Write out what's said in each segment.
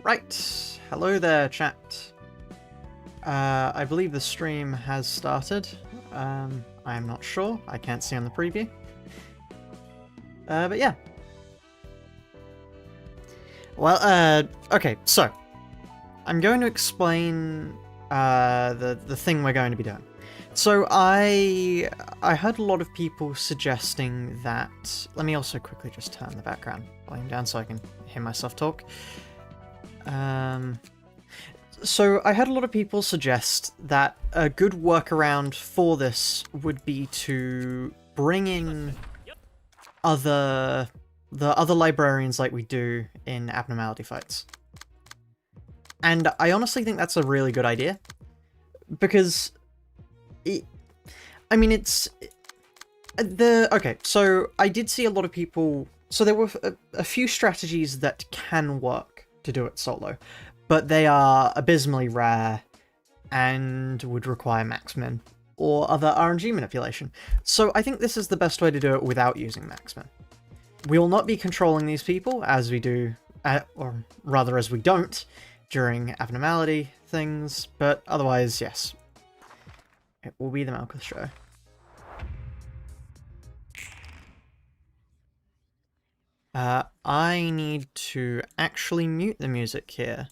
Right, hello there chat. I believe the stream has started. I'm not sure, I can't see on the preview. But yeah. Well, okay, so I'm going to explain the thing we're going to be doing. So I heard a lot of people suggesting that... Let me also quickly just turn the background volume down so I can hear myself talk. So I heard a lot of people suggest that a good workaround for this would be to bring in the other librarians like we do in abnormality fights. And I honestly think that's a really good idea. Because... Okay, so I did see a lot of people... So there were a few strategies that can work to do it solo, but they are abysmally rare and would require maxmin or other RNG manipulation. So I think this is the best way to do it without using maxmin. We will not be controlling these people as we do, or rather as we don't, during abnormality things, but otherwise, yes. It will be the Malkuth show. I need to actually mute the music here.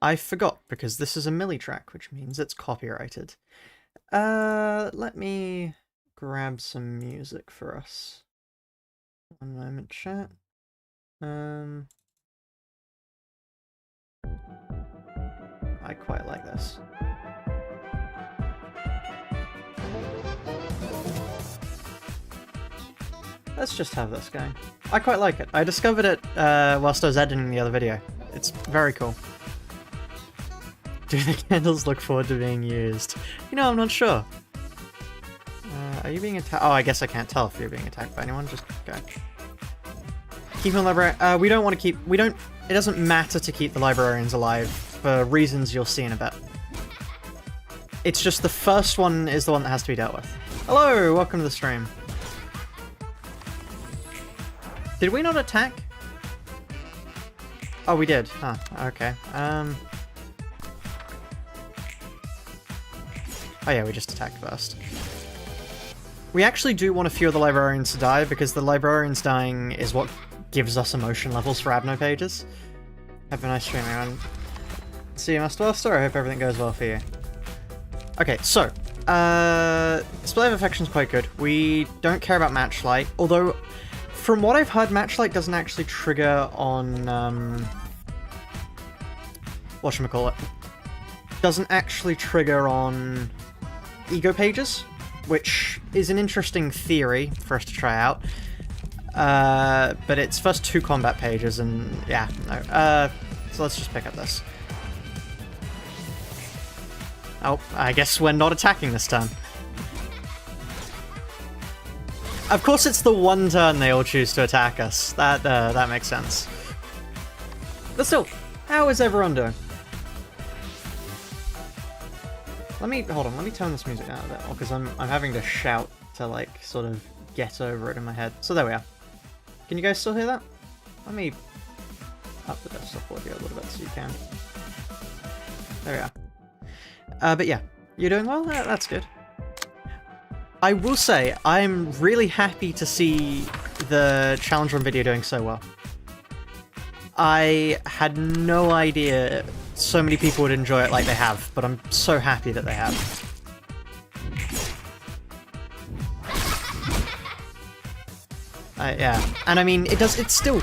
I forgot, because this is a milli track, which means it's copyrighted. Let me grab some music for us. One moment, chat. I quite like this. Let's just have this going. I quite like it. I discovered it whilst I was editing the other video. It's very cool. Do the candles look forward to being used? You know, I'm not sure. Are you being attacked? Oh, I guess I can't tell if you're being attacked by anyone. Just go. Keep the librarian. We don't want to keep... We don't... It doesn't matter to keep the librarians alive for reasons you'll see in a bit. It's just the first one is the one that has to be dealt with. Hello, welcome to the stream. Did we not attack? Oh, we did. Huh, okay. Oh yeah, we just attacked first. We actually do want a few of the librarians to die, because the librarians dying is what gives us emotion levels for Abno pages. Have a nice stream, everyone. See you, Master Buster. I hope everything goes well for you. Okay, so, Display of Affection's quite good. We don't care about Matchlight, although... From what I've heard, Matchlight doesn't actually trigger on, whatchamacallit, doesn't actually trigger on ego pages, which is an interesting theory for us to try out. But it's first 2 combat pages, and yeah, no. So let's just pick up this. Oh, I guess we're not attacking this turn. Of course, it's the one turn they all choose to attack us. That makes sense. But still, how is everyone doing? Hold on, let me turn this music down a bit, because I'm having to shout to, like, sort of get over it in my head. So there we are. Can you guys still hear that? Let me up the desktop audio a little bit so you can. There we are. But yeah, you're doing well? That's good. I will say, I'm really happy to see the challenge run video doing so well. I had no idea so many people would enjoy it like they have, but I'm so happy that they have. Yeah, and I mean, it still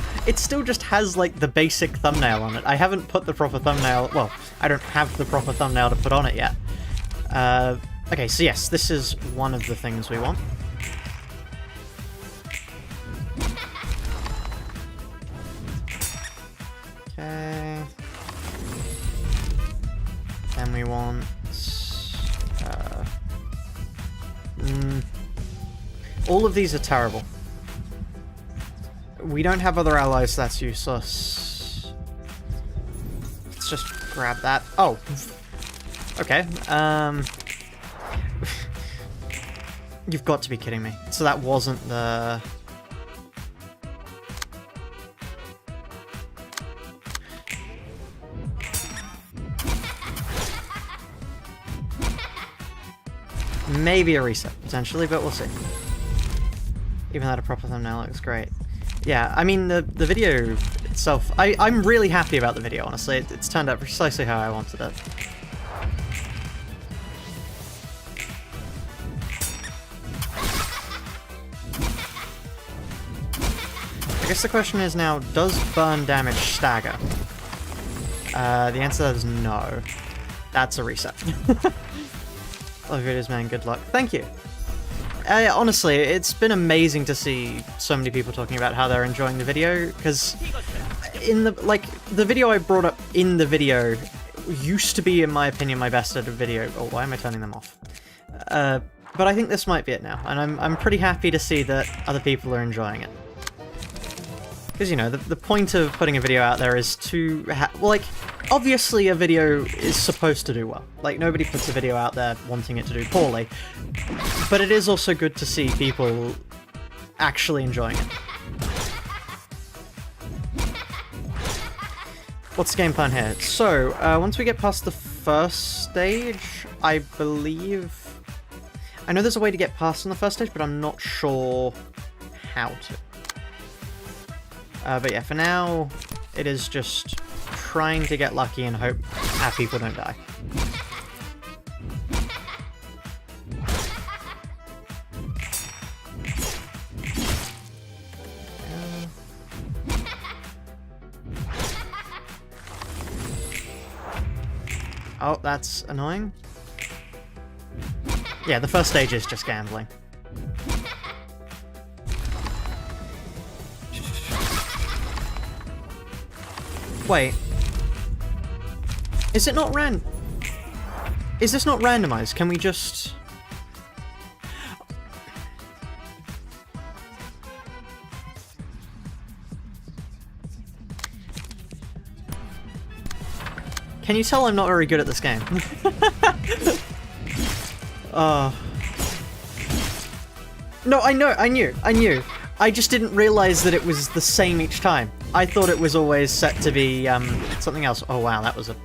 just has, like, the basic thumbnail on it. I haven't put the proper thumbnail, well, I don't have the proper thumbnail to put on it yet. Okay, so yes, this is one of the things we want. Okay. And we want... all of these are terrible. We don't have other allies, so that's useless. Let's just grab that. Oh! Okay, You've got to be kidding me. So that wasn't the... Maybe a reset, potentially, but we'll see. Even though the proper thumbnail looks great. Yeah, I mean, the video itself, I'm really happy about the video, honestly. It's turned out precisely how I wanted it. I guess the question is now, does burn damage stagger? The answer to that is no. That's a reset. Love videos, man. Good luck. Thank you. Honestly, it's been amazing to see so many people talking about how they're enjoying the video, because in the video I brought up in the video used to be, in my opinion, my best edited video. Oh, why am I turning them off? But I think this might be it now, and I'm pretty happy to see that other people are enjoying it. Because, you know, the point of putting a video out there is to well, like, obviously a video is supposed to do well. Like, nobody puts a video out there wanting it to do poorly. But it is also good to see people actually enjoying it. What's the game plan here? So, once we get past the first stage, I believe... I know there's a way to get past on the first stage, but I'm not sure how to. But yeah, for now, it is just trying to get lucky and hope our people don't die. Oh, that's annoying. Yeah, the first stage is just gambling. Wait. Is it not Is this not randomized? Can we just... Can you tell I'm not very good at this game? No, I knew. I just didn't realize that it was the same each time. I thought it was always set to be, something else. Oh wow, that was a...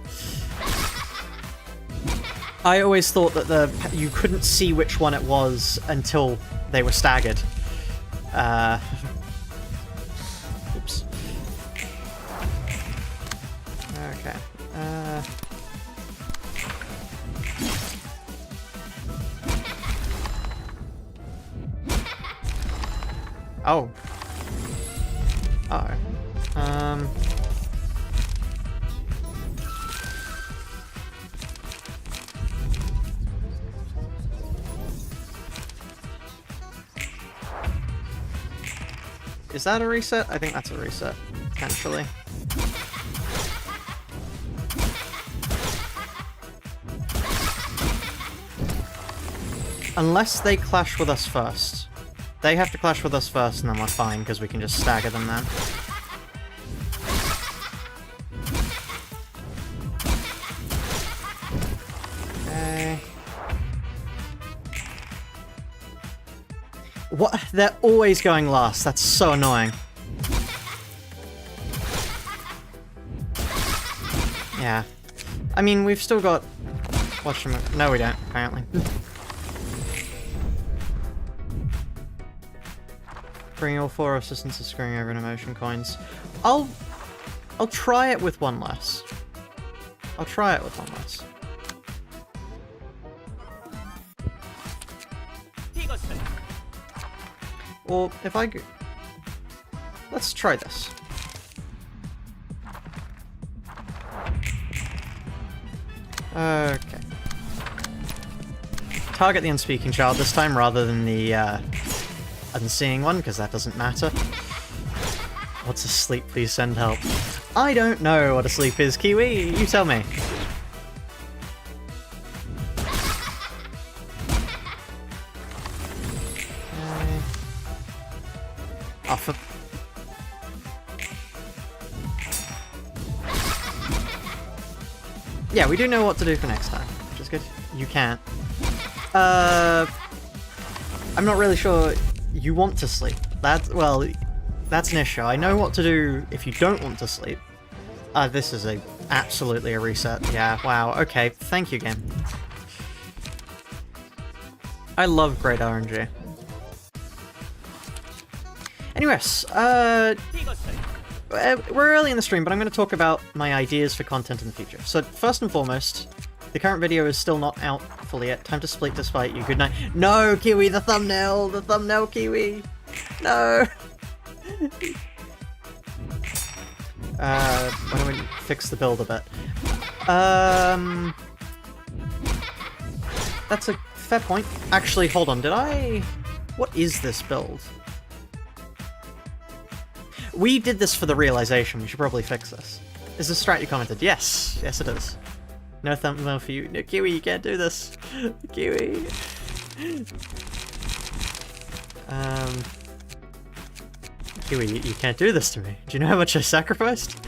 I always thought that you couldn't see which one it was until they were staggered. Oops. Okay. Oh. Uh-oh. Is that a reset? I think that's a reset, potentially. Unless they clash with us first. They have to clash with us first, and then we're fine, because we can just stagger them then. Okay. What? They're always going last. That's so annoying. Yeah. I mean, we've still got... Watch them. No, we don't, apparently. Bring all 4 assistants to screwing over in emotion coins. I'll try it with one less. I'll try it with one less. Or if I go... Let's try this. Okay. Target the unspeaking child this time rather than the unseeing one, because that doesn't matter. What's asleep? Please send help. I don't know what asleep is, Kiwi. You tell me. Oh, for... Yeah, we do know what to do for next time, which is good. You can't. I'm not really sure you want to sleep. Well, that's an issue. I know what to do if you don't want to sleep. This is absolutely a reset. Yeah, wow, okay, thank you, game. I love great RNG. Anyways, we're early in the stream, but I'm going to talk about my ideas for content in the future. So first and foremost, the current video is still not out fully yet. Time to sleep despite you. Good night. No, Kiwi, the thumbnail, Kiwi. No. Why don't we fix the build a bit? That's a fair point. Actually, hold on. What is this build? We did this for the realization. We should probably fix this. Is this strat you commented? Yes. Yes, it is. No thumbnail for you. No, Kiwi, you can't do this. Kiwi. Kiwi, you can't do this to me. Do you know how much I sacrificed?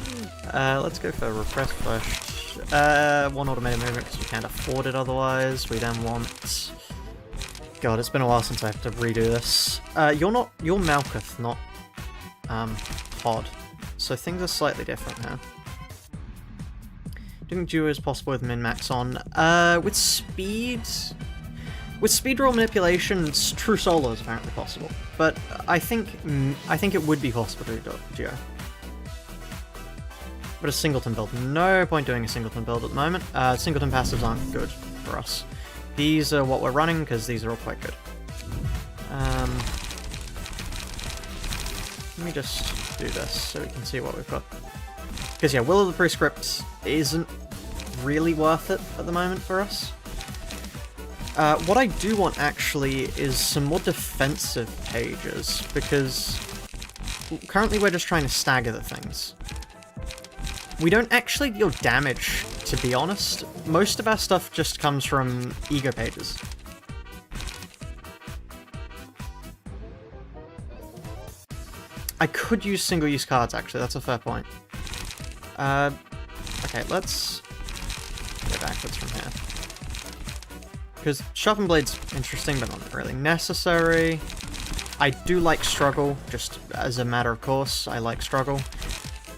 Let's go for repress first. One automated movement because we can't afford it otherwise. We then want... God, it's been a while since I have to redo this. You're Malkuth, not Pod. So things are slightly different now. Doing duo is possible with min-max on. With speed roll manipulation, true solo is apparently possible. But I think it would be possible to do duo. But a singleton build, no point doing a singleton build at the moment. Singleton passives aren't good for us. These are what we're running because these are all quite good. Let me just do this so we can see what we've got. Because yeah, Will of the Prescript isn't really worth it at the moment for us. What I do want actually is some more defensive pages, because currently we're just trying to stagger the things. We don't actually deal damage, to be honest. Most of our stuff just comes from ego pages. I could use single-use cards, actually, that's a fair point. Okay, let's go backwards from here. Because Sharpened Blade's interesting, but not really necessary. I do like Struggle, just as a matter of course, I like Struggle.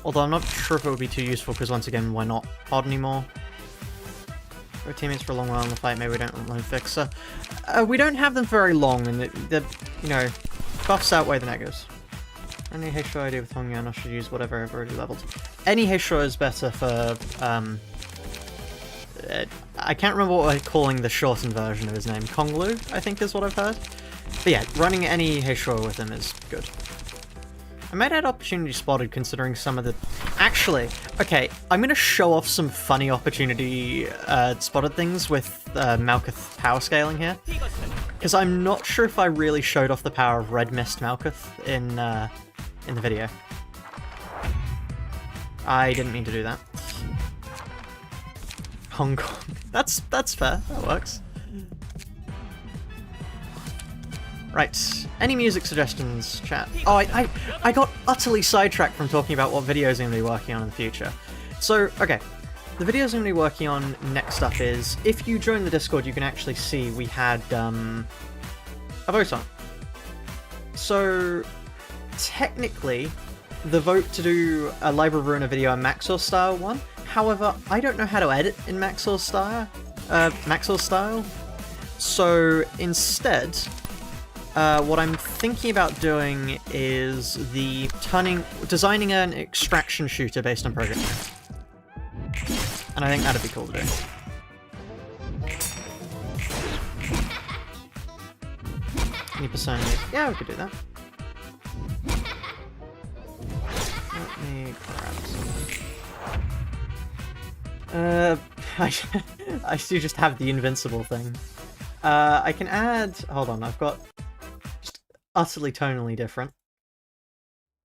Although I'm not sure if it would be too useful, because once again, we're not Pod anymore. We're teammates for a long while in the fight, maybe we don't want Lone Fixer. We don't have them very long, and you know, buffs outweigh the negatives. Any Heisho idea with Hongyun, I should use whatever I've already leveled. Any Heisho is better for, I can't remember what we're calling the shortened version of his name. Konglu, I think is what I've heard. But yeah, running any Heisho with him is good. I might add Opportunity Spotted considering some of the... Actually, okay, I'm going to show off some funny Opportunity Spotted things with Malkuth power scaling here. Because I'm not sure if I really showed off the power of Red Mist Malkuth in the video. I didn't mean to do that. Hong Kong. That's fair. That works. Right. Any music suggestions, chat? Oh, I got utterly sidetracked from talking about what videos I'm going to be working on in the future. So, okay. The videos I'm going to be working on next up is, if you join the Discord, you can actually see we had a vote on. So, technically, the vote to do a Library of Ruina video, a Maxor style one. However, I don't know how to edit in Maxor style. So instead, what I'm thinking about doing is designing an extraction shooter based on Project Ruin. And I think that'd be cool to do. Any Persona? Yeah, we could do that. Let me grab something. I do just have the invincible thing. I can add... Hold on, I've got... Just utterly tonally different.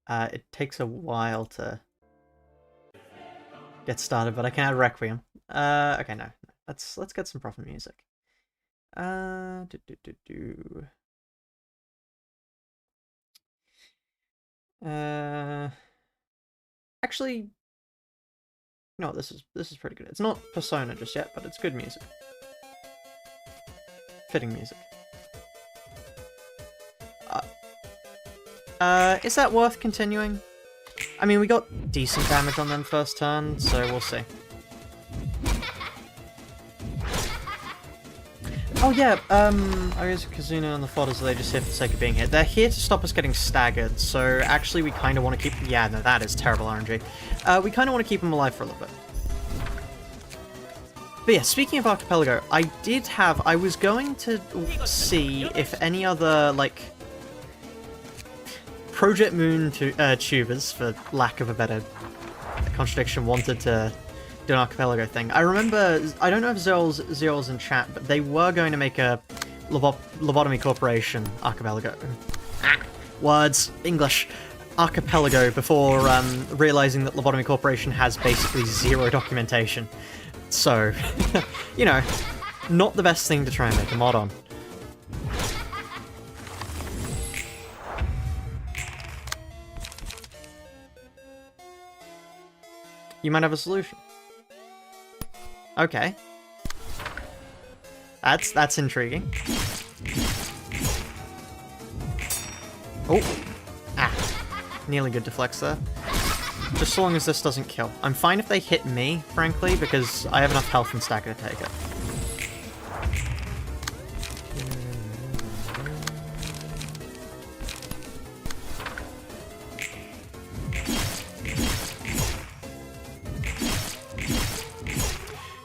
It takes a while to get started, but I can add Requiem. Okay, no. Let's get some proper music. Actually... No, this is pretty good. It's not Persona just yet, but it's good music. Fitting music. Is that worth continuing? I mean, we got decent damage on them first turn, so we'll see. Oh yeah, Arias, Kazuna, and the Fodders, are they just here for the sake of being here? They're here to stop us getting staggered, so actually we kind of want to keep... Yeah, no, that is terrible RNG. We kind of want to keep them alive for a little bit. But yeah, speaking of Archipelago, I was going to see if any other, like... Project Moon tubers, for lack of a better contradiction, wanted to do an Archipelago thing. I remember, I don't know if Zeol's in chat, but they were going to make a Lobotomy Corporation Archipelago. Words, English. Archipelago before realizing that Lobotomy Corporation has basically zero documentation. So, you know, not the best thing to try and make a mod on. You might have a solution. Okay. That's intriguing. Oh. Ah. Nearly good deflex there. Just so long as this doesn't kill. I'm fine if they hit me, frankly, because I have enough health and stagger to take it.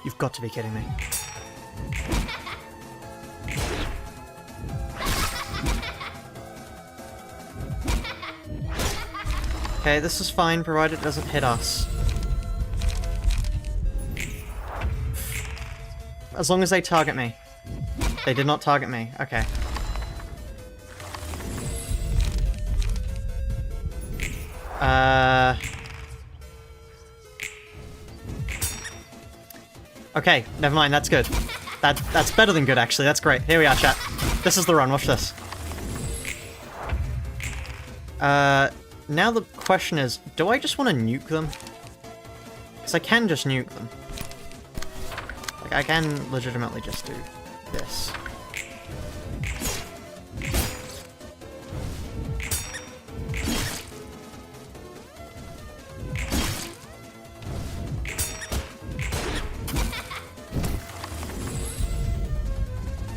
You've got to be kidding me. Okay, this is fine, provided it doesn't hit us. As long as they target me. They did not target me. Okay. Okay, never mind, that's good. That's better than good, actually. That's great. Here we are, chat. This is the run, watch this. Now the question is, do I just want to nuke them? Because I can just nuke them. Like, I can legitimately just do this.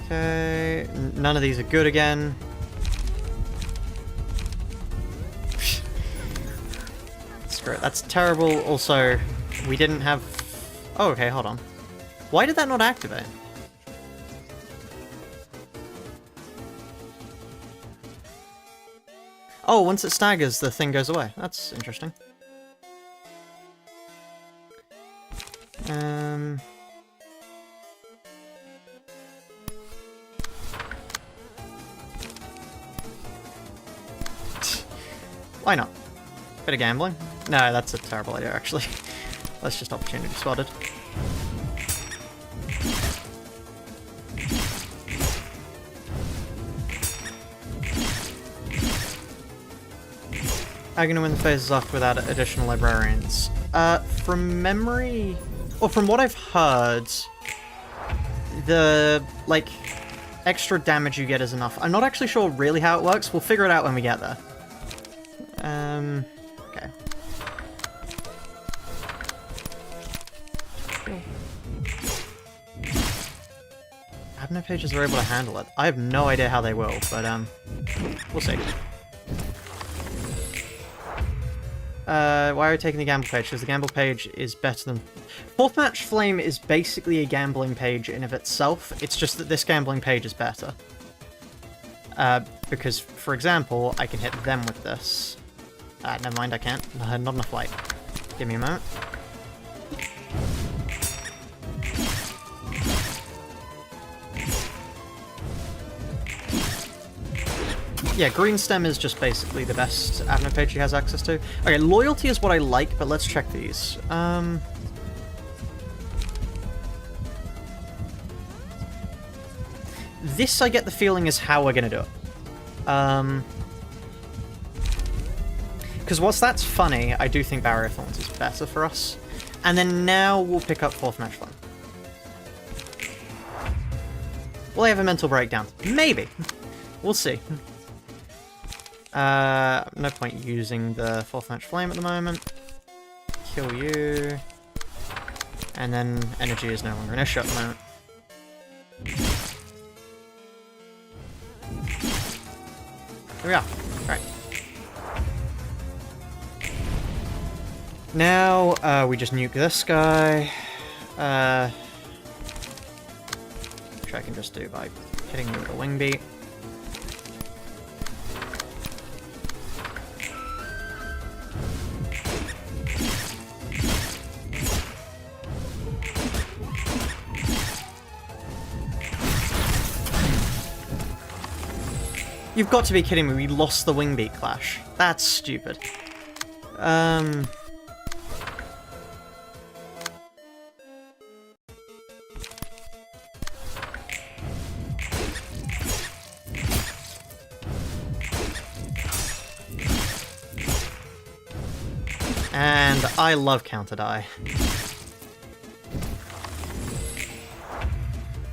Okay, none of these are good again. Screw it, that's terrible. Also, we didn't have... Oh, okay, hold on. Why did that not activate? Oh, once it staggers, the thing goes away. That's interesting. Why not? Bit of gambling? No, that's a terrible idea, actually. That's just opportunity spotted. How are you going to win the phases off without additional librarians? From memory... Or from what I've heard, the, like, extra damage you get is enough. I'm not actually sure really how it works. We'll figure it out when we get there. Okay. Admin pages are able to handle it. I have no idea how they will, but, we'll see. Why are we taking the gamble page? Because the gamble page is better than... Fourth Match Flame is basically a gambling page in of itself. It's just that this gambling page is better. Because, for example, I can hit them with this. Never mind, I can't. Not enough light. Give me a moment. Yeah, Green Stem is just basically the best admin page he has access to. Okay, Loyalty is what I like, but let's check these. This, I get the feeling, is how we're gonna do it. Because whilst that's funny, I do think Barrier Thorns is better for us. And then now we'll pick up Fourth Match Flame. Will I have a mental breakdown? Maybe. We'll see. No point using the Fourth Match Flame at the moment. Kill you. And then energy is no longer an issue at the moment. we are. Right. Now, we just nuke this guy. Which I can just do by hitting you with a wing beat. You've got to be kidding me, we lost the wing beat clash. That's stupid. And I love counter die.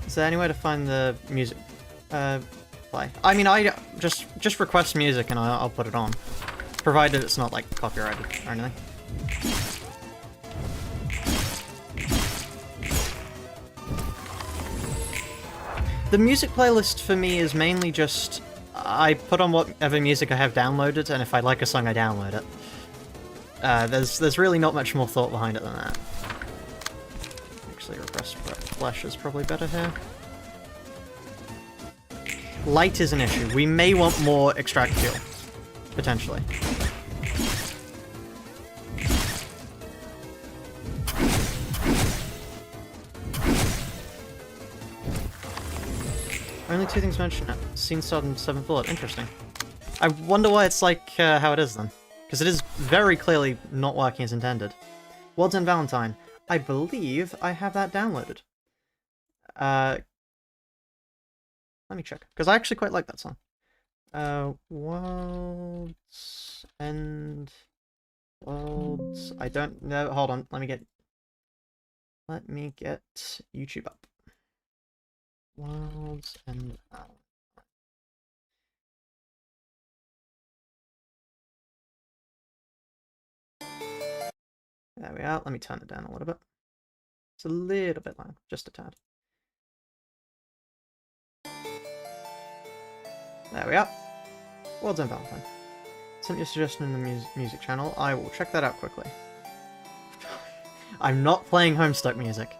Is there any way to find the music? Play? I mean, I just request music and I'll put it on, provided it's not like copyrighted or anything. The music playlist for me is mainly just I put on whatever music I have downloaded, and if I like a song, I download it. There's really not much more thought behind it than that. Actually, repress flesh is probably better here. Light is an issue. We may want more extract fuel, potentially. Only 2 things mentioned. Scene started in 7th bullet. Interesting. I wonder why it's like how it is then. Because it is very clearly not working as intended. Well done, Valentine. I believe I have that downloaded. Let me check, because I actually quite like that song. Worlds End... Worlds... I don't know... Hold on, let me get YouTube up. Worlds End... There we are, let me turn it down a little bit. It's a little bit loud, just a tad. There we are. Well done, Valentine. Sent you a suggestion in the music channel. I will check that out quickly. I'm not playing Homestuck music.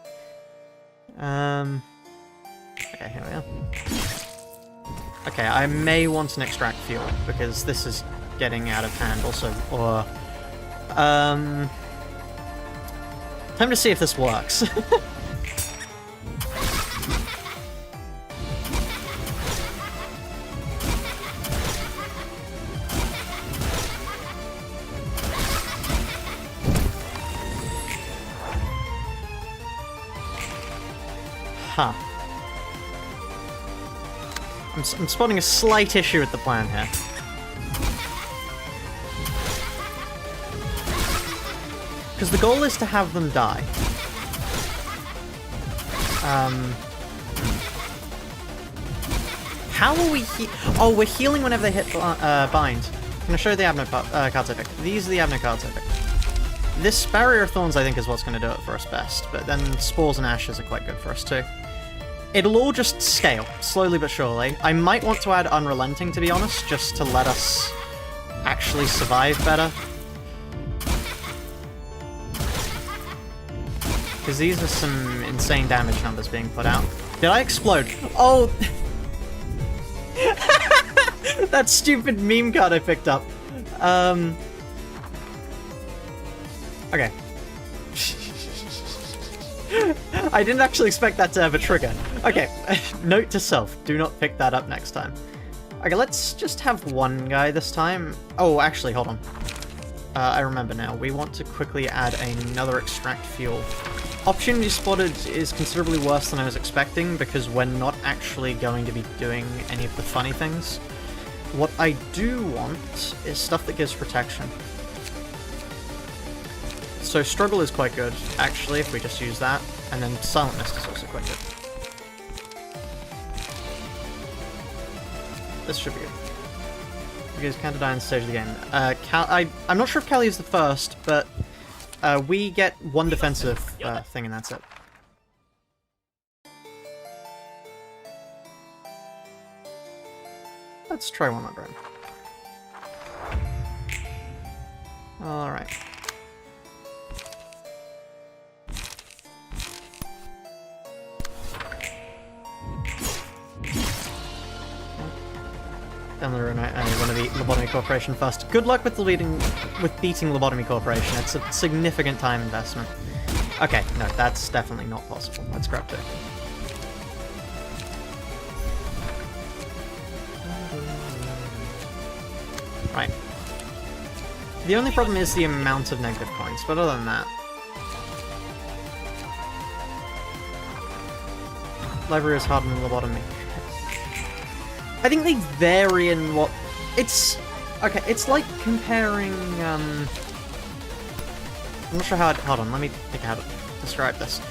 Okay, here we are. Okay, I may want an extract fuel, because this is getting out of hand also. Or, time to see if this works. Huh. I'm spotting a slight issue with the plan here. Because the goal is to have them die. How are we Oh, we're healing whenever they hit bind. Can I show you the Abno cards I picked? These are the Abno cards I picked. This Barrier of Thorns, I think, is what's going to do it for us best, but then Spores and Ashes are quite good for us too. It'll all just scale, slowly but surely. I might want to add Unrelenting, to be honest, just to let us actually survive better. Because these are some insane damage numbers being put out. Did I explode? Oh! That stupid meme card I picked up. Okay. I didn't actually expect that to have a trigger. Okay, note to self, do not pick that up next time. Okay, let's just have one guy this time. Oh, actually, hold on. I remember now. We want to quickly add another extract fuel. Opportunity spotted is considerably worse than I was expecting because we're not actually going to be doing any of the funny things. What I do want is stuff that gives protection. So Struggle is quite good, actually, if we just use that. And then Silent Mist is also quite good. This should be good. Because counter die on stage of the game. I'm not sure if Kelly is the first, but we get one defensive thing and that's it. Let's try one more round. Alright. Down the road, I want to beat Lobotomy Corporation first. Good luck with beating Lobotomy Corporation. It's a significant time investment. Okay, no, that's definitely not possible. Let's grab two. Right. The only problem is the amount of negative coins, but other than that... Library is harder than Lobotomy. I think they vary in what... It's... Okay, it's like comparing, I'm not sure how I'd... Hold on, let me think how to describe this.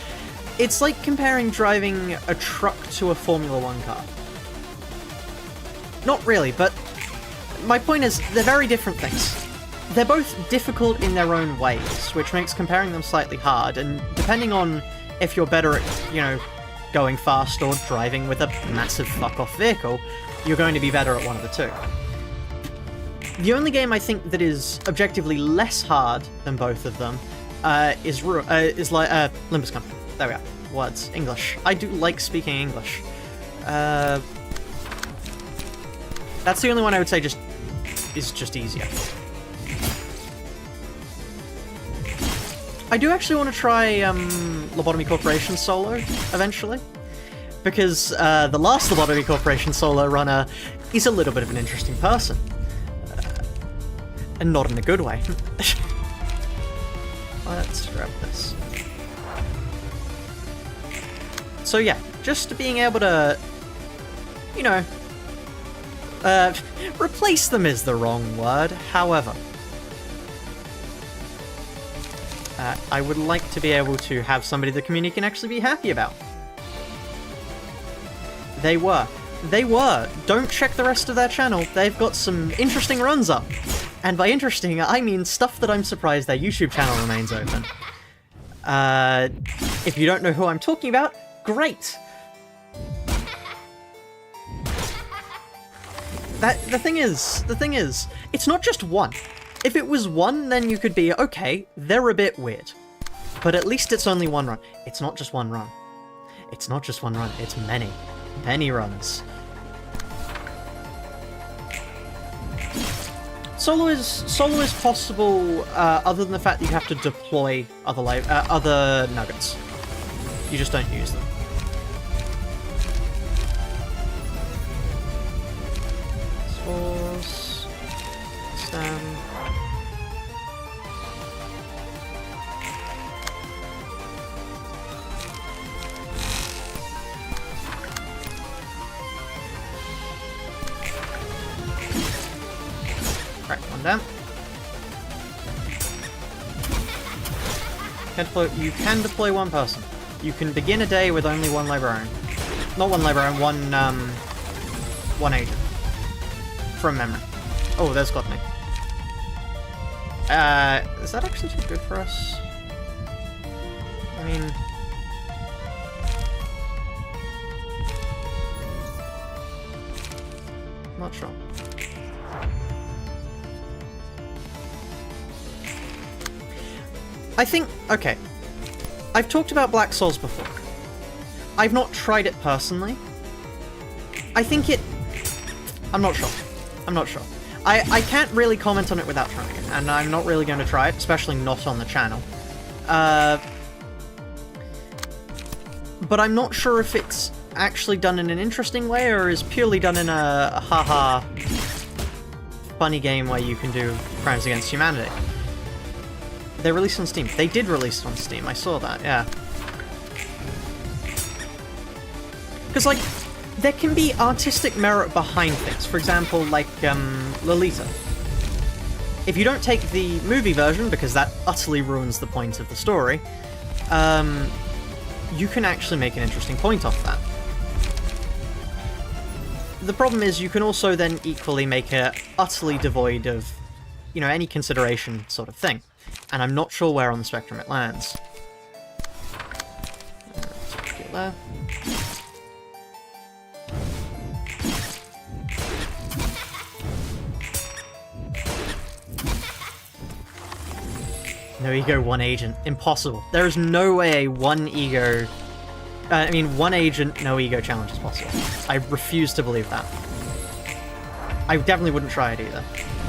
It's like comparing driving a truck to a Formula 1 car. Not really, but... My point is, they're very different things. They're both difficult in their own ways, which makes comparing them slightly hard, and depending on if you're better at, you know, going fast or driving with a massive fuck-off vehicle, you're going to be better at one of the two. The only game I think that is objectively less hard than both of them is Limbus Company. There we are. Words. English. I do like speaking English. That's the only one I would say is just easier. I do actually want to try Lobotomy Corporation solo eventually, because the last Lobotomy Corporation solo runner is a little bit of an interesting person, and not in a good way. Let's grab this. So yeah, just being able to, you know, replace them is the wrong word, however. I would like to be able to have somebody the community can actually be happy about. They were. Don't check the rest of their channel. They've got some interesting runs up. And by interesting, I mean stuff that I'm surprised their YouTube channel remains open. If you don't know who I'm talking about, great! The thing is, it's not just one. If it was one, then you could be, okay, they're a bit weird. But at least it's only one run. It's not just one run. It's not just one run, it's many. Many runs. Solo is possible, other than the fact that you have to deploy other nuggets. You just don't use them. Force. Stand. Right, one down. You can deploy one person. You can begin a day with only one librarian. Not one librarian, one agent. From memory. Oh, there's Gluttony. Is that actually too good for us? I mean... Not sure. I think... Okay. I've talked about Black Souls before. I've not tried it personally. I think it... I'm not sure. I can't really comment on it without trying it, and I'm not really going to try it, especially not on the channel. But I'm not sure if it's actually done in an interesting way, or is purely done in a haha funny game where you can do crimes against humanity. They released on Steam. They did release it on Steam, I saw that, yeah. Because, like, there can be artistic merit behind things. For example, like, Lolita. If you don't take the movie version, because that utterly ruins the point of the story, you can actually make an interesting point off that. The problem is you can also then equally make it utterly devoid of, you know, any consideration sort of thing. And I'm not sure where on the spectrum it lands. Get there. No ego, one agent. Impossible. There is no way a one ego... one agent, no ego challenge is possible. I refuse to believe that. I definitely wouldn't try it either.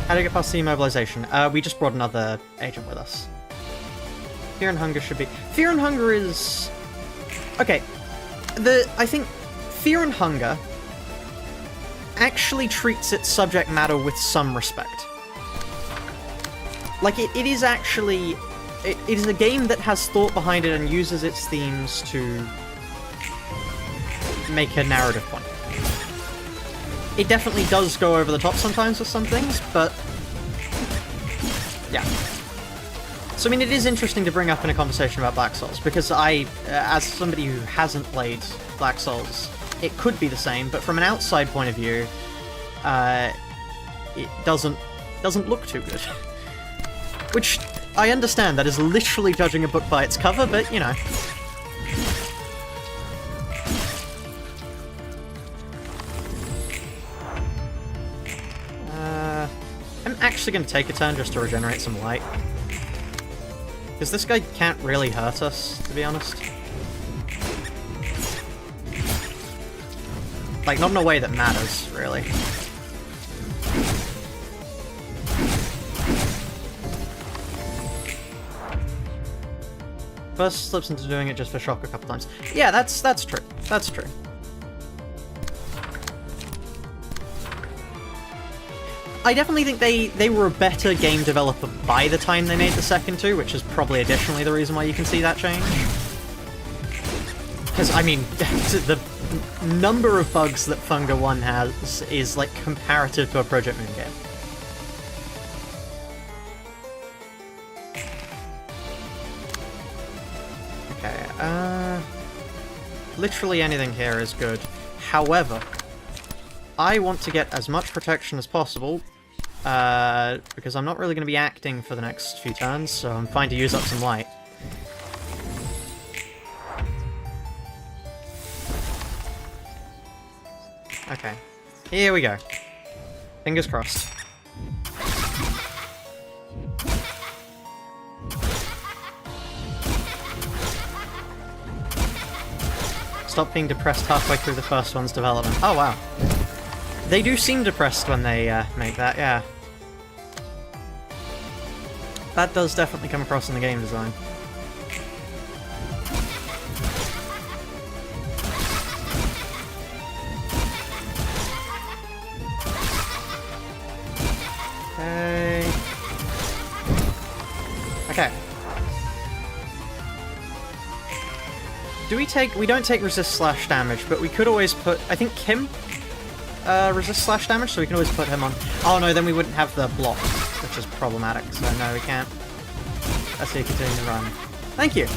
How do I get past the immobilization? We just brought another agent with us. Fear and Hunger should be... Fear and Hunger is... Okay. I think Fear and Hunger actually treats its subject matter with some respect. Like, it is actually... It is a game that has thought behind it and uses its themes to make a narrative point. It definitely does go over the top sometimes with some things, but... yeah. So, I mean, it is interesting to bring up in a conversation about Black Souls, because as somebody who hasn't played Black Souls, it could be the same, but from an outside point of view, it doesn't look too good. Which, I understand, that is literally judging a book by its cover, but, you know. I'm actually going to take a turn just to regenerate some light. Because this guy can't really hurt us, to be honest. Like, not in a way that matters, really. First slips into doing it just for shock a couple times. Yeah, that's true. That's true. I definitely think they were a better game developer by the time they made the second two, which is probably additionally the reason why you can see that change. Because, I mean, the number of bugs that Funga 1 has is, like, comparative to a Project Moon game. Okay, literally anything here is good. However, I want to get as much protection as possible, because I'm not really going to be acting for the next few turns, so I'm fine to use up some light. Okay, here we go. Fingers crossed. Stop being depressed halfway through the first one's development. Oh, wow. They do seem depressed when they make that, yeah. That does definitely come across in the game design. Okay. Okay. Do we take... We don't take resist slash damage, but we could always put... I think Kim resist slash damage, so we can always put him on... Oh no, then we wouldn't have the block, which is problematic, so no, we can't. Let's see, continue to run. Thank you!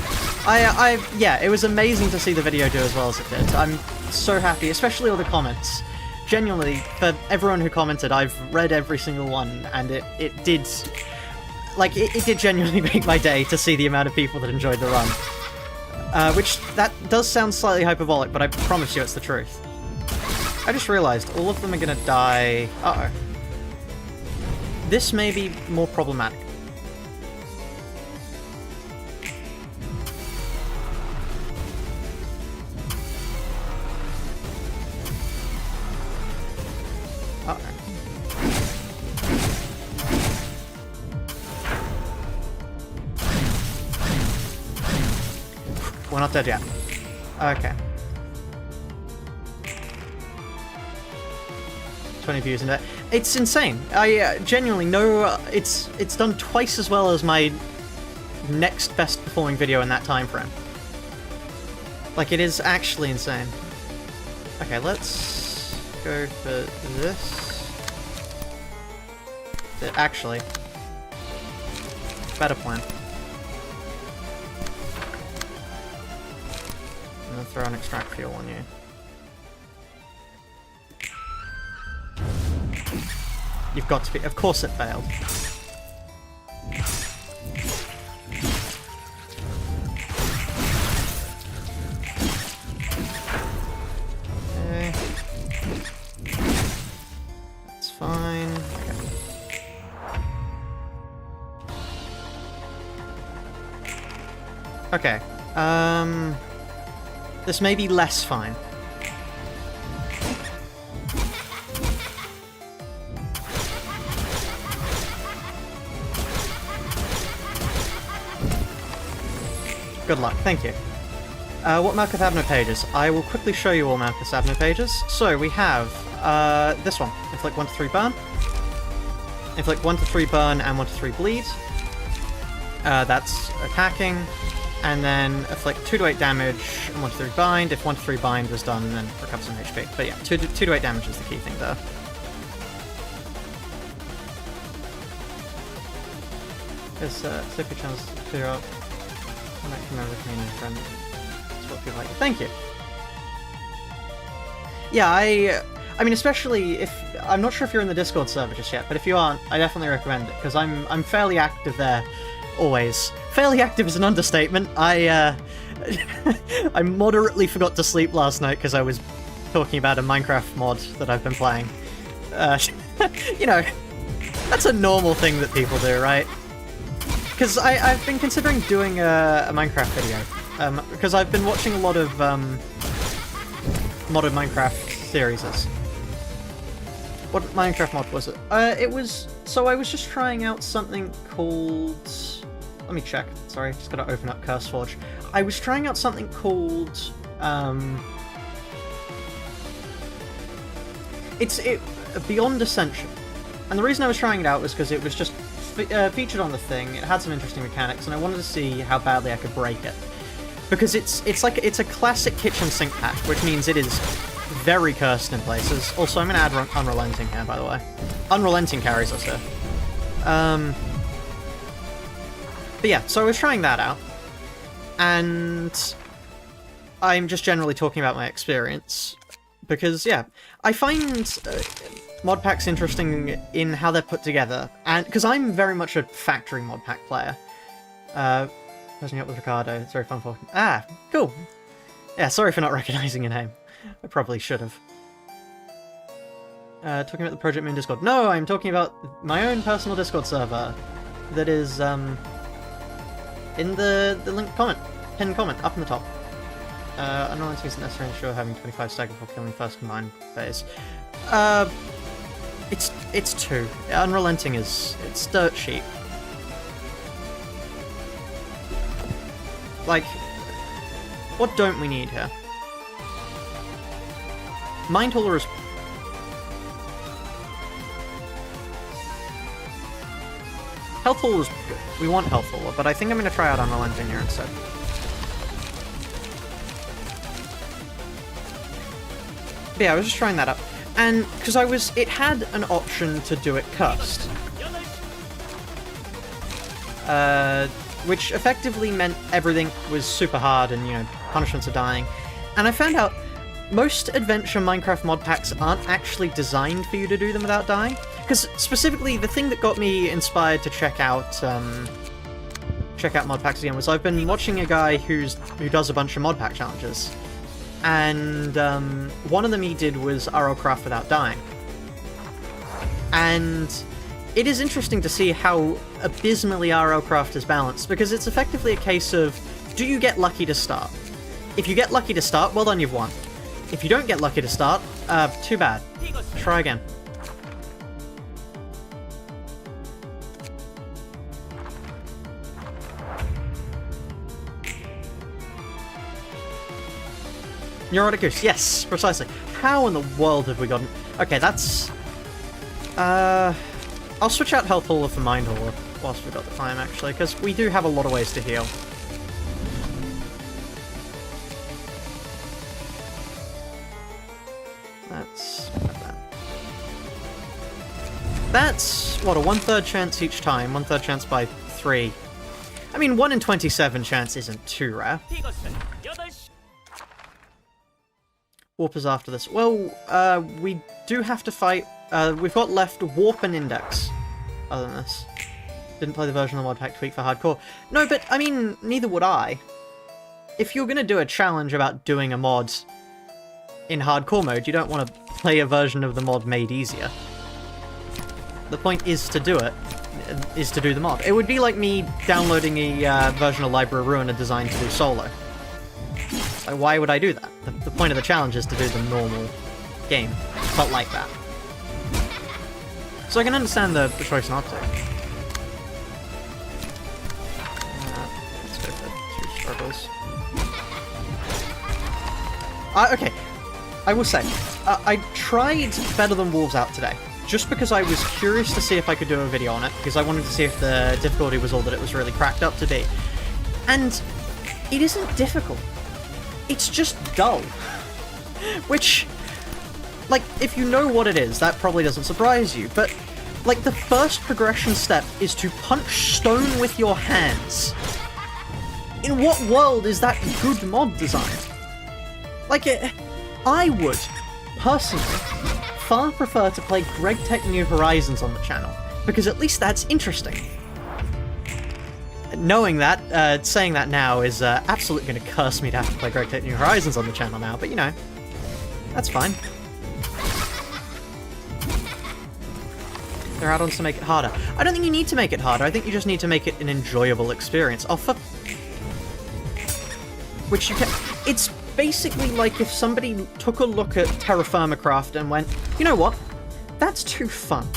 Yeah, it was amazing to see the video do as well as it did. I'm so happy, especially all the comments. Genuinely, for everyone who commented, I've read every single one, and it did... Like, it did genuinely make my day to see the amount of people that enjoyed the run. Which, that does sound slightly hyperbolic, but I promise you it's the truth. I just realized, all of them are gonna die... Uh-oh. This may be more problematic. Uh-oh. We're not dead yet. Okay. 20 views in it. It's insane. I genuinely know it's done twice as well as my next best performing video in that time frame. Like, it is actually insane. Okay, let's go for this. Actually, better plan. I'm gonna throw an extract fuel on you. You've got to be... Of course it failed. Okay. That's fine. Okay. Okay. This may be less fine. Good luck, thank you. What Malkuth Abno pages? I will quickly show you all Malkuth Abno pages. So we have this one. Inflict 1 to 3 burn. Inflict 1 to 3 burn and 1 to 3 bleed. That's attacking. And then inflict 2 to 8 damage and 1 to 3 bind. If 1 to 3 bind was done, then recover some HP. But yeah, 2 to 8 damage is the key thing there. There's Sippy chance to clear up. I might remember the community friend. That's what people like. Thank you. Yeah, I mean, especially if I'm not sure if you're in the Discord server just yet, but if you aren't, I definitely recommend it because I'm fairly active there, always. Fairly active is an understatement. I moderately forgot to sleep last night because I was talking about a Minecraft mod that I've been playing. You know, that's a normal thing that people do, right? Because I've been considering doing a Minecraft video, because I've been watching a lot of modded Minecraft series. What Minecraft mod was it? It was... So I was just trying out something called... Let me check. Sorry, just gotta open up CurseForge. I was trying out something called... It's Beyond Ascension. And the reason I was trying it out was because it was just featured on the thing. It had some interesting mechanics, and I wanted to see how badly I could break it. Because it's a classic kitchen sink pack, which means it is very cursed in places. Also, I'm going to add Unrelenting here, by the way. Unrelenting carries us here. But yeah, so I was trying that out, and I'm just generally talking about my experience. Because, yeah, I find mod packs interesting in how they're put together, and because I'm very much a factory mod pack player. Posing up with Ricardo, it's very fun for... Ah, cool! Yeah, sorry for not recognizing your name. I probably should have. Talking about the Project Moon Discord. No, I'm talking about my own personal Discord server that is, in the linked comment. Pinned comment, up in the top. Unrelenting isn't necessarily sure having 25 stagger before killing first combined phase. It's 2. Unrelenting it's dirt cheap. Like, what don't we need here? Mind Hauler is... Health Hauler is good. We want Health Hauler, but I think I'm going to try out Unrelenting here instead. But yeah, I was just trying that out. And, because it had an option to do it cursed. Which effectively meant everything was super hard and, you know, punishments are dying. And I found out most adventure Minecraft mod packs aren't actually designed for you to do them without dying. Because specifically, the thing that got me inspired to check out mod packs again was I've been watching a guy who does a bunch of mod pack challenges. And one of them he did was RL Craft without dying. And it is interesting to see how abysmally RL Craft is balanced, because it's effectively a case of, do you get lucky to start? If you get lucky to start, well done, you've won. If you don't get lucky to start, too bad. Try again. Neurotic Goose, yes, precisely. How in the world have we gotten... Okay, that's... I'll switch out Health Hauler for Mind Hauler whilst we've got the time, actually, because we do have a lot of ways to heal. That's, what, a 1/3 chance each time, 1/3 chance by 3. I mean, 1 in 27 chance isn't too rare. Warp is after this. Well, we do have to fight... we've got left Warp and Index. Other than this. Didn't play the version of the mod pack tweak for hardcore. No, but, I mean, neither would I. If you're gonna do a challenge about doing a mod in hardcore mode, you don't want to play a version of the mod made easier. The point is to do it, is to do the mod. It would be like me downloading a version of Library Ruina designed to do solo. Like, why would I do that? The point of the challenge is to do the normal game, but like that. So I can understand the choice not to. Let's go for 2 struggles. Okay, I will say, I tried Better Than Wolves out today, just because I was curious to see if I could do a video on it, because I wanted to see if the difficulty was all that it was really cracked up to be. And it isn't difficult. It's just dull. Which, like, if you know what it is, that probably doesn't surprise you, but, like, the first progression step is to punch stone with your hands. In what world is that good mod design? Like, I would, personally, far prefer to play Greg Tech New Horizons on the channel, because at least that's interesting. Knowing that, saying that now is absolutely going to curse me to have to play Greg Tech New Horizons on the channel now, but you know, that's fine. There are add-ons to make it harder. I don't think you need to make it harder, I think you just need to make it an enjoyable experience. Oh, for... Which you can... It's basically like if somebody took a look at Terra Firma Craft and went, you know what? That's too fun.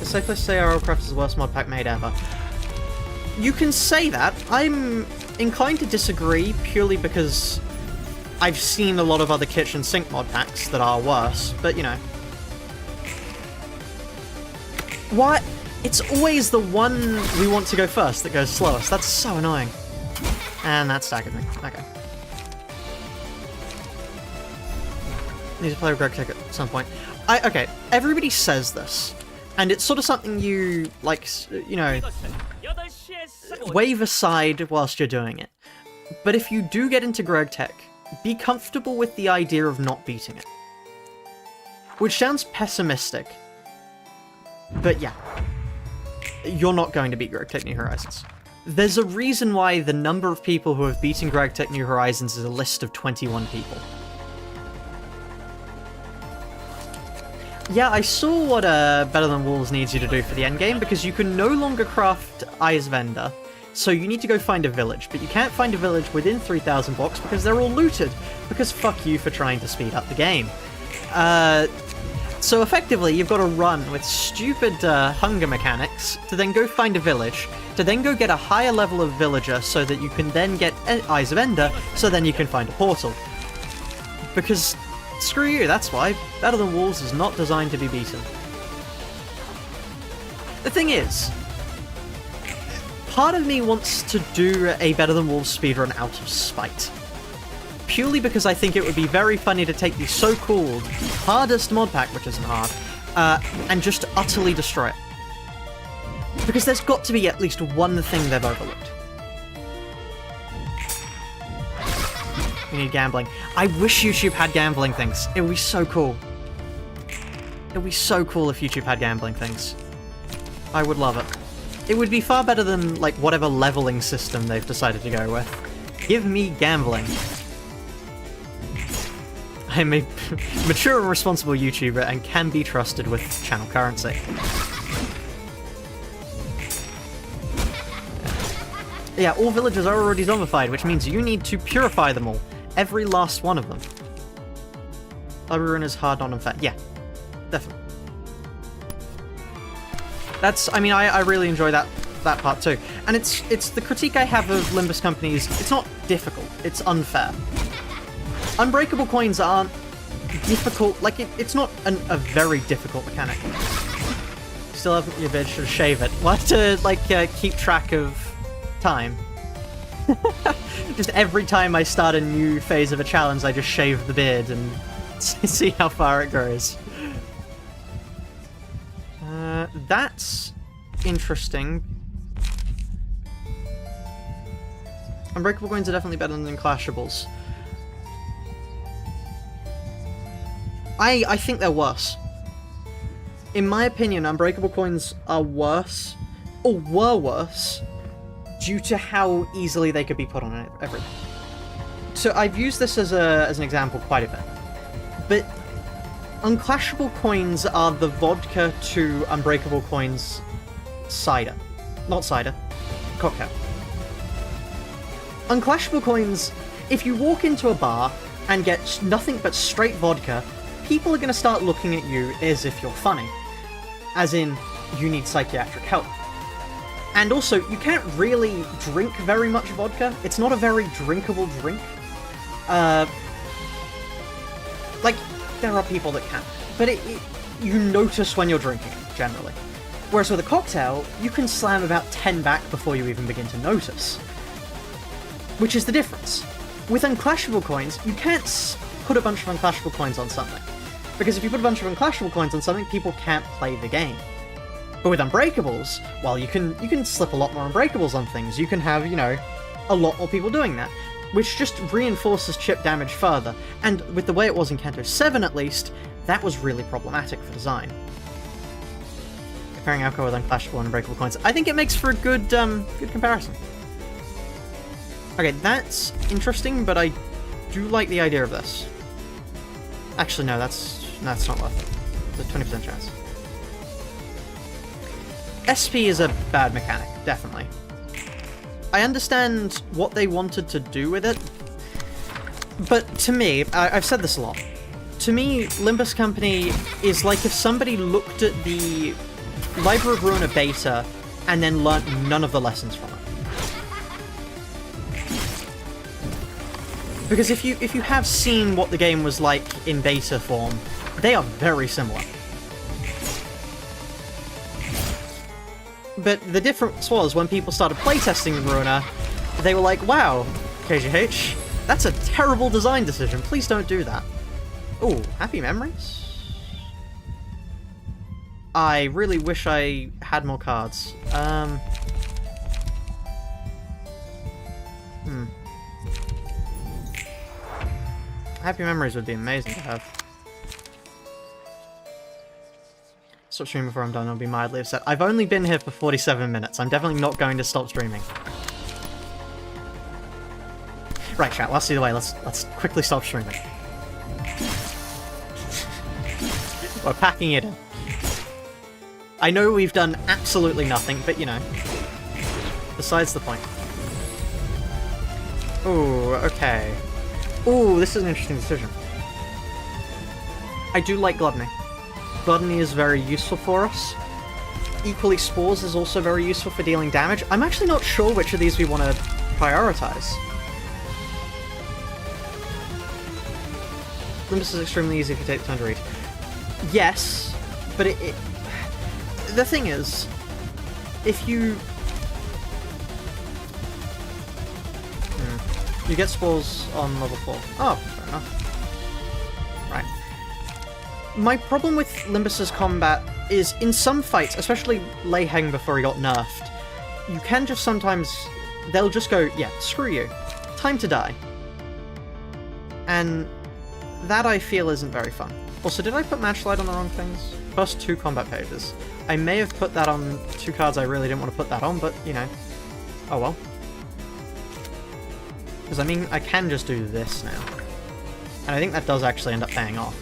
It's safe to say Aerocraft is the worst mod pack made ever. You can say that. I'm inclined to disagree purely because I've seen a lot of other kitchen sink mod packs that are worse, but you know. What? It's always the one we want to go first that goes slowest. That's so annoying. And that staggered me. Okay. Need to play with Greg Tech at some point. Okay, everybody says this. And it's sort of something you, like, you know, wave aside whilst you're doing it. But if you do get into Greg Tech, be comfortable with the idea of not beating it. Which sounds pessimistic. But yeah. You're not going to beat Greg Tech New Horizons. There's a reason why the number of people who have beaten Greg Tech New Horizons is a list of 21 people. Yeah, I saw what Better Than Wolves needs you to do for the endgame, because you can no longer craft Eyes Vendor, so you need to go find a village, but you can't find a village within 3,000 blocks because they're all looted, because fuck you for trying to speed up the game. So effectively, you've got to run with stupid hunger mechanics to then go find a village, to then go get a higher level of villager so that you can then get Eyes of Ender, so then you can find a portal. Because, screw you, that's why. Better Than Wolves is not designed to be beaten. The thing is, part of me wants to do a Better Than Wolves speedrun out of spite. Purely because I think it would be very funny to take the so-called hardest mod pack, which isn't hard, and just utterly destroy it. Because there's got to be at least one thing they've overlooked. We need gambling. I wish YouTube had gambling things. It would be so cool. It would be so cool if YouTube had gambling things. I would love it. It would be far better than, like, whatever leveling system they've decided to go with. Give me gambling. I'm a mature and responsible YouTuber and can be trusted with channel currency. Yeah, all villagers are already zombified, which means you need to purify them all. Every last one of them. Librarian is hard, not unfair. Yeah, definitely. That's, I mean, I really enjoy that part too. And it's the critique I have of Limbus companies. It's not difficult, it's unfair. Unbreakable coins aren't difficult, like, it's not a very difficult mechanic. Still haven't your beard, should shave it. We'll have to, like, keep track of time. Just every time I start a new phase of a challenge, I just shave the beard and see how far it grows. That's interesting. Unbreakable coins are definitely better than Clashables. I think they're worse. In my opinion, Unbreakable coins are worse, or were worse, due to how easily they could be put on everything. So I've used this as an example quite a bit. But Unclashable coins are the vodka to Unbreakable coins cider. Not cider. Cocktail. Unclashable coins, if you walk into a bar and get nothing but straight vodka, people are going to start looking at you as if you're funny. As in, you need psychiatric help. And also, you can't really drink very much vodka. It's not a very drinkable drink. Like, there are people that can. But you notice when you're drinking it, generally. Whereas with a cocktail, you can slam about 10 back before you even begin to notice. Which is the difference. With Unclashable coins, you can't put a bunch of Unclashable coins on something. Because if you put a bunch of Unclashable coins on something, people can't play the game. But with Unbreakables, well, you can slip a lot more Unbreakables on things. You can have, you know, a lot more people doing that. Which just reinforces chip damage further. And with the way it was in Kanto 7, at least, that was really problematic for design. Comparing alcohol with Unclashable and Unbreakable coins, I think it makes for a good comparison. Okay, that's interesting, but I do like the idea of this. Actually, no, that's not worth it. It's a 20% chance. SP is a bad mechanic, definitely. I understand what they wanted to do with it, but to me, I've said this a lot, to me, Limbus Company is like if somebody looked at the Library of Ruina beta and then learnt none of the lessons from it. Because if you have seen what the game was like in beta form, they are very similar. But the difference was when people started playtesting Ruina, they were like, wow, KGH, that's a terrible design decision, please don't do that. Ooh, happy memories? I really wish I had more cards. Happy memories would be amazing to have. Stop streaming before I'm done, I'll be mildly upset. I've only been here for 47 minutes. I'm definitely not going to stop streaming. Right, chat, let's see the way. Let's quickly stop streaming. We're packing it in. I know we've done absolutely nothing, but you know. Besides the point. Ooh, okay. Ooh, this is an interesting decision. I do like Gluttony. Gluttony is very useful for us. Equally, Spores is also very useful for dealing damage. I'm actually not sure which of these we want to prioritize. Limbus is extremely easy if you take the time to read. Yes, but the thing is, if you... You get Spores on level 4. Oh, fair enough. Right. My problem with Limbus's combat is, in some fights, especially Lei Heng before he got nerfed, you can just sometimes... They'll just go, yeah, screw you. Time to die. And that, I feel, isn't very fun. Also, did I put Matchlight on the wrong things? First 2 combat pages. I may have put that on 2 cards I really didn't want to put that on, but, you know. Oh well. Because, I mean, I can just do this now. And I think that does actually end up paying off.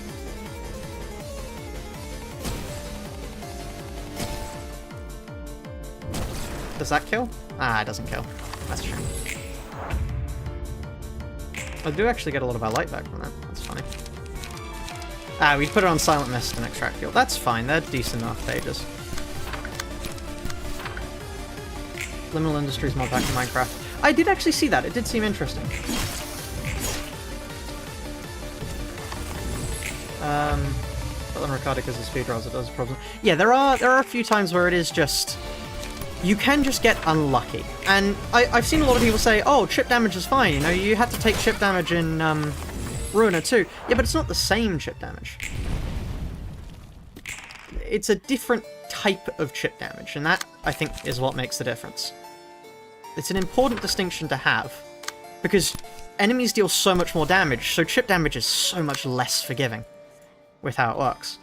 Does that kill? Ah, it doesn't kill. That's a shame. I do actually get a lot of our light back from that. That's funny. Ah, we put it on Silent Mist and Extract Fuel. That's fine, they're decent enough pages. Liminal Industries mod back in Minecraft. I did actually see that, it did seem interesting. But then Ricardic is a speed rolls, it does a problem. Yeah, there are a few times where it is just... You can just get unlucky. And I've seen a lot of people say, oh, chip damage is fine, you know, you have to take chip damage in Ruina too. Yeah, but it's not the same chip damage. It's a different type of chip damage, and that, I think, is what makes the difference. It's an important distinction to have, because enemies deal so much more damage, so chip damage is so much less forgiving with how it works.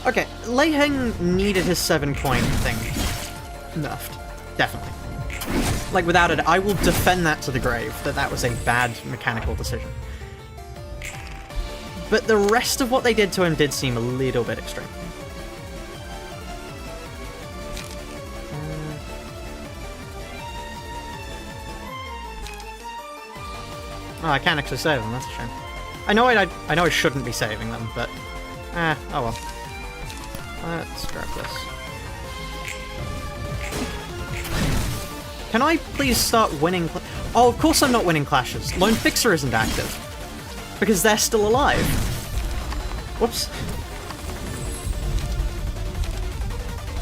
Okay, Lei Heng needed his 7 coin thing nerfed. Definitely. Like, without it, I will defend that to the grave, that was a bad mechanical decision. But the rest of what they did to him did seem a little bit extreme. Oh, I can't actually save them, that's a shame. I know I shouldn't be saving them, but... oh well. Let's grab this. Can I please start winning... Oh, of course I'm not winning clashes. Lone Fixer isn't active. Because they're still alive. Whoops.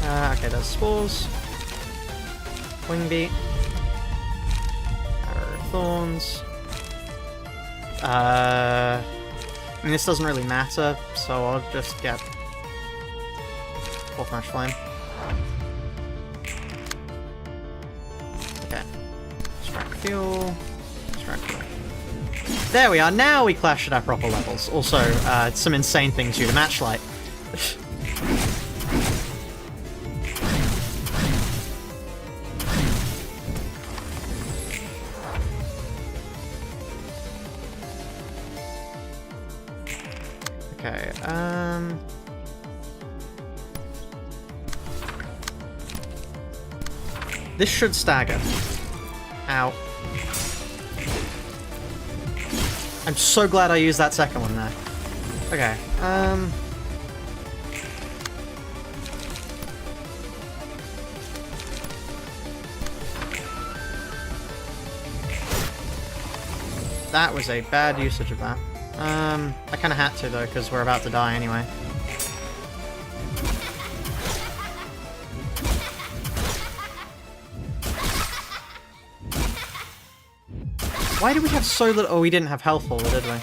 Okay, there's Spores. Wingbeat. Arrow of Thorns. I mean, this doesn't really matter, so I'll just get... Fourth Match Flame. Extract fuel. Extract fuel. There we are, now we clash at our proper levels. Also, some insane things due to Matchlight. Okay, this should stagger. Ow. I'm so glad I used that second one there. Okay, that was a bad usage of that. I kinda had to though, because we're about to die anyway. Why do we have so little? Oh, we didn't have health all, did we?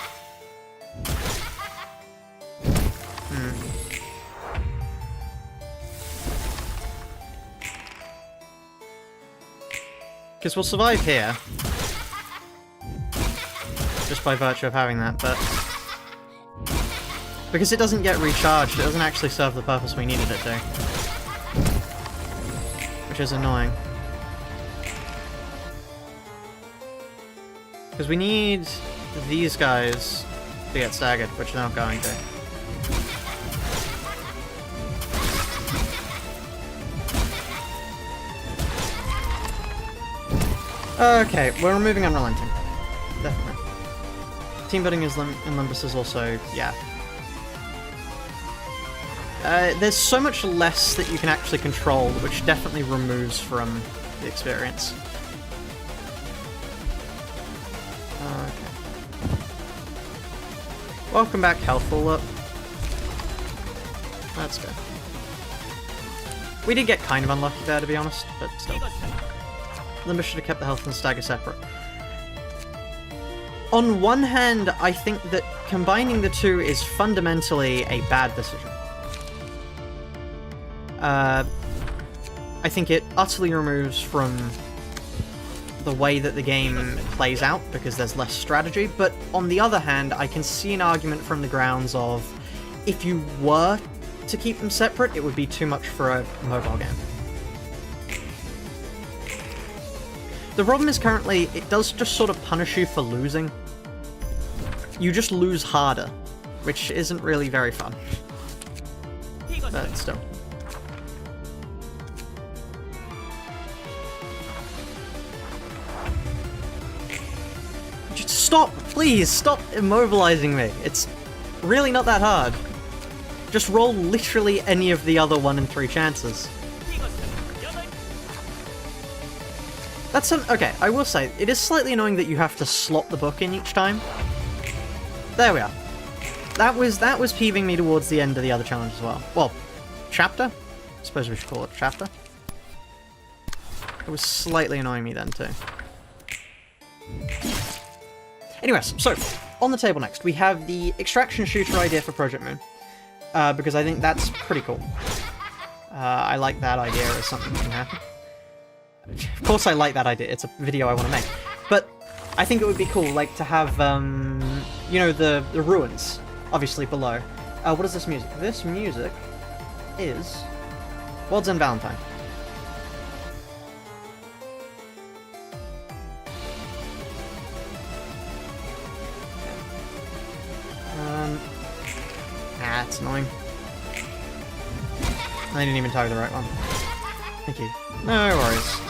Because we'll survive here. Just by virtue of having that, but... Because it doesn't get recharged, it doesn't actually serve the purpose we needed it to. Which is annoying. Because we need these guys to get staggered, which they're not going to. Okay, we're removing Unrelenting. Definitely. Team building is in Limbus is also, yeah. There's so much less that you can actually control, which definitely removes from the experience. Okay. Welcome back, Healthful Up. That's good. We did get kind of unlucky there, to be honest, but still. Limbus should have kept the health and stagger separate. On one hand, I think that combining the two is fundamentally a bad decision. I think it utterly removes from the way that the game plays out, because there's less strategy, but on the other hand, I can see an argument from the grounds of, if you were to keep them separate, it would be too much for a mobile game. The problem is currently, it does just sort of punish you for losing. You just lose harder, which isn't really very fun. But still. Just stop! Please, stop immobilizing me! It's really not that hard. Just roll literally any of the other 1 in 3 chances. That's okay, I will say, it is slightly annoying that you have to slot the book in each time. There we are. That was peeving me towards the end of the other challenge as well. Well, chapter? I suppose we should call it chapter. It was slightly annoying me then too. Anyways, so, on the table next, we have the extraction shooter idea for Project Moon. Because I think that's pretty cool. I like that idea as something that can happen. Of course I like that idea, it's a video I want to make. But I think it would be cool, like, to have, you know, the ruins, obviously, below. What is this music? This music is World's End Valentine. That's annoying. I didn't even target the right one. Thank you. No worries.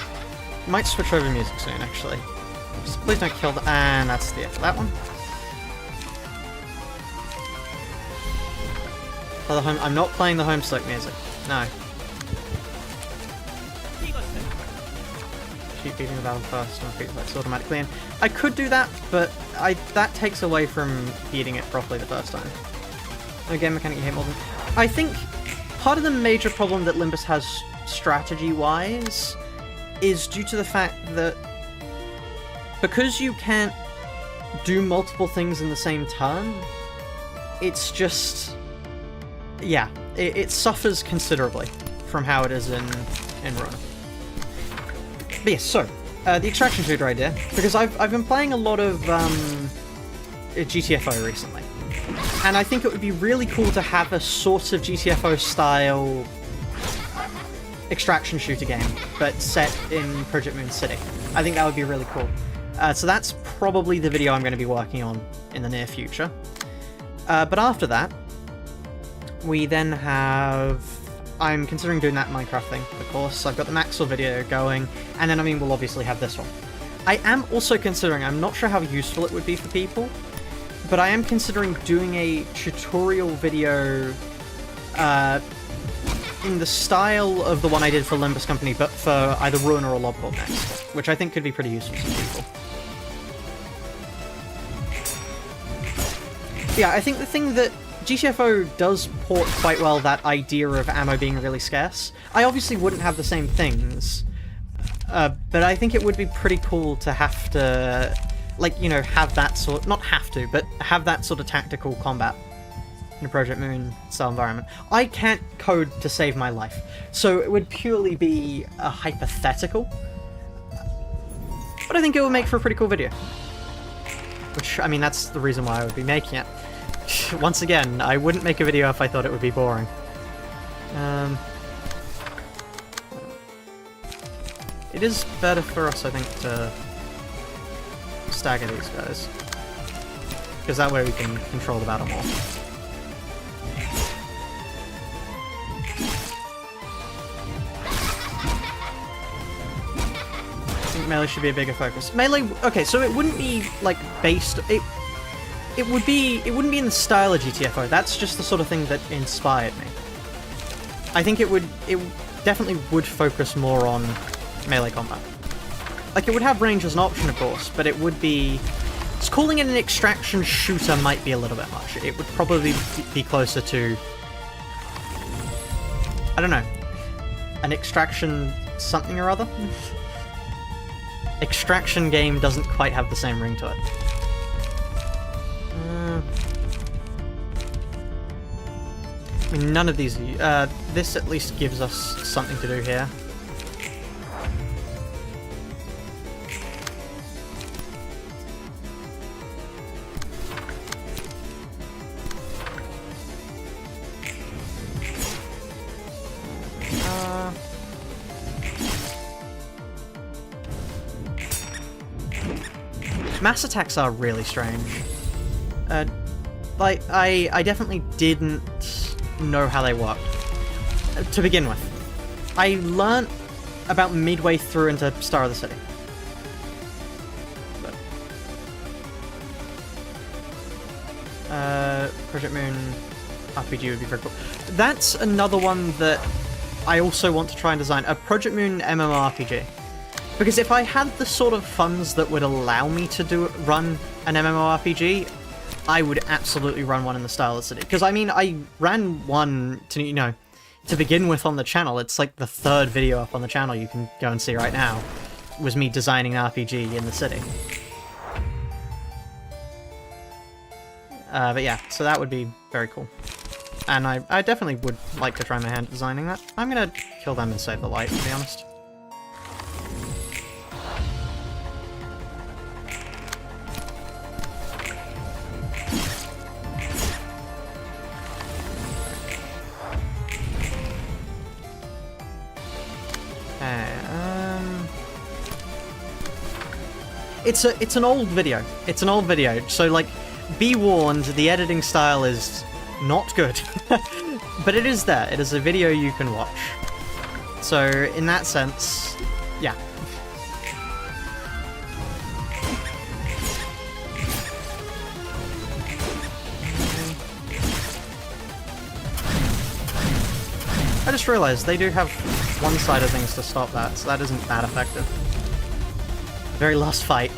Might switch over music soon, actually. Just please don't kill the... And that's the end of that one. For the home... I'm not playing the Homestuck music. No. Keep beating the battle first and repeat that's automatically in. I could do that, but that takes away from beating it properly the first time. No game mechanic you hate more than... I think part of the major problem that Limbus has strategy-wise is due to the fact that because you can't do multiple things in the same turn, it's just... yeah, it suffers considerably from how it is in Ruina. But yes, so, the extraction shooter idea, because I've been playing a lot of GTFO recently, and I think it would be really cool to have a sort of GTFO-style extraction shooter game, but set in Project Moon City. I think that would be really cool. So that's probably the video I'm going to be working on in the near future. But after that, we then have... I'm considering doing that Minecraft thing, of course. I've got the Maxwell video going, and then, I mean, we'll obviously have this one. I am also considering, I'm not sure how useful it would be for people, but I am considering doing a tutorial video in the style of the one I did for Limbus Company, but for either Ruina or Lobcorp next, which I think could be pretty useful to people. Yeah, I think the thing that GTFO does port quite well that idea of ammo being really scarce. I obviously wouldn't have the same things, but I think it would be pretty cool to have to, like, you know, have that sort... not have to, but have that sort of tactical combat in a Project Moon style environment. I can't code to save my life, so it would purely be a hypothetical, but I think it would make for a pretty cool video. Which, I mean, that's the reason why I would be making it. Once again, I wouldn't make a video if I thought it would be boring. It is better for us, I think, to stagger these guys, because that way we can control the battle more. I think melee should be a bigger focus. Melee, okay, so it wouldn't be, like, based... It wouldn't be in the style of GTFO, that's just the sort of thing that inspired me. I think it definitely would focus more on melee combat. Like, it would have range as an option, of course, but it would be... Just calling it an extraction shooter might be a little bit much. It would probably be closer to... I don't know. An extraction something or other? Extraction game doesn't quite have the same ring to it. I mean, none of these... this at least gives us something to do here. Mass attacks are really strange. Like, I definitely didn't know how they worked, to begin with. I learnt about midway through into Star of the City. But, Project Moon RPG would be very cool. That's another one that I also want to try and design, a Project Moon MMORPG. Because if I had the sort of funds that would allow me to run an MMORPG, I would absolutely run one in the style of the city. Because, I mean, I ran one to, you know, to begin with on the channel. It's like the third video up on the channel you can go and see right now. Was me designing an RPG in the city. But yeah, so that would be very cool. And I definitely would like to try my hand at designing that. I'm gonna kill them and save the light, to be honest. It's an old video. It's an old video, so, like, be warned, the editing style is Not good. But it is there. It is a video you can watch. So, in that sense, yeah. I just realized they do have one-sided things to stop that, so that isn't that effective. Very last fight.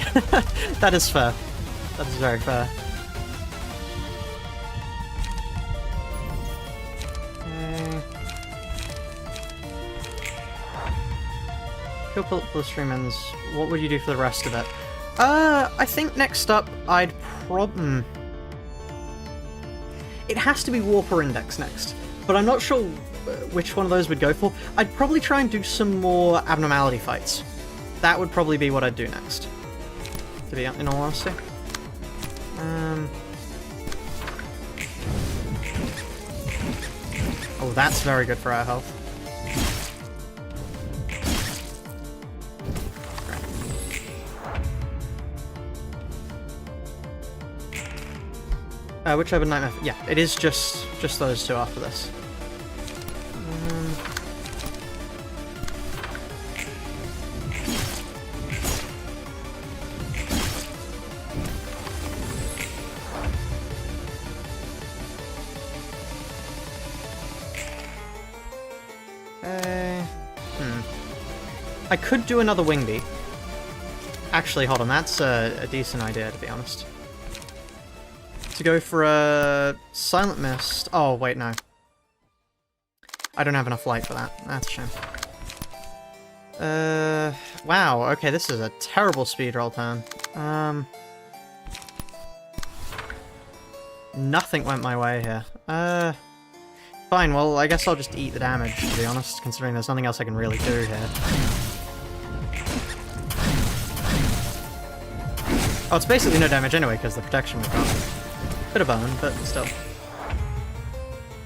That is fair. That is very fair. Kill Polystreamans. What would you do for the rest of it? I think next up I'd it has to be Warp or Index next, but I'm not sure which one of those would go for. I'd probably try and do some more abnormality fights. That would probably be what I'd do next, to be in all honesty. Oh, that's very good for our health. Whichever nightmare. Yeah, it is just those two after this. I could do another wing beat. Actually, hold on, that's a decent idea, to be honest. To go for a Silent Mist. Oh, wait, no. I don't have enough light for that. That's a shame. Wow, okay, this is a terrible speed roll turn. Nothing went my way here. Fine, well, I guess I'll just eat the damage, to be honest, considering there's nothing else I can really do here. Oh, it's basically no damage anyway, because the protection we've got. Bit of bone, but still.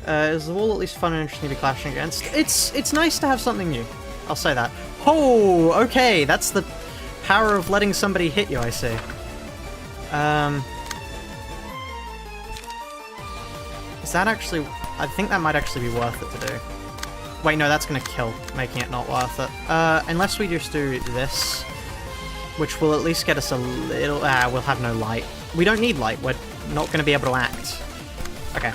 Is the wall at least fun and interesting to be clashing against? It's nice to have something new. I'll say that. Oh, okay, that's the power of letting somebody hit you, I see. Is that actually... I think that might actually be worth it to do. Wait, no, that's gonna kill, making it not worth it. Unless we just do this, which will at least get us a little... we'll have no light. We don't need light, we're not gonna be able to act. Okay.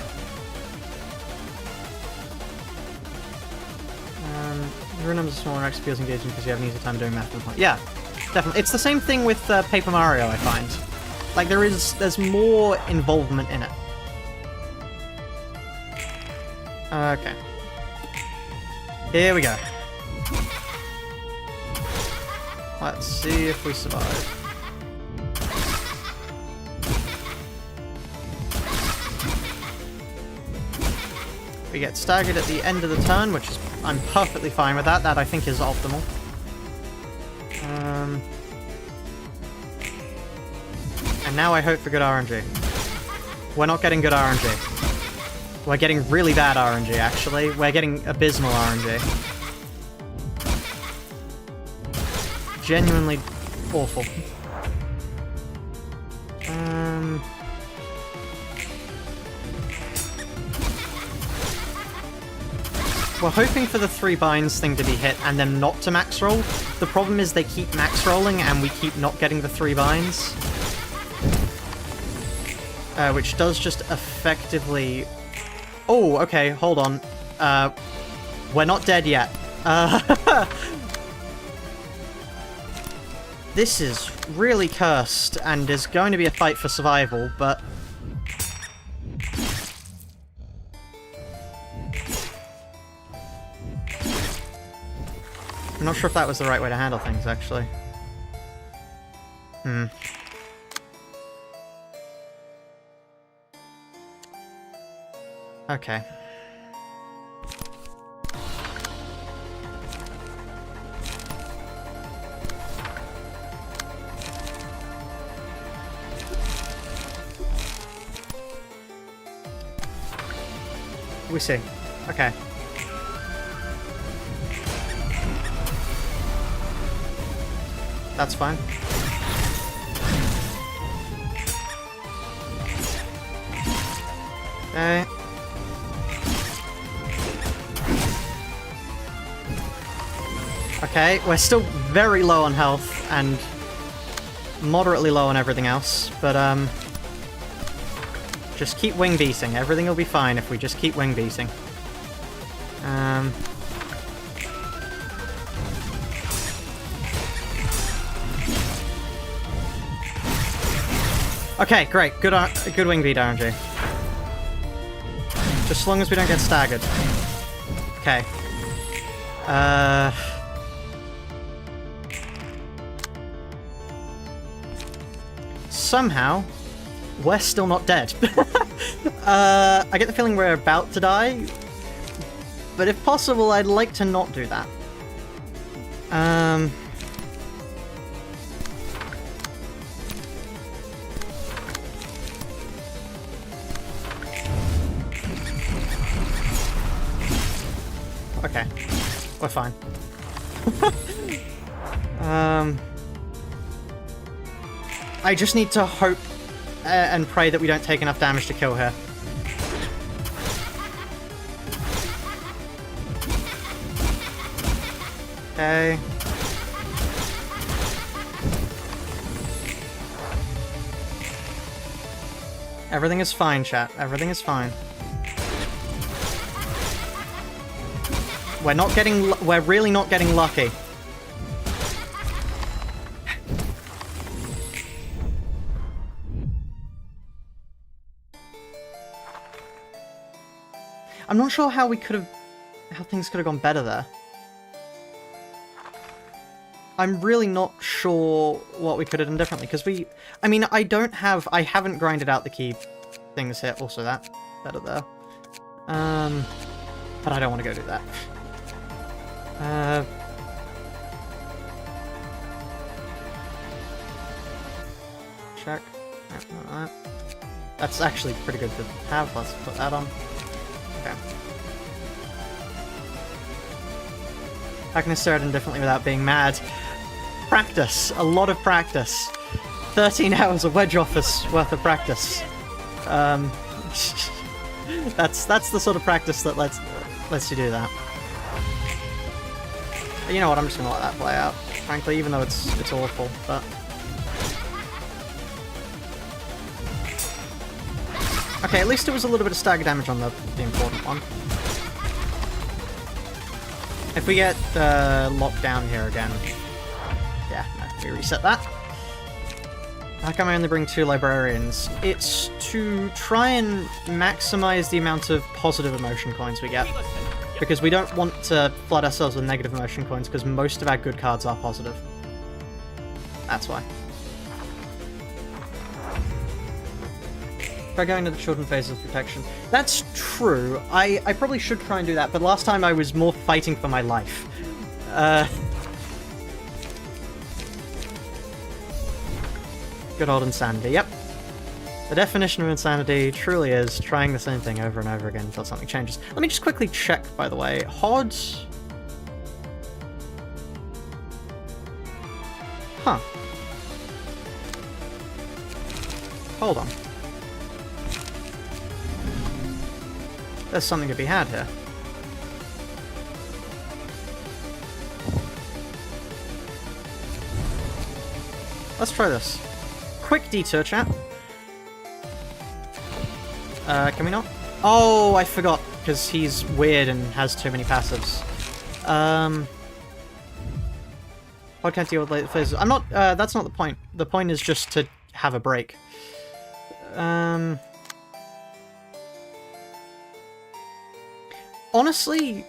Your numbers are smaller, XP is engaging because you have an easy time doing math. Yeah, definitely. It's the same thing with Paper Mario, I find. Like, there's more involvement in it. Okay. Here we go. Let's see if we survive. We get staggered at the end of the turn, which is... I'm perfectly fine with that. That, I think, is optimal. And now I hope for good RNG. We're not getting good RNG. We're getting really bad RNG, actually. We're getting abysmal RNG. Genuinely awful. We're hoping for the 3 binds thing to be hit and then not to max roll. The problem is they keep max rolling and we keep not getting the 3 binds. Which does just effectively... Oh, okay, hold on. We're not dead yet. This is really cursed and is going to be a fight for survival, but... I'm not sure if that was the right way to handle things, actually. Okay. We see. Okay. That's fine. Okay. Okay, we're still very low on health and moderately low on everything else, but just keep wing beating. Everything will be fine if we just keep wing beating. Okay, great. Good wing beat, RNG. Just as long as we don't get staggered. Okay. Somehow, we're still not dead. I get the feeling we're about to die, but if possible, I'd like to not do that. Okay, we're fine. I just need to hope and pray that we don't take enough damage to kill her. Okay. Everything is fine, chat. Everything is fine. We're really not getting lucky. I'm not sure how things could have gone better there. I'm really not sure what we could have done differently, because I mean, I haven't grinded out the key things here. Also that, better there. But I don't want to go do that. Check. No, that's actually pretty good to have. Let's put that on. Okay. How can I stare at him differently without being mad? Practice. A lot of practice. 13 hours of wedge office worth of practice. That's the sort of practice that lets you do that. You know what, I'm just gonna let that play out, frankly, even though it's awful, but... Okay, at least it was a little bit of stagger damage on the important one. If we get locked down here again... Yeah, no, we reset that. How come I only bring 2 Librarians? It's to try and maximize the amount of positive emotion coins we get. Because we don't want to flood ourselves with negative emotion coins, because most of our good cards are positive. That's why. Try going to the children phase of protection. That's true. I probably should try and do that, but last time I was more fighting for my life. Good old insanity, yep. The definition of insanity truly is trying the same thing over and over again until something changes. Let me just quickly check, by the way. HOD... Huh. Hold on. There's something to be had here. Let's try this. Quick detour, chat. Can we not? Oh, I forgot, because he's weird and has too many passives. What can't deal with late phases? I'm not, that's not the point. The point is just to have a break. Honestly,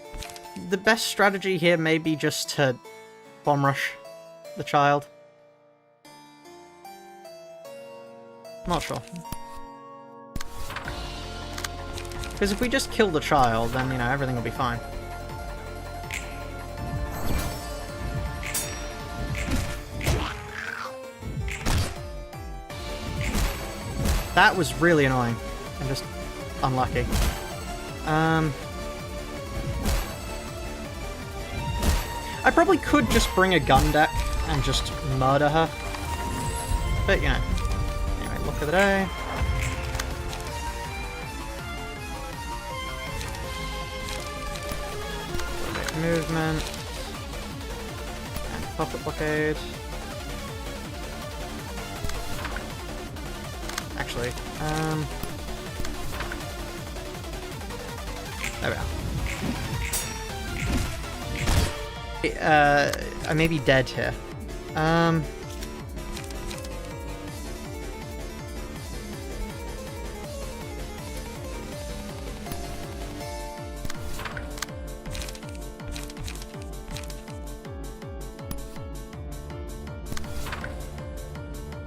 the best strategy here may be just to bomb rush the child. Not sure. Because if we just kill the child, then, you know, everything will be fine. That was really annoying. And just unlucky. I probably could just bring a gun deck and just murder her. But, you know. Anyway, look of the day. Movement. Puppet blockade. Actually, there we are. I may be dead here.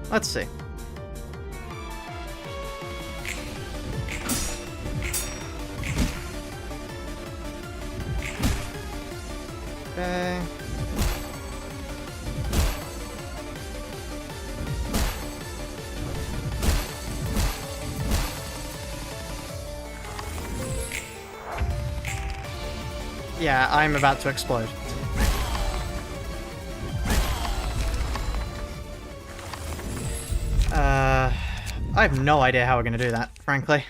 Let's see. Okay. Yeah, I'm about to explode. I have no idea how we're gonna do that, frankly.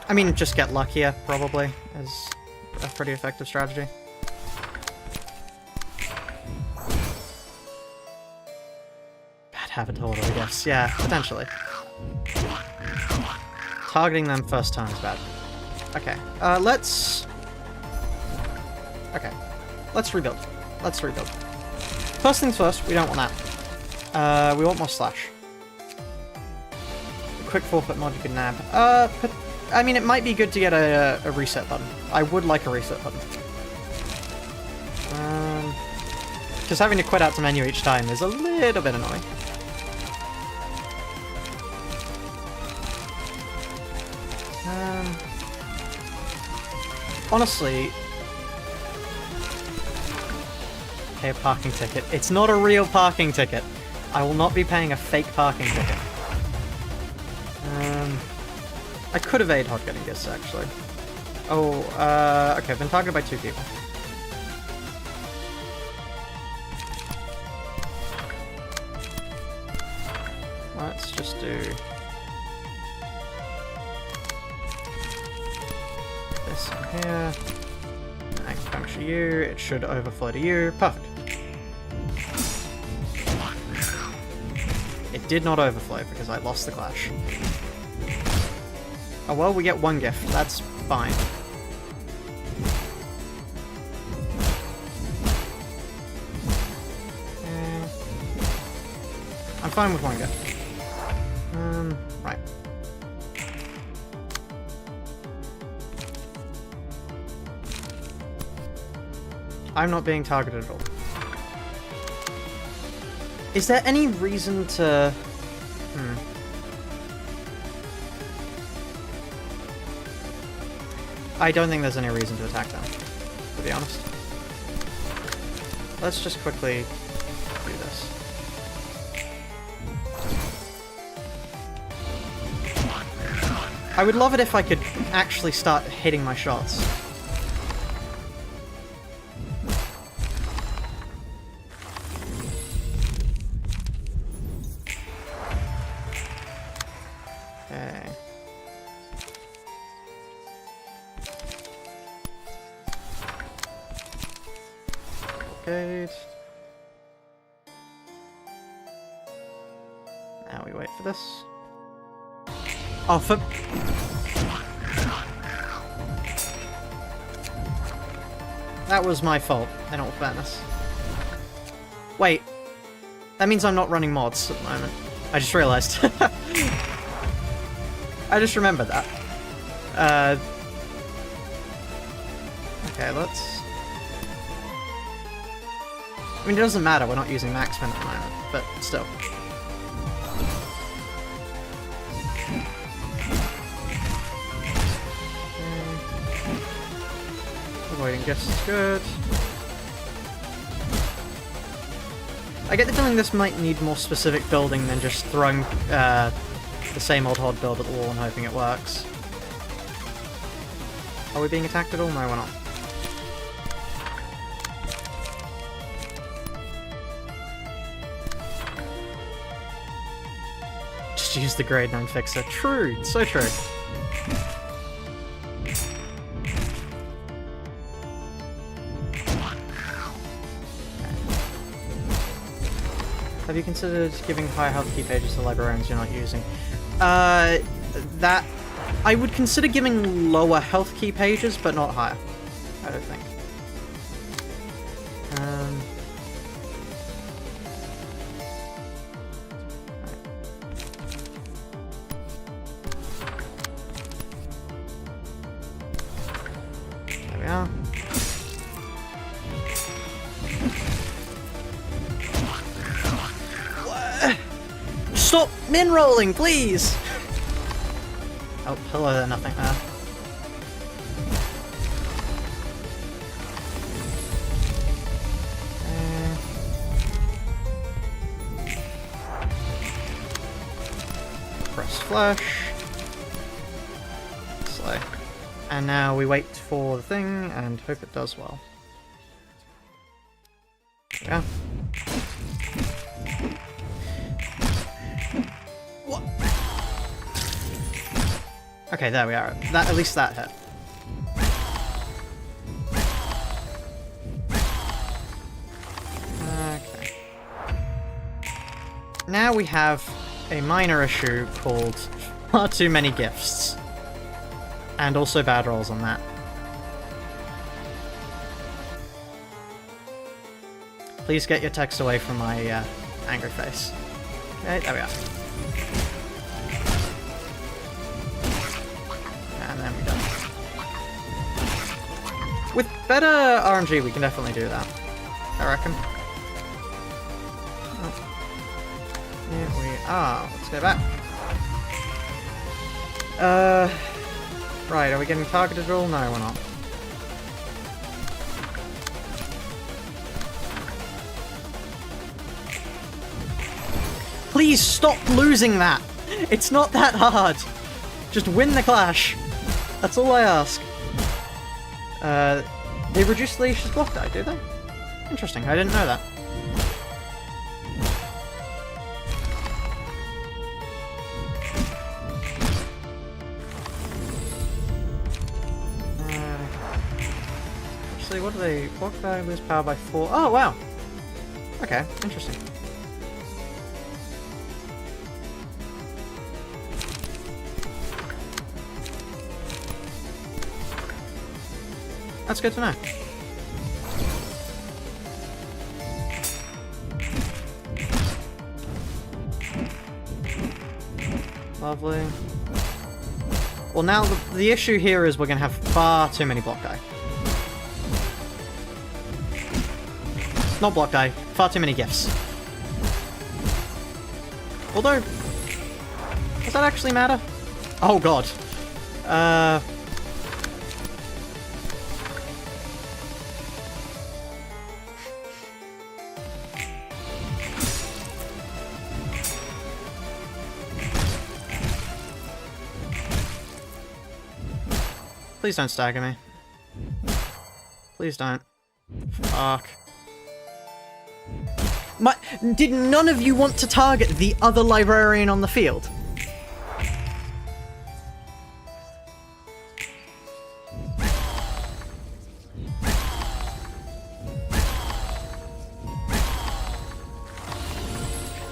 I mean, just get luckier, probably, is a pretty effective strategy. Bad habit order, I guess. Yeah, potentially. Targeting them first time is bad. Okay, let's... Okay, let's rebuild. Let's rebuild. First things first, we don't want that. We want more slash. A quick forfeit mod you can nab. But, I mean, it might be good to get a reset button. I would like a reset button. Because having to quit out to menu each time is a little bit annoying. Honestly... Pay a parking ticket. It's not a real parking ticket. I will not be paying a fake parking ticket. I could evade hot getting gifts, actually. Oh, okay, I've been targeted by 2 people. Let's just do... this in here. Acupuncture you, it should overflow to you. Perfect. It did not overflow because I lost the clash. Oh well, we get 1 gift. That's fine. I'm fine with 1 gift. Right. I'm not being targeted at all. Is there any reason to... I don't think there's any reason to attack them, to be honest. Let's just quickly do this. I would love it if I could actually start hitting my shots. Now we wait for this. Oh, for... That was my fault, in all fairness. Wait. That means I'm not running mods at the moment. I just realized. I just remembered that. Okay, let's... I mean, it doesn't matter, we're not using Maxman at the moment, but still. Avoiding gifts is good. I get the feeling this might need more specific building than just throwing the same old horde build at the wall and hoping it works. Are we being attacked at all? No, we're not. Just use the grade 9 fixer. True, so true. Have you considered giving higher health key pages to librarians you're not using? That... I would consider giving lower health key pages, but not higher. I don't think. There we are. Stop min rolling, please! Oh, hello there, nothing there. Press flash. Slow. And now we wait for the thing and hope it does well. There we go. What? Okay, there we are. That, at least that hit. Okay. Now we have a minor issue called far too many gifts. And also bad rolls on that. Please get your text away from my angry face. Okay, there we are. And then we're done. With better RNG, we can definitely do that, I reckon. Oh. Here we are. Let's go back. Right, are we getting targeted at all? No, we're not. Please stop losing that! It's not that hard! Just win the clash. That's all I ask. They reduce Leash's block die, do they? Interesting, I didn't know that. Actually, what do they... Block die, lose power by 4... Oh, wow! Okay, interesting. That's good to know. Lovely. Well, now the issue here is we're going to have far too many block die. Not block die, far too many gifts. Although, does that actually matter? Oh god. Please don't stagger me. Please don't. Fuck. Did none of you want to target the other librarian on the field?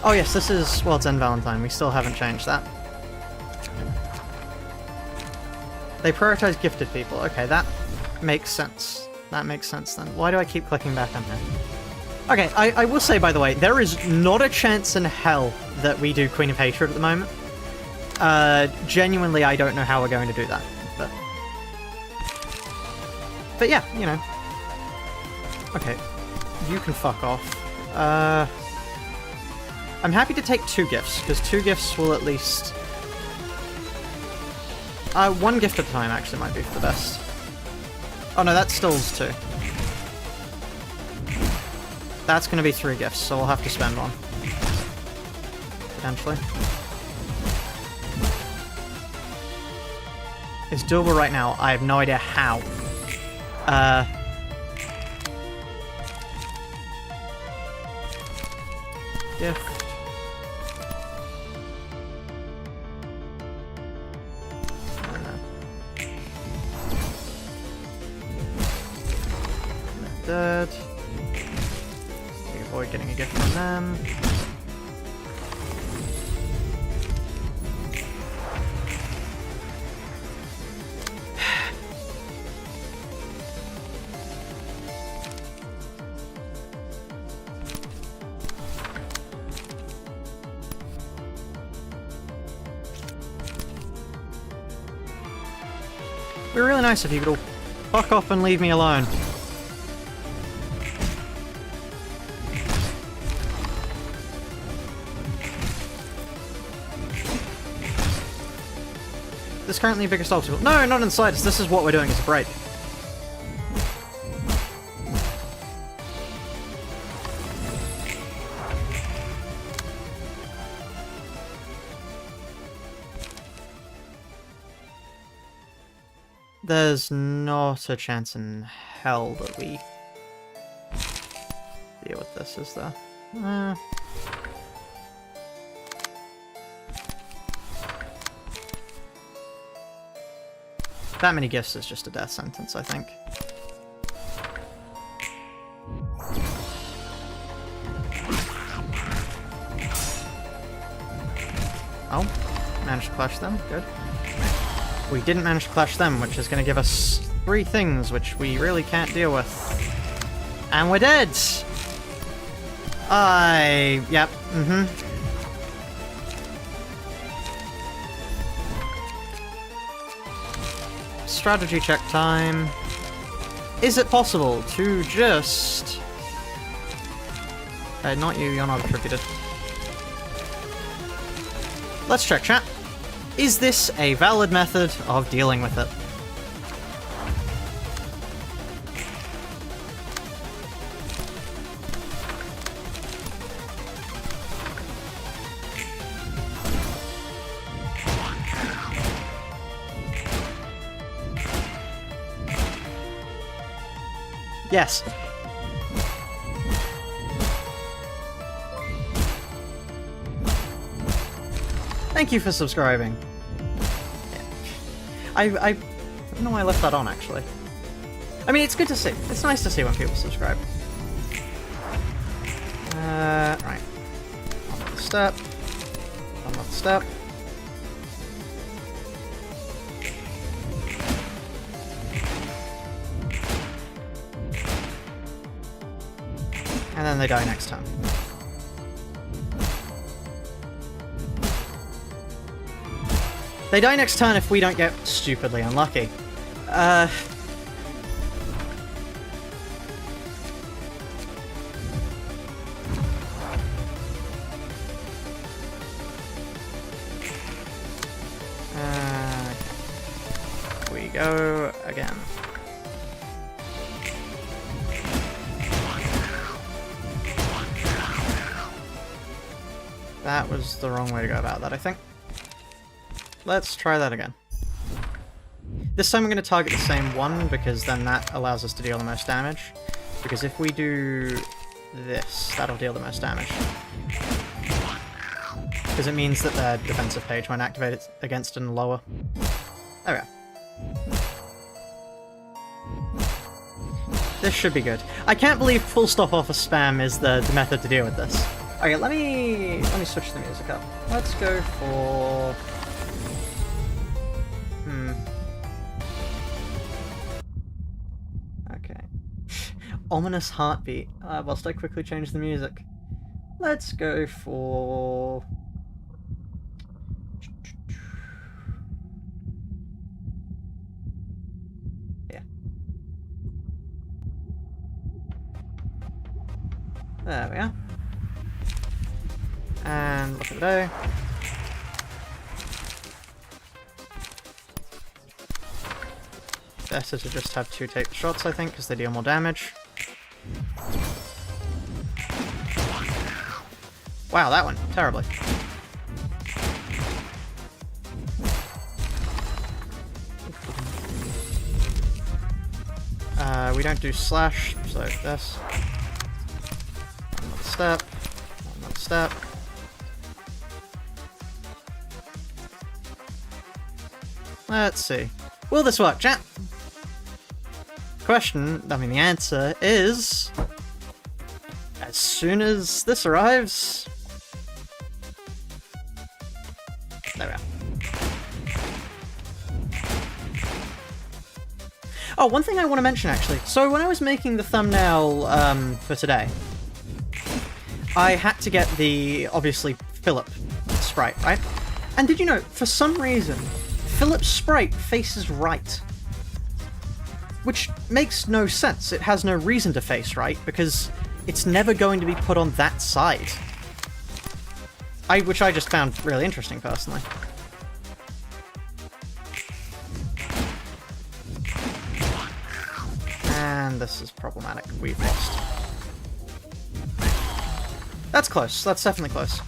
Oh yes, this is World's End Valentine. We still haven't changed that. They prioritize gifted people. Okay, that makes sense. That makes sense then. Why do I keep clicking back on here? Okay, I will say, by the way, there is not a chance in hell that we do Queen of Hatred at the moment. Genuinely, I don't know how we're going to do that. But yeah, you know. Okay, you can fuck off. I'm happy to take 2 gifts, because 2 gifts will at least... 1 gift at a time actually might be for the best. Oh no, that stills 2. That's going to be 3 gifts, so we'll have to spend 1. Potentially. It's doable right now. I have no idea how. Gift. Dead. We avoid getting a gift from them. be really nice if you could all fuck off and leave me alone. This is currently the biggest obstacle. No, not in the slightest. This is what we're doing as a break. There's not a chance in hell that we deal with this, is there? That many gifts is just a death sentence, I think. Oh, managed to clash them, good. We didn't manage to clash them, which is going to give us 3 things which we really can't deal with. And we're dead! Yep, Strategy check time. Is it possible to just... not you, you're not attributed. Let's check, chat. Is this a valid method of dealing with it? Yes. Thank you for subscribing. Yeah. I don't know why I left that on, actually. I mean, it's good to see. It's nice to see when people subscribe. Right. Another step. Another step. And then they die next time. They die next turn if we don't get stupidly unlucky. We go again. That was the wrong way to go about that, I think. Let's try that again. This time I'm going to target the same one, because then that allows us to deal the most damage. Because if we do this, that'll deal the most damage. Because it means that their defensive page won't activate it against and lower. There we go. This should be good. I can't believe full stop off of spam is the method to deal with this. Okay, let me switch the music up. Let's go for... Okay. Ominous heartbeat. Whilst I quickly change the music. Let's go for... Yeah. There we are. And look at the day. Better to just have 2 take shots, I think, because they deal more damage. Wow, that one. Terribly. We don't do slash, so this. Another step. Another step. Let's see. Will this work, chat? The answer is... as soon as this arrives... There we are. Oh, one thing I want to mention, actually. So when I was making the thumbnail for today, I had to get the, obviously, Philip sprite, right? And did you know, for some reason, Philip's sprite faces right. Which makes no sense. It has no reason to face right, because it's never going to be put on that side. Which I just found really interesting, personally. And this is problematic. We've lost. That's close. That's definitely close.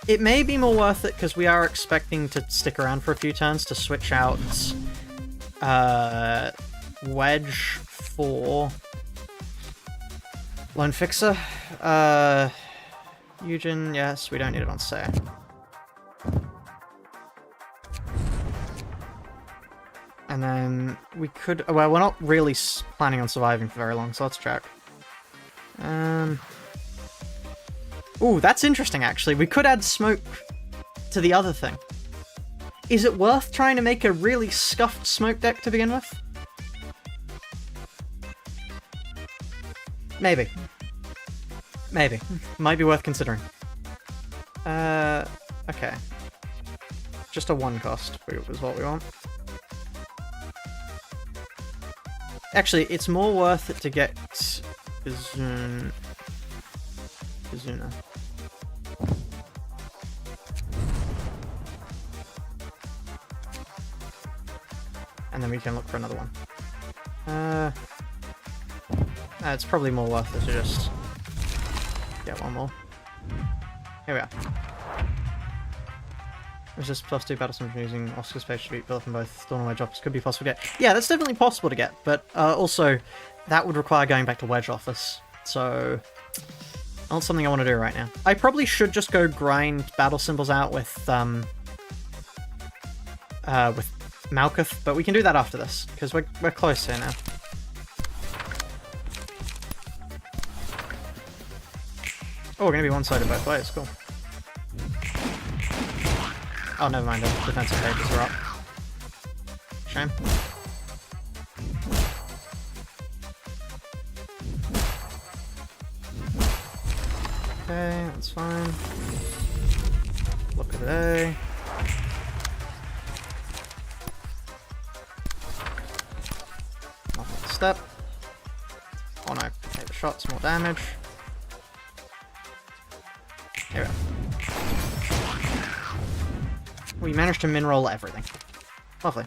It may be more worth it because we are expecting to stick around for a few turns to switch out Wedge for Lone Fixer. Eugen, yes, we don't need it on Say. And then we could... Well, we're not really planning on surviving for very long, so let's check. Ooh, that's interesting, actually. We could add smoke to the other thing. Is it worth trying to make a really scuffed smoke deck to begin with? Maybe. Maybe. Might be worth considering. Okay. Just a 1 cost is what we want. Actually, it's more worth it to get Kazuna. And then we can look for another one. It's probably more worth it to just get one more. Here we are. Resist +2 battle summon using Oscar's page to beat build up in both Thorn and Wedge Office could be possible to get. Yeah, that's definitely possible to get, but also that would require going back to Wedge Office, so not something I want to do right now. I probably should just go grind battle symbols out with Malkuth, but we can do that after this, because we're close here now. Oh, we're going to be one-sided both ways, cool. Oh, never mind, the defensive pages are up. Shame. Okay, that's fine. Look at A. Not step. Oh no, paper shots, more damage. Here we go. We managed to min-roll everything. Lovely.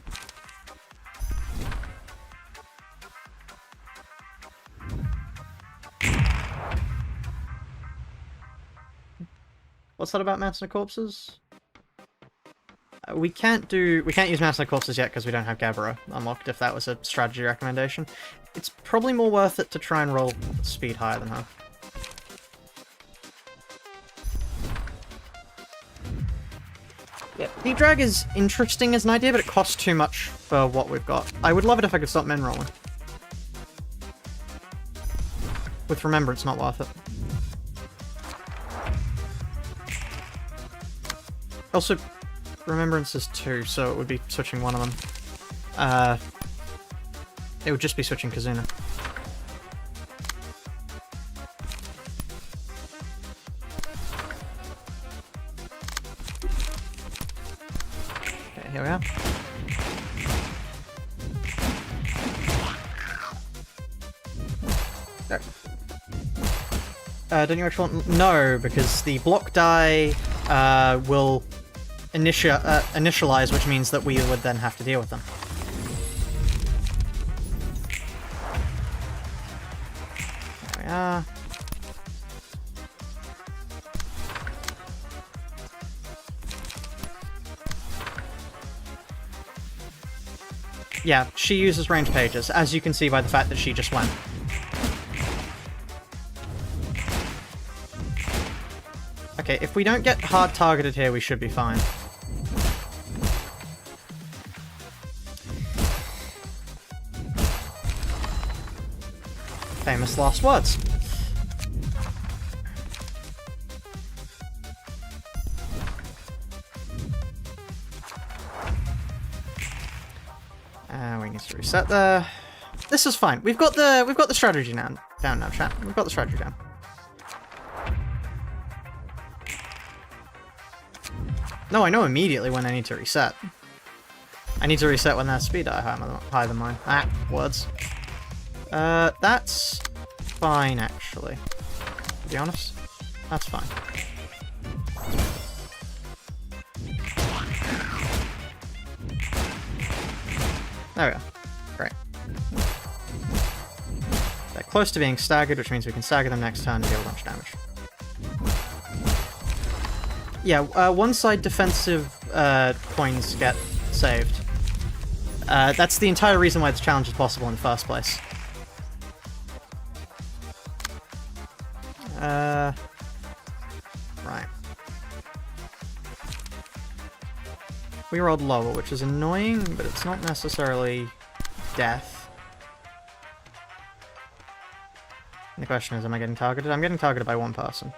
What's that about Mountain of Corpses? We can't use Mountain of Corpses yet because we don't have Gabbro unlocked, if that was a strategy recommendation. It's probably more worth it to try and roll speed higher than her. Yeah, D-Drag is interesting as an idea, but it costs too much for what we've got. I would love it if I could stop min-rolling. With Remembrance, not worth it. Also, Remembrance is 2, so it would be switching one of them. It would just be switching Kazuna. Okay, here we are. There. Don't you actually want... No, because the block die will initialize, which means that we would then have to deal with them. There we are. Yeah, she uses range pages, as you can see by the fact that she just went. Okay, if we don't get hard targeted here, we should be fine. Famous last words. We need to reset there. This is fine. We've got the strategy down now, chat. We've got the strategy down. No, I know immediately when I need to reset. I need to reset when their speed are higher than mine. Ah, words. That's fine, actually. To be honest, that's fine. There we go. Great. They're close to being staggered, which means we can stagger them next turn and deal a bunch of damage. Yeah, one side defensive coins get saved. That's the entire reason why this challenge is possible in the first place. Right. We rolled lower, which is annoying, but it's not necessarily death. And the question is, am I getting targeted? I'm getting targeted by one person.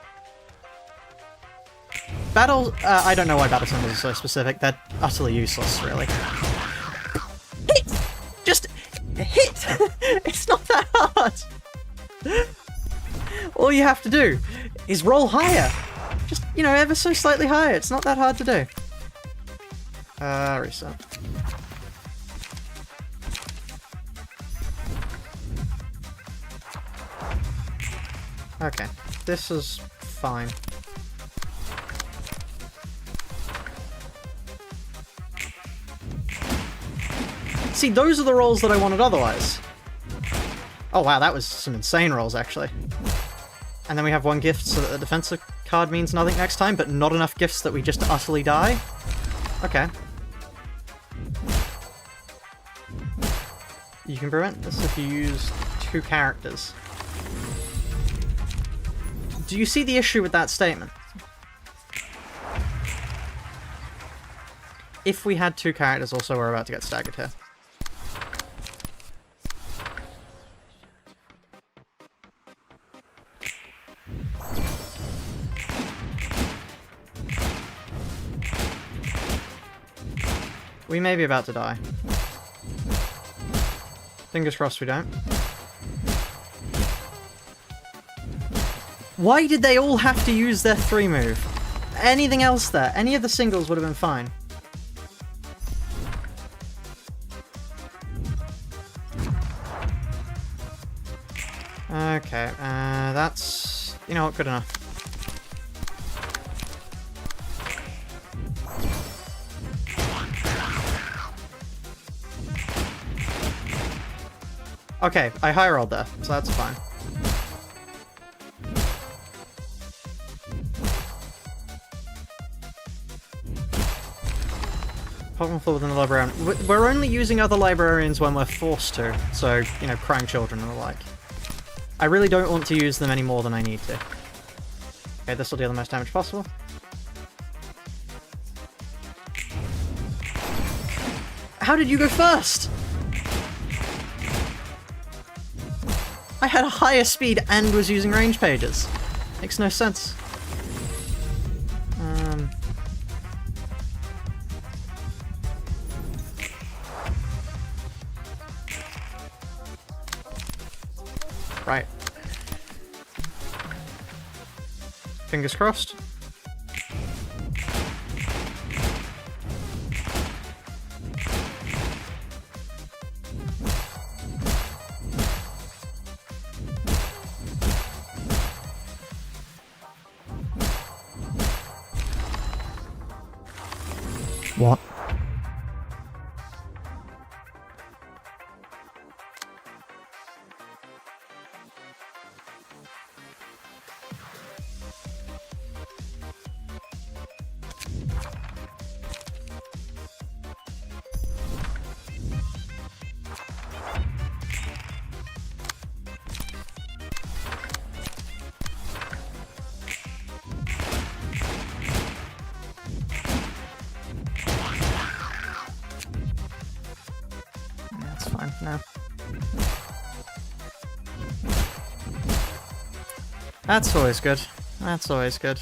Battle... I don't know why battle symbols are so specific. They're utterly useless, really. Hit! Just hit! It's not that hard! All you have to do is roll higher. Just, you know, ever so slightly higher. It's not that hard to do. Reset. Okay, this is fine. See, those are the rolls that I wanted otherwise. Oh wow, that was some insane rolls, actually. And then we have one gift so that the defensive card means nothing next time, but not enough gifts that we just utterly die. Okay. You can prevent this if you use 2 characters. Do you see the issue with that statement? If we had 2 characters, also we're about to get staggered here. We may be about to die. Fingers crossed we don't. Why did they all have to use their 3 move? Anything else there? Any of the singles would have been fine. Okay, that's... you know what, good enough. Okay, I high rolled there, so that's fine. Pokemon floor within the Librarian. We're only using other Librarians when we're forced to, so, you know, crying children and the like. I really don't want to use them any more than I need to. Okay, this will deal the most damage possible. How did you go first? I had a higher speed and was using range pages. Makes no sense. Right. Fingers crossed. What? No. That's always good. That's always good.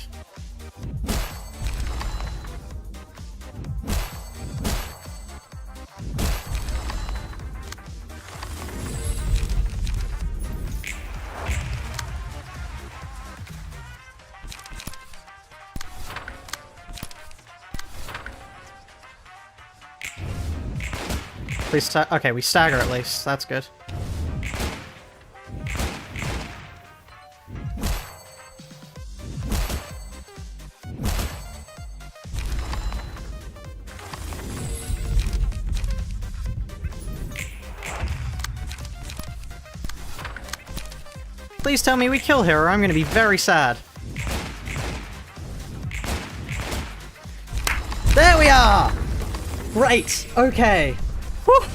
Please okay, we stagger at least. That's good. Please tell me we kill her, or I'm gonna be very sad. There we are! Great! Okay. Whew.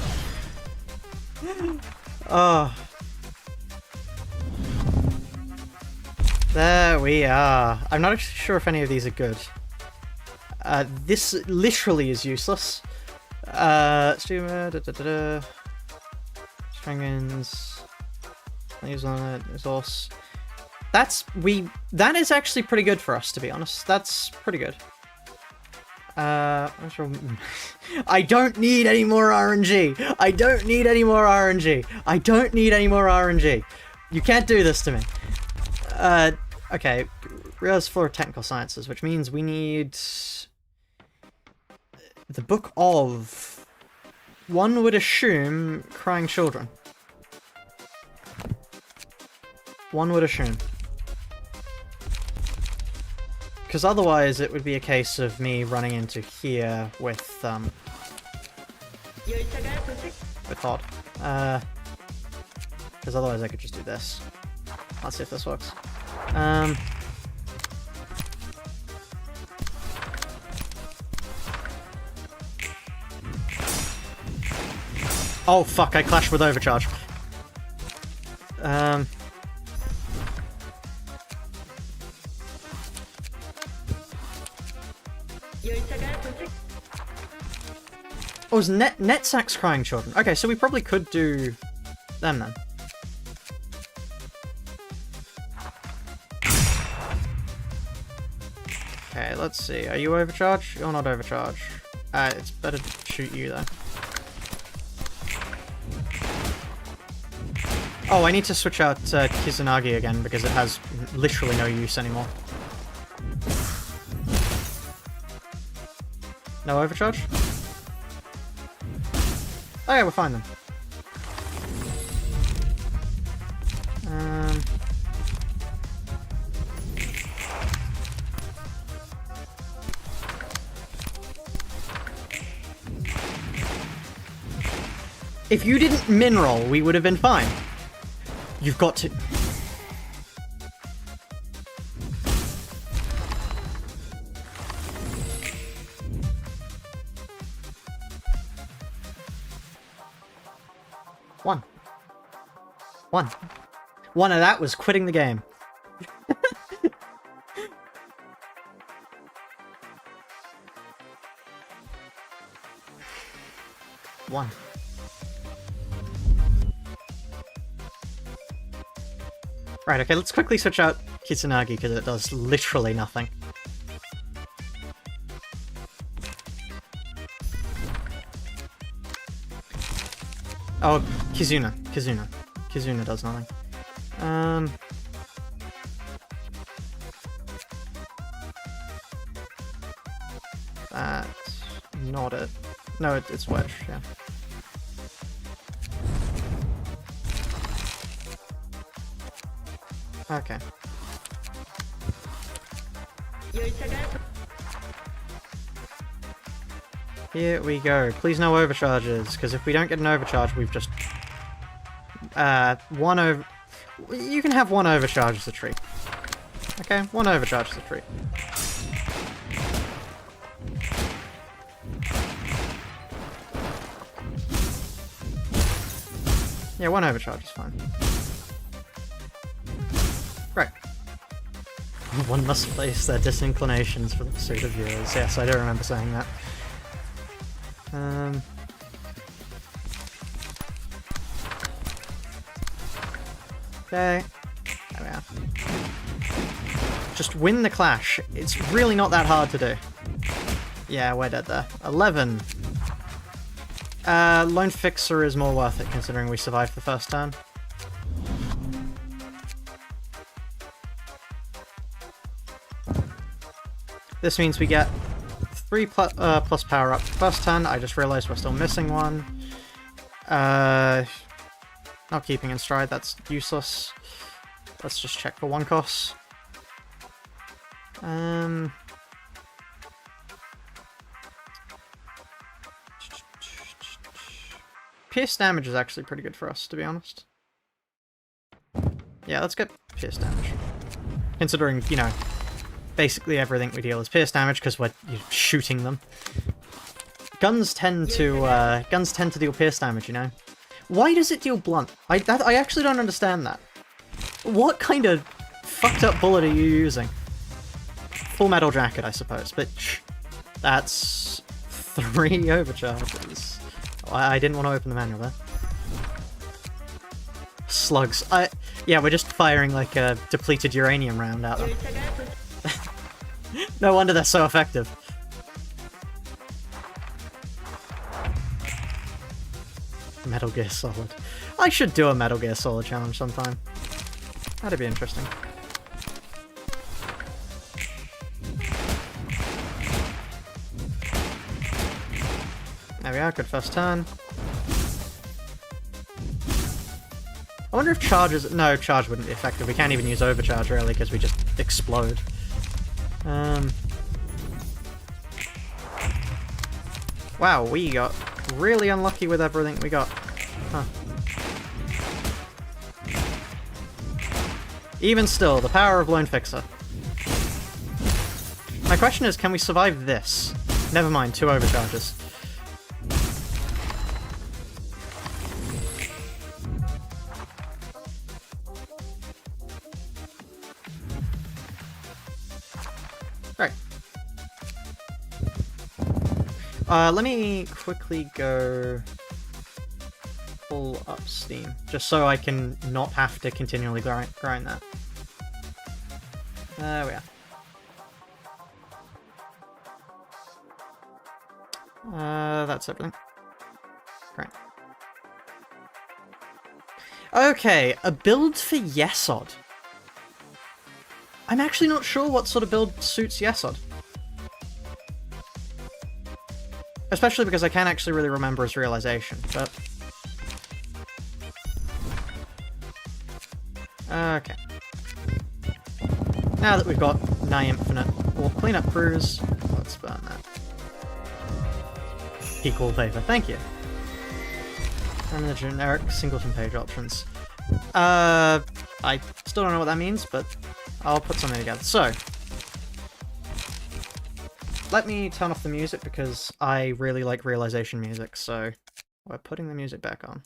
Oh. There we are. I'm not actually sure if any of these are good. This literally is useless. Strangins. Use on it. Resource. That is actually pretty good for us, to be honest. That's pretty good. I don't need any more RNG. I don't need any more RNG. I don't need any more RNG. You can't do this to me. Okay. Realize Floor of Technical Sciences, which means we need the Book of, one would assume, Crying Children. One would assume. Because otherwise it would be a case of me running into here with Hod. Because otherwise I could just do this. Let's see if this works. Oh fuck, I clashed with Overcharge. Oh, it's Netzak's Crying Children. Okay, so we probably could do them then. Okay, let's see. Are you overcharged? You're not overcharged. It's better to shoot you though. Oh, I need to switch out Kizunagi again because it has literally no use anymore. No overcharge? Oh yeah, we're fine then. If you didn't min roll, we would have been fine. You've got to... One of that was quitting the game. One. Right, okay, let's quickly switch out Kitsunagi because it does literally nothing. Oh, Kizuna does nothing. That's not it. No, it's Wedge, yeah. Okay. Here we go. Please no overcharges, because if we don't get an overcharge, we've just... one over... You can have one overcharge as a treat. Okay, one overcharge as a treat. Yeah, one overcharge is fine. Right. One must face their disinclinations for the pursuit of viewers. Yes, I do remember saying that. Okay. There we are. Just win the clash. It's really not that hard to do. Yeah, we're dead there. 11. Lone Fixer is more worth it considering we survived the first turn. This means we get 3 plus power up first turn. I just realized we're still missing one. Not keeping in stride, that's useless. Let's just check for 1 cost. Pierce damage is actually pretty good for us, to be honest. Yeah, let's get pierce damage. Considering, you know, basically everything we deal is pierce damage because we're shooting them. Guns tend to deal pierce damage, you know. Why does it deal blunt? I actually don't understand that. What kind of fucked up bullet are you using? Full metal jacket, I suppose, but that's 3 overcharges. I didn't want to open the manual there. Slugs. Yeah, we're just firing like a depleted uranium round at them. No wonder they're so effective. Metal Gear Solid. I should do a Metal Gear Solid challenge sometime. That'd be interesting. There we are, good first turn. I wonder if charges... No, charge wouldn't be effective. We can't even use overcharge, really, because we just explode. Wow, we got really unlucky with everything we got. Huh. Even still, the power of Lone Fixer. My question is, can we survive this? Never mind, 2 overcharges. Right. Let me quickly go pull up Steam, just so I can not have to continually grind that. There we are. That's everything. Great. Okay, a build for Yesod. I'm actually not sure what sort of build suits Yesod. Especially because I can't actually really remember his realization, but... Okay. Now that we've got nigh infinite or cleanup crews, let's burn that. Equal favor, thank you. And the generic singleton page options. I still don't know what that means, but I'll put something together. So, let me turn off the music because I really like realization music, so we're putting the music back on.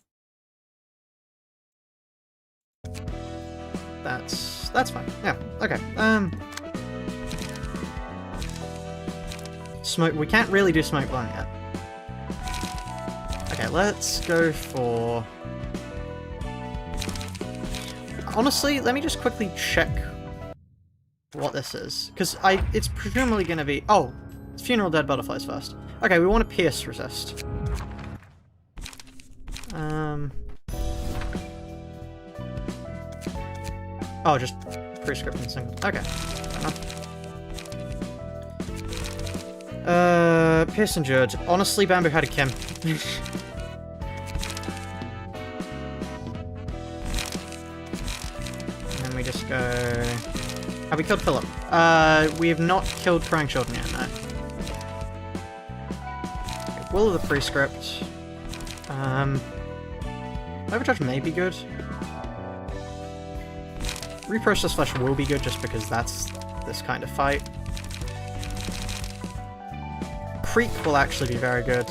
That's fine. Yeah, okay. Smoke, we can't really do smoke blowing yet. Okay, let's go for... Honestly, let me just quickly check what this is, because it's presumably going to be... Oh, it's Funeral Dead Butterflies first. Okay, we want to Pierce Resist. Oh, just prescript and single. Okay, fair enough. Pierce Endured. Honestly, Bamboo had a Kim. And we just go... Have we killed Philip? We have not killed Crying Children yet, no. Okay, Will of the Prescript. Overcharge may be good. Reprocess Flesh will be good just because that's this kind of fight. Creek will actually be very good.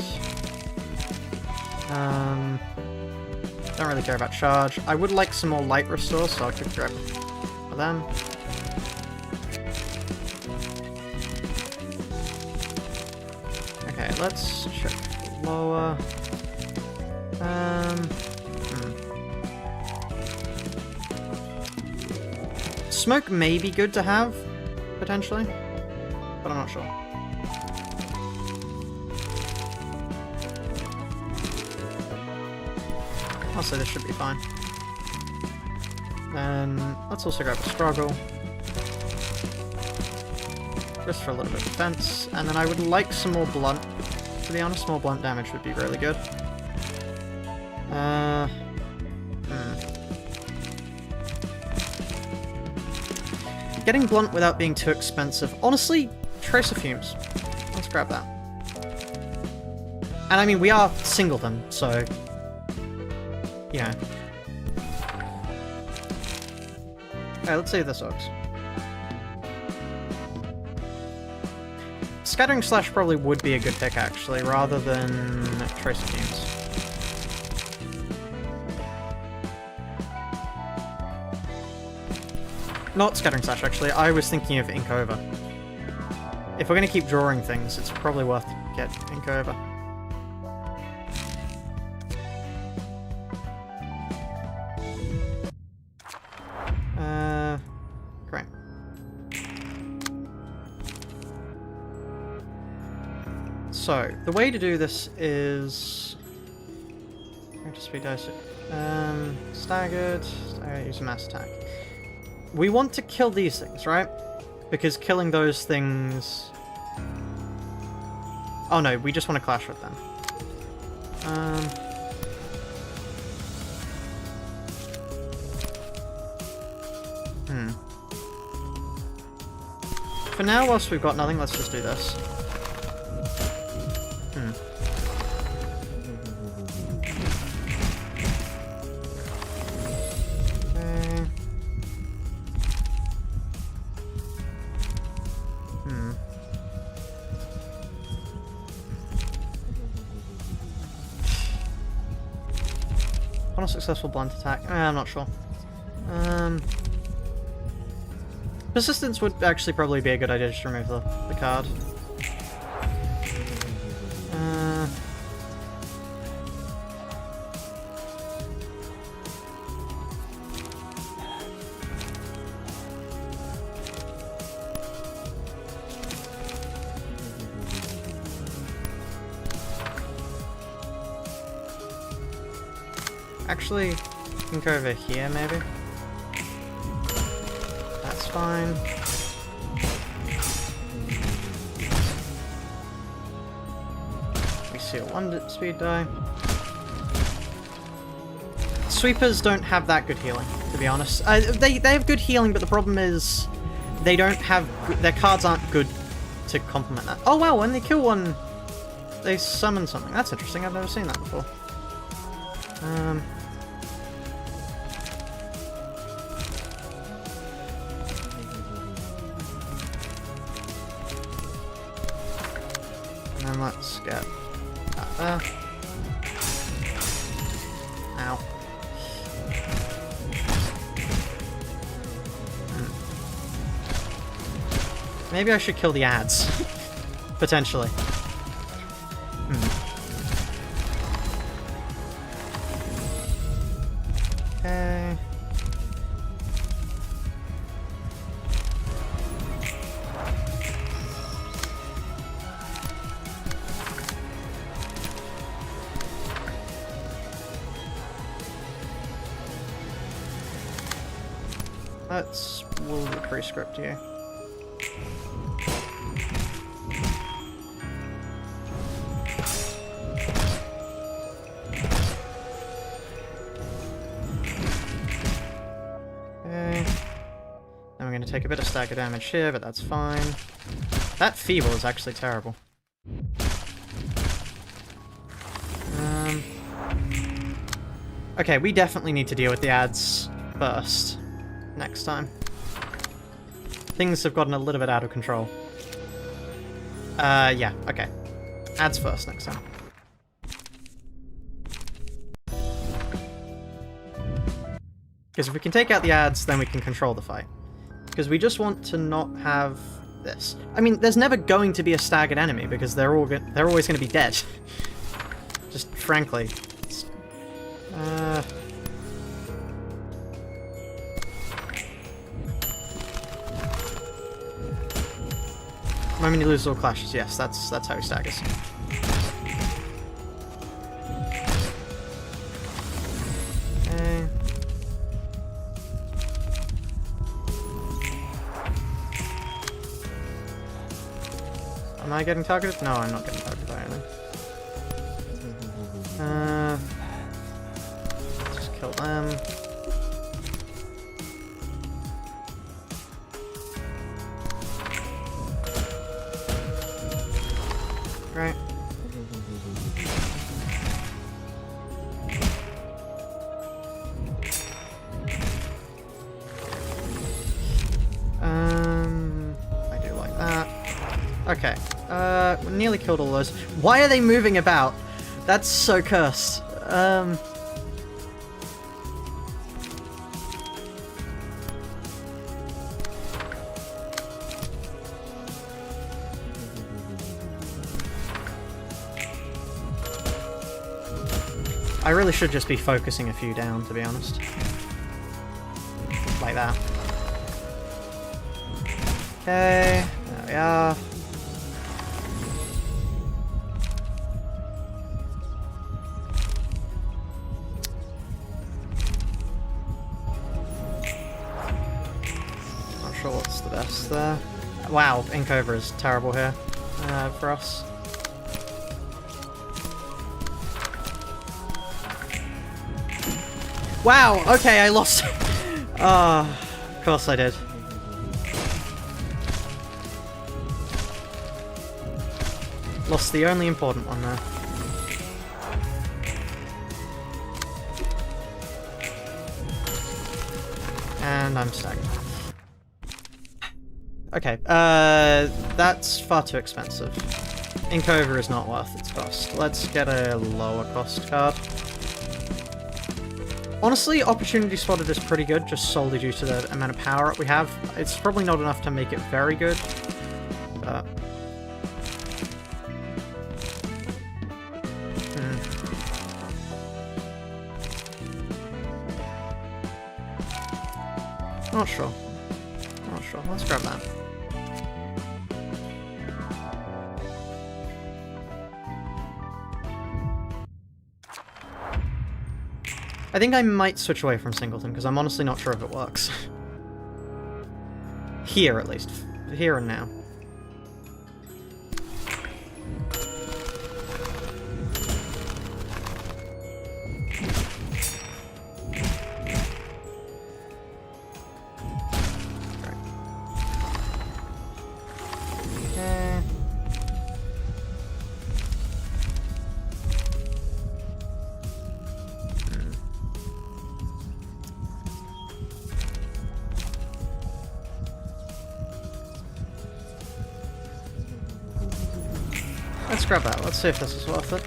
Don't really care about charge. I would like some more light restore, so I could grab for them. Okay, let's check lower. Smoke may be good to have, potentially, but I'm not sure. I'll say this should be fine. Then let's also grab a Struggle, just for a little bit of defense, and then I would like some more blunt. To be honest, more blunt damage would be really good. Getting blunt without being too expensive. Honestly, tracer fumes. Let's grab that. And I mean, we are singleton, so... you know. Okay, let's see if this works. Scattering Slash probably would be a good pick, actually, rather than tracer fumes. Not Scattering Slash, actually. I was thinking of Ink Over. If we're going to keep drawing things, it's probably worth to get Ink Over. Great. So, the way to do this is... speed dice it. Staggered. Use a mass attack. We want to kill these things, right? Because killing those things... oh no, we just want to clash with them. For now, whilst we've got nothing, let's just do this. On a successful blunt attack. I'm not sure. Persistence would actually probably be a good idea, just to remove the card. Actually, I can go over here, maybe. That's fine. We seal 1 speed die. Sweepers don't have that good healing, to be honest. They have good healing, but the problem is they don't have... their cards aren't good to complement that. Oh wow, when they kill one, they summon something. That's interesting, I've never seen that before. And then let's get that there. Ow. Maybe I should kill the ads. Potentially. Okay. We'll prescript you. Okay. Then we're going to take a bit of stagger damage here, but that's fine. That feeble is actually terrible. Okay, we definitely need to deal with the ads first. Next time. Things have gotten a little bit out of control. Yeah, okay. Ads first next time. Because if we can take out the ads, then we can control the fight. Because we just want to not have this. I mean, there's never going to be a staggered enemy, because they're always going to be dead. Just frankly. When you lose all clashes, yes, that's how he staggers. Okay. Am I getting targeted? No, I'm not getting targeted by anything. Right. I do like that. Okay. We nearly killed all those. Why are they moving about? That's so cursed. I really should just be focusing a few down, to be honest. Like that. Okay, there we are. Not sure what's the best there. Wow, ink over is terrible here for us. Wow, okay, I lost. Of course I did. Lost the only important one there. And I'm stagnant. Okay, that's far too expensive. Ink over is not worth its cost. Let's get a lower cost card. Honestly, Opportunity Spotted is pretty good, just solely due to the amount of power up we have. It's probably not enough to make it very good, but... Not sure. Not sure. Let's grab that. I think I might switch away from Singleton, because I'm honestly not sure if it works. Here, at least. Here and now. Let's grab that. Let's see if this is worth it.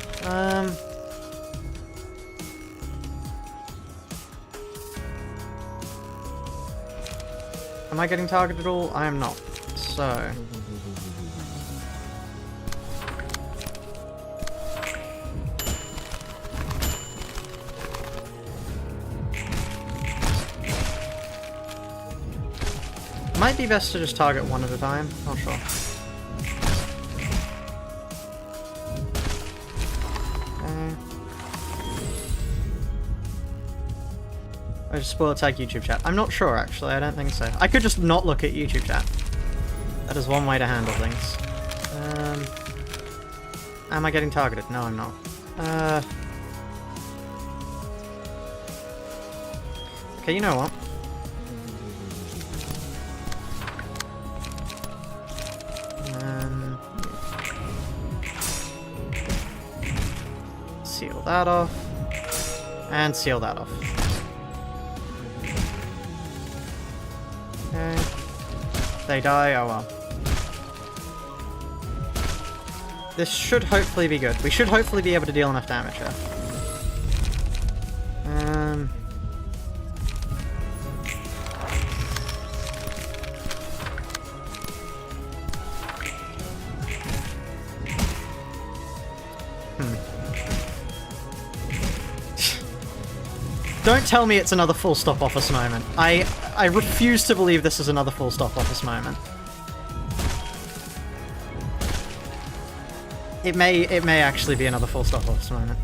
Am I getting targeted at all? I am not. So... might be best to just target one at a time. Not sure. I just spoil tag YouTube chat. I'm not sure, actually. I don't think so. I could just not look at YouTube chat. That is one way to handle things. Am I getting targeted? No, I'm not. Okay, you know what? Seal that off. And seal that off. Okay. They die, oh well. This should hopefully be good. We should hopefully be able to deal enough damage here. Don't tell me it's another full stop office moment. I refuse to believe this is another full stop office moment. It may actually be another full stop office moment.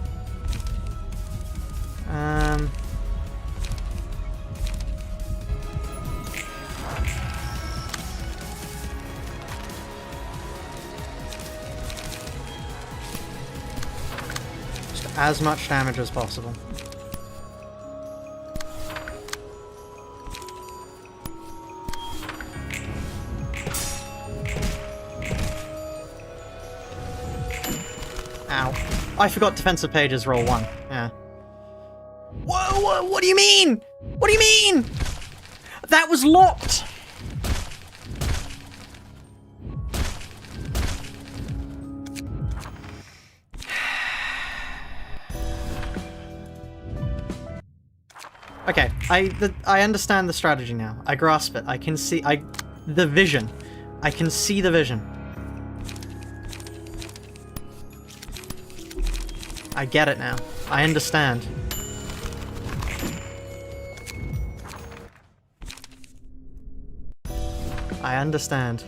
Just as much damage as possible. Ow. I forgot defensive pages roll 1. Yeah. Whoa, what do you mean? What do you mean? That was locked! Okay, I understand the strategy now. I grasp it. I can see the vision. I can see the vision. I get it now. I understand. I understand.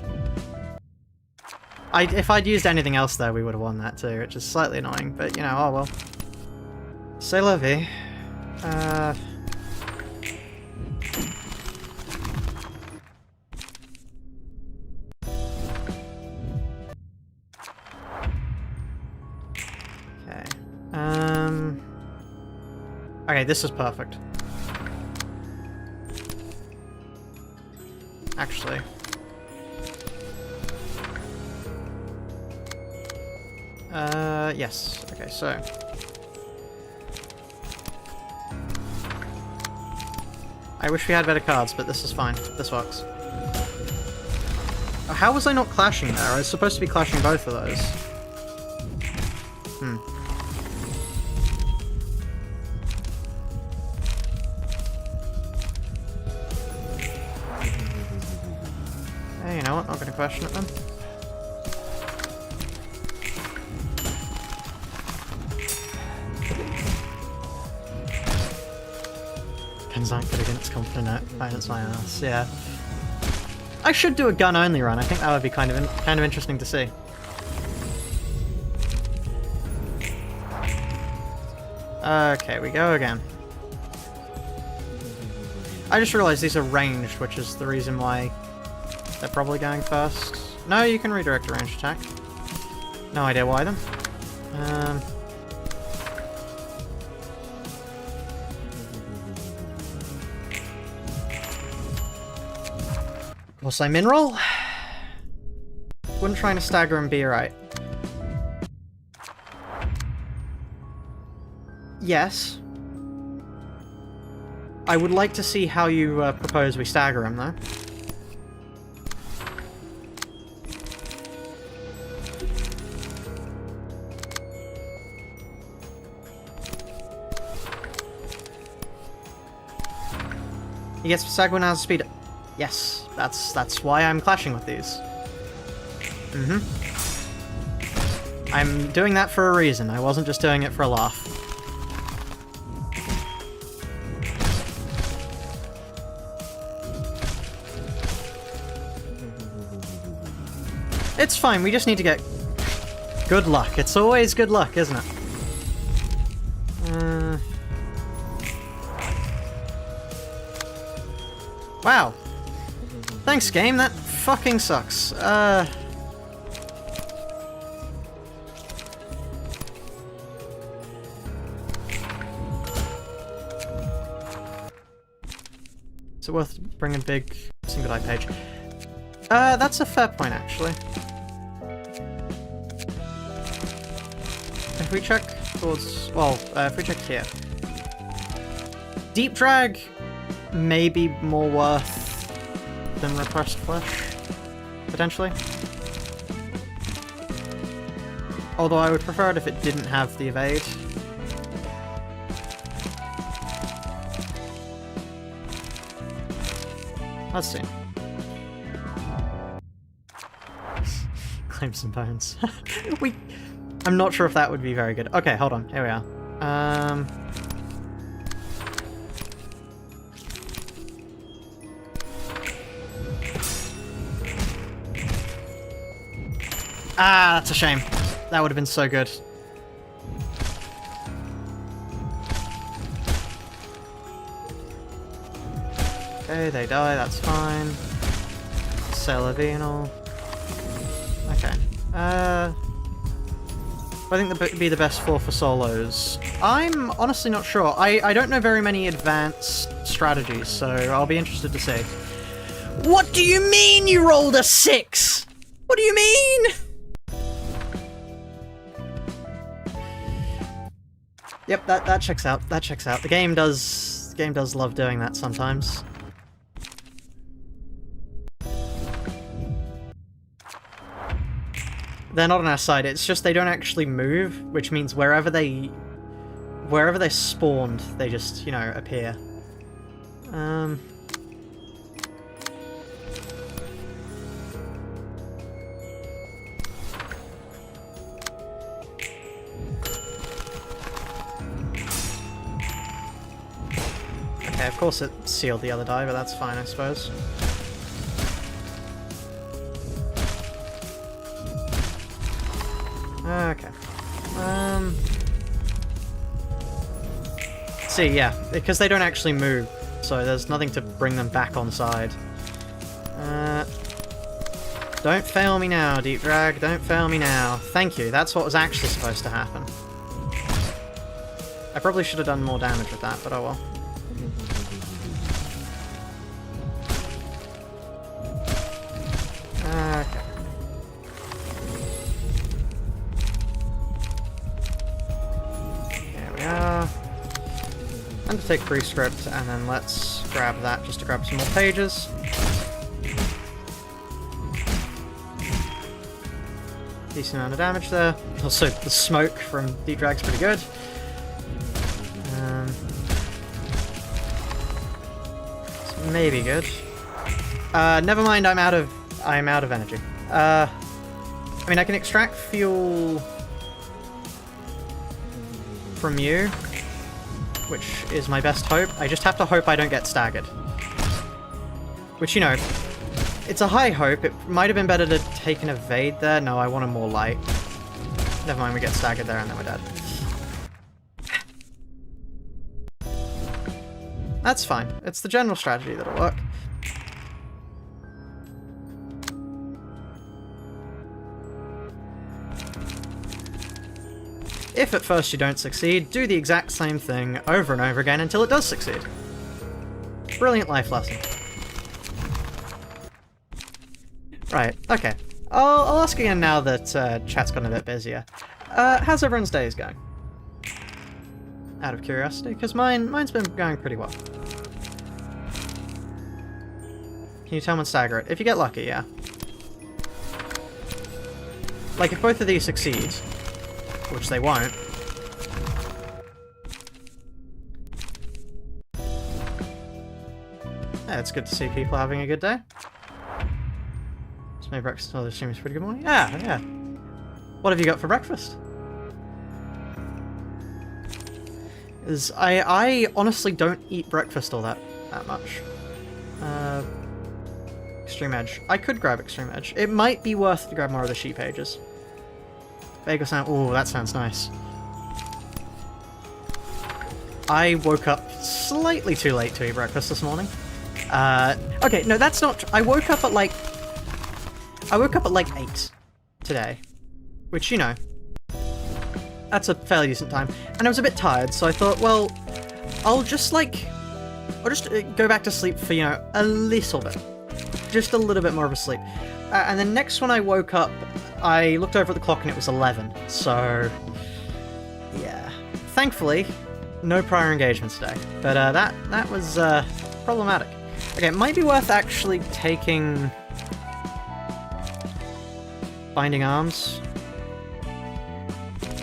If I'd used anything else there, we would have won that too, which is slightly annoying, but you know, oh well. C'est la vie. Okay, this is perfect. Actually. Yes. Okay, so. I wish we had better cards, but this is fine. This works. How was I not clashing there? I was supposed to be clashing both of those. Hey, you know what? Not gonna question it then. Ken's not good against confident opponents, my ass. Yeah. I should do a gun-only run. I think that would be kind of interesting to see. Okay, we go again. I just realized these are ranged, which is the reason why they're probably going first. No, you can redirect a ranged attack. No idea why then. Of course I min-roll. Wouldn't trying to stagger and be right. Yes. I would like to see how you propose we stagger him, though. He gets stagger when has speed. Yes, that's why I'm clashing with these. I'm doing that for a reason. I wasn't just doing it for a laugh. It's fine, we just need to get good luck. It's always good luck, isn't it? Wow. Thanks, game. That fucking sucks. Is it worth bringing a big single eye page? That's a fair point, actually. If we check towards... Well, if we check here. Deep drag may be more worth than repressed flesh, potentially. Although I would prefer it if it didn't have the evade. Let's see. Claim some bones. I'm not sure if that would be very good. Okay, hold on. Here we are. Ah, that's a shame. That would have been so good. Okay, they die, that's fine. Celavinal. Okay. I think that would be the best for solos. I'm honestly not sure. I don't know very many advanced strategies, so I'll be interested to see. What do you mean you rolled a 6? What do you mean? Yep, that checks out. That checks out. The game does love doing that sometimes. They're not on our side, it's just they don't actually move, which means wherever they spawned, they just, you know, appear. Okay, of course it sealed the other die, but that's fine, I suppose. Okay. See, yeah, because they don't actually move, so there's nothing to bring them back on side. Don't fail me now, Deep Drag, don't fail me now. Thank you, that's what was actually supposed to happen. I probably should have done more damage with that, but oh well. Okay. There we are. Undertake pre-script, and then let's grab that just to grab some more pages. Decent amount of damage there. Also, the smoke from Deep Drag's pretty good. It's maybe good. Never mind. I'm out of energy. I mean, I can extract fuel from you, which is my best hope. I just have to hope I don't get staggered. Which, you know, it's a high hope. It might have been better to take an evade there. No, I want a more light. Never mind, we get staggered there and then we're dead. That's fine. It's the general strategy that'll work. If at first you don't succeed, do the exact same thing over and over again until it does succeed. Brilliant life lesson. Right, okay. I'll ask again now that chat's gotten a bit busier. How's everyone's days going? Out of curiosity, because mine's been going pretty well. Can you tell when stagger it? If you get lucky, yeah. Like, if both of these succeed, which they won't. Yeah, it's good to see people having a good day. Just made breakfast. Oh, this seems pretty good morning. Yeah, yeah. What have you got for breakfast? I honestly don't eat breakfast all that much. Extreme Edge. I could grab Extreme Edge. It might be worth to grab more of the sheet pages. Bagel sound. Ooh, that sounds nice. I woke up slightly too late to eat breakfast this morning. Okay, no, that's not. I woke up at like 8 today, which, you know, that's a fairly decent time. And I was a bit tired, so I thought, well, I'll just go back to sleep for, you know, a little bit, just a little bit more of a sleep. And then next when I woke up, I looked over at the clock and it was 11, so yeah. Thankfully, no prior engagements today, but that was problematic. Okay, it might be worth actually taking Binding Arms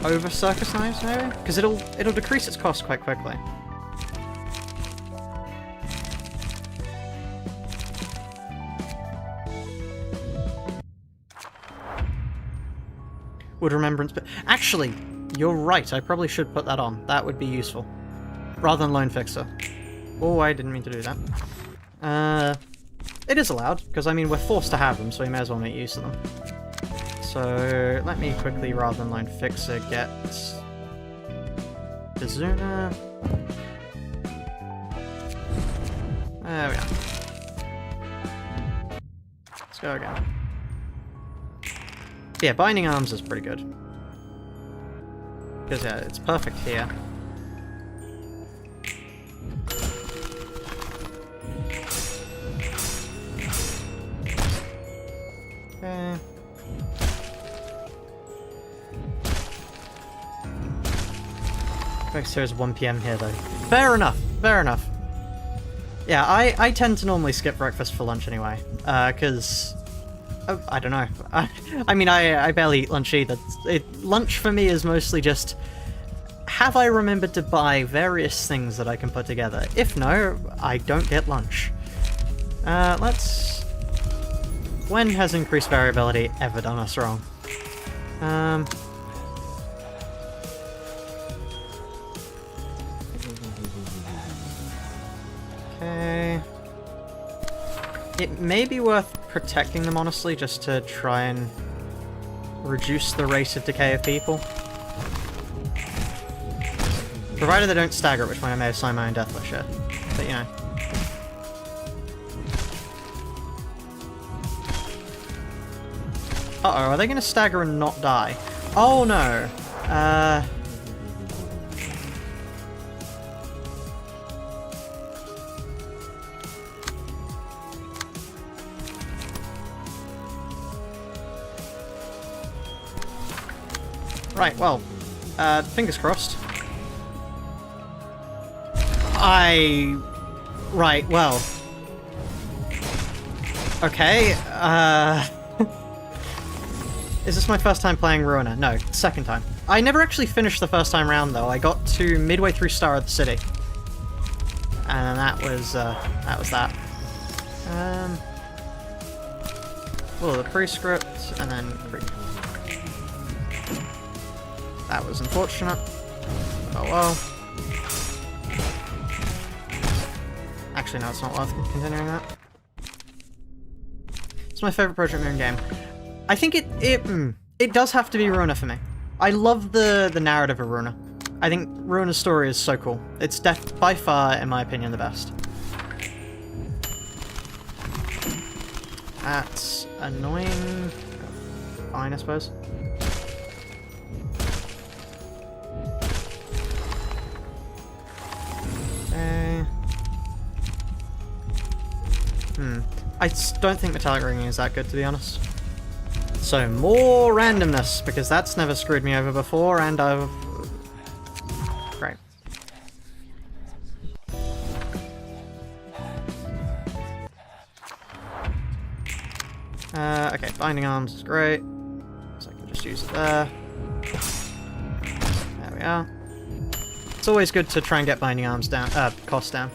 over Circus Knives, maybe? Because it'll decrease its cost quite quickly. Would Remembrance... But actually, you're right, I probably should put that on. That would be useful. Rather than Lone Fixer. Oh, I didn't mean to do that. It is allowed, because, I mean, we're forced to have them, so we may as well make use of them. So, let me quickly, rather than Lone Fixer, get... Bizuna. There we are. Let's go again. Yeah, Binding Arms is pretty good. Because, yeah, it's perfect here. Okay. So it's 1 PM here, though. Fair enough, fair enough. Yeah, I tend to normally skip breakfast for lunch anyway, because... I don't know. I mean, I barely eat lunch either. Lunch for me is mostly just... Have I remembered to buy various things that I can put together? If no, I don't get lunch. Let's... When has increased variability ever done us wrong? Okay... It may be worth protecting them, honestly, just to try and reduce the rate of decay of people. Provided they don't stagger, at which point I may have signed my own death wish here. But, you know. Uh-oh, are they going to stagger and not die? Oh, no. Right, well, fingers crossed. Right, well... Okay, Is this my first time playing Ruina? No, second time. I never actually finished the first time round, though. I got to midway through Star of the City. And that was that. Well, the prescript, and then that was unfortunate. Oh well. Actually, no, it's not worth continuing that. It's my favourite Project Moon game. I think it does have to be Ruina for me. I love the narrative of Ruina. I think Ruina's story is so cool. It's by far, in my opinion, the best. That's annoying. Fine, I suppose. Okay. I don't think metallic ringing is that good, to be honest. So, more randomness, because that's never screwed me over before, and I've... Great. Okay, binding arms is great. So I can just use it there. There we are. It's always good to try and get binding arms down, cost down.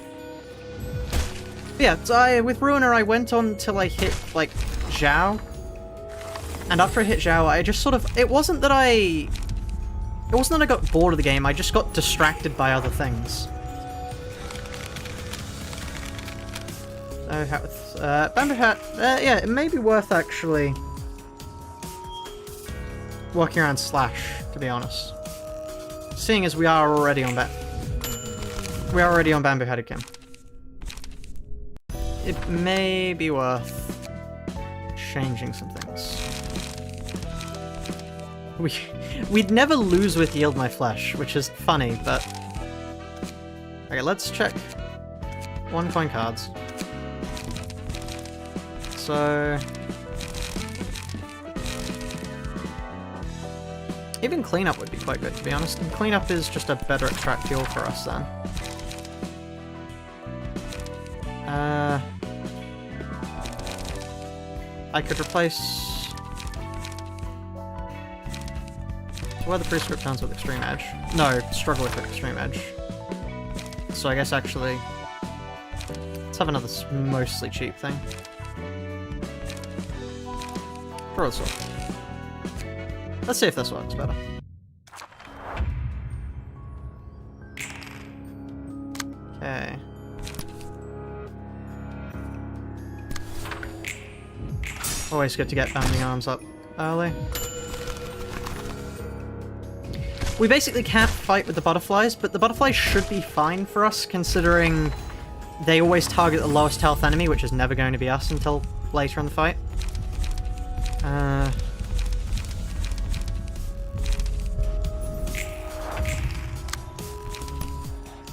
But yeah, so with Ruina I went on till I hit, like, Zhao. And after I hit Zhao, I just sort of... It wasn't that I got bored of the game, I just got distracted by other things. So, hat with... Bamboo Hat... yeah, it may be worth, actually... working around Slash, to be honest. Seeing as we are already on Bamboo Hat again. It may be worth... changing some things. We'd never lose with Yield My Flesh, which is funny, but... Okay, let's check 1 coin cards. So... Even Cleanup would be quite good, to be honest, and Cleanup is just a better extract fuel for us then. I could replace... Where the Prescript turns with Extreme Edge. No, Struggle with Extreme Edge. So I guess actually... Let's have another mostly cheap thing. Broadsword. Let's see if this works better. Okay. Always good to get Bounding Arms up early. We basically can't fight with the butterflies, but the butterflies should be fine for us, considering they always target the lowest health enemy, which is never going to be us until later in the fight.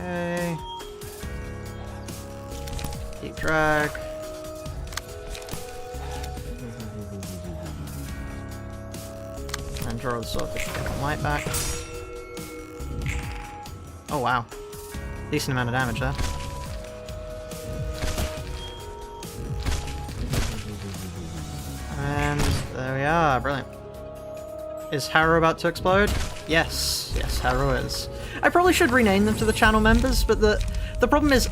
Okay. Deep drag. And draw the sword to get the light back. Oh wow. Decent amount of damage there. And there we are, brilliant. Is Harrow about to explode? Yes, yes, Harrow is. I probably should rename them to the channel members, but the problem is,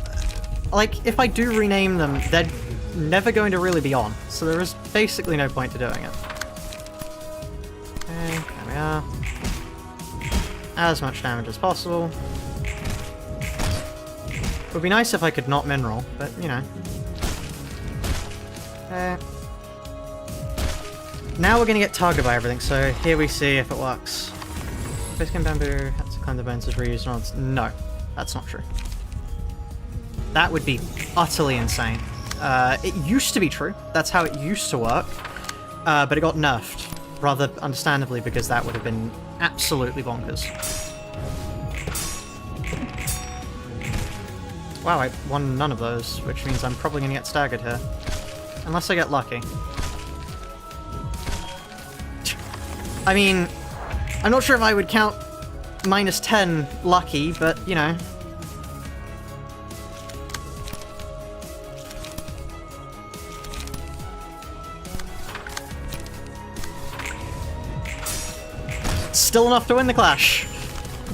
like, if I do rename them, they're never going to really be on, so there is basically no point to doing it. Okay, there we are. As much damage as possible. It would be nice if I could not mineral, but, you know. Okay. Now we're going to get targeted by everything, so here we see if it works. Basecamp bamboo, has to climb the bones as reused nods. No, that's not true. That would be utterly insane. It used to be true, that's how it used to work, but it got nerfed, rather understandably, because that would have been absolutely bonkers. Wow, I won none of those, which means I'm probably going to get staggered here. Unless I get lucky. I mean, I'm not sure if I would count -10 lucky, but, you know. Still enough to win the clash.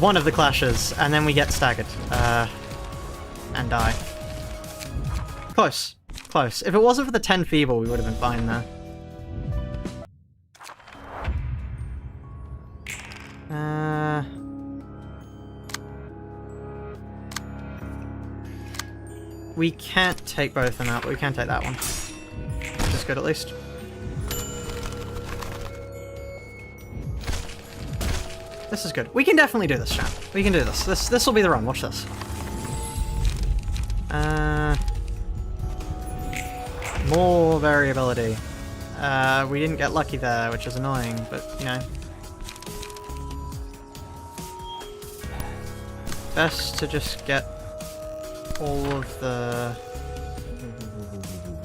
One of the clashes, and then we get staggered. And die. Close. Close. If it wasn't for the 10 feeble, we would have been fine there. We can't take both of them out, but we can take that one. That's good, at least. This is good. We can definitely do this, chat. We can do this. This will be the run. Watch this. More variability. We didn't get lucky there, which is annoying, but, you know. Best to just get all of the...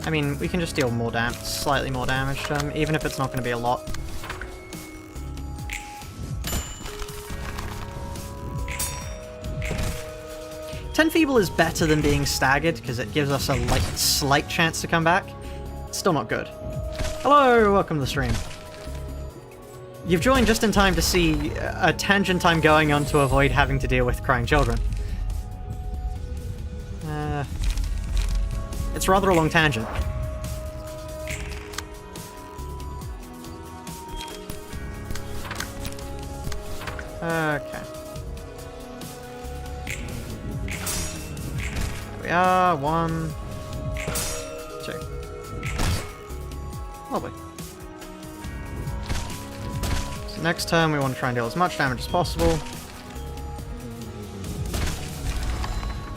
I mean, we can just deal more damage, slightly more damage to them, even if it's not going to be a lot. Ten Feeble is better than being staggered, because it gives us a slight chance to come back. It's still not good. Hello, welcome to the stream. You've joined just in time to see a tangent I'm going on to avoid having to deal with crying children. It's rather a long tangent. Okay. There we are. 1, 2. Lovely. So next turn we want to try and deal as much damage as possible.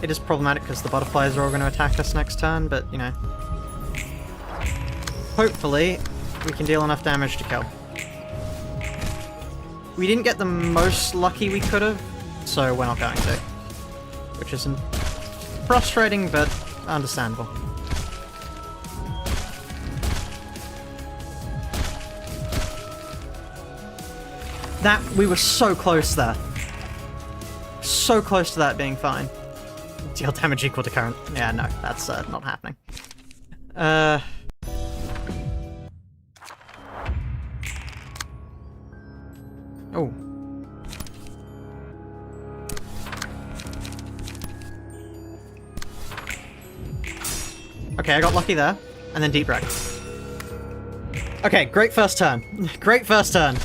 It is problematic because the butterflies are all going to attack us next turn, but, you know. Hopefully, we can deal enough damage to kill. We didn't get the most lucky we could have, so we're not going to. Which is frustrating, but understandable. We were so close there. So close to that being fine. Deal damage equal to current. Yeah, no, that's not happening. Oh. Okay, I got lucky there, and then Deep Drag. Okay, great first turn. Great first turn.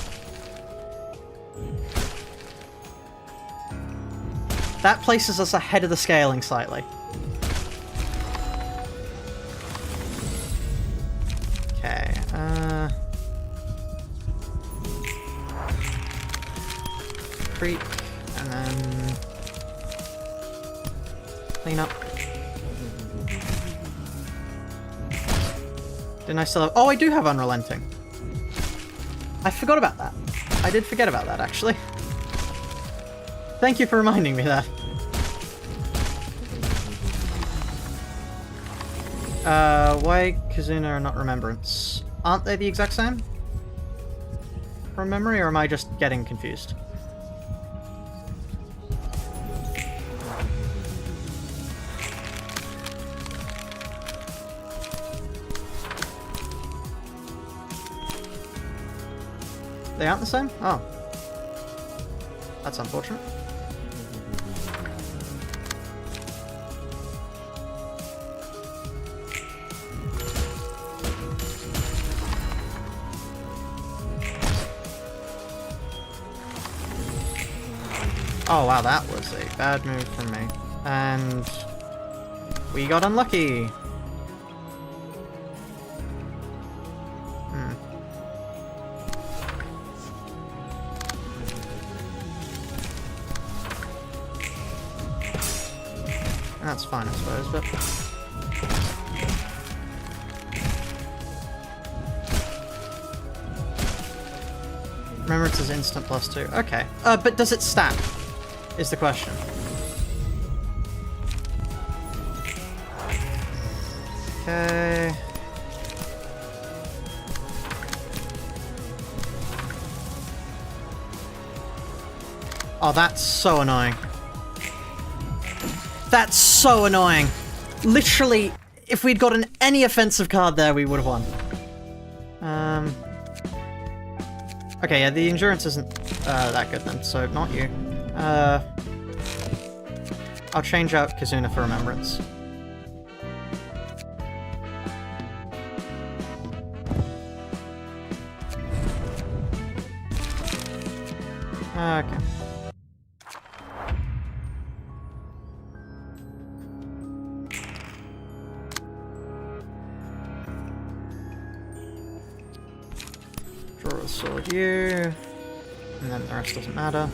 That places us ahead of the scaling slightly. Okay, creep, and then clean up. Didn't I still have... Oh, I do have Unrelenting. I forgot about that. I did forget about that, actually. Thank you for reminding me that. Why Kazuna are not Remembrance? Aren't they the exact same? From memory, or am I just getting confused? They aren't the same? Oh. That's unfortunate. Oh wow, that was a bad move from me. And we got unlucky. That's fine, I suppose, but... Remember, it's instant +2. Okay. But does it stack? Is the question. Okay. Oh, that's so annoying. That's so annoying. Literally, if we'd gotten any offensive card there, we would have won. Okay, yeah, the endurance isn't that good then, so not you. I'll change out Kizuna for Remembrance. Okay. Draw a sword you, and then the rest doesn't matter.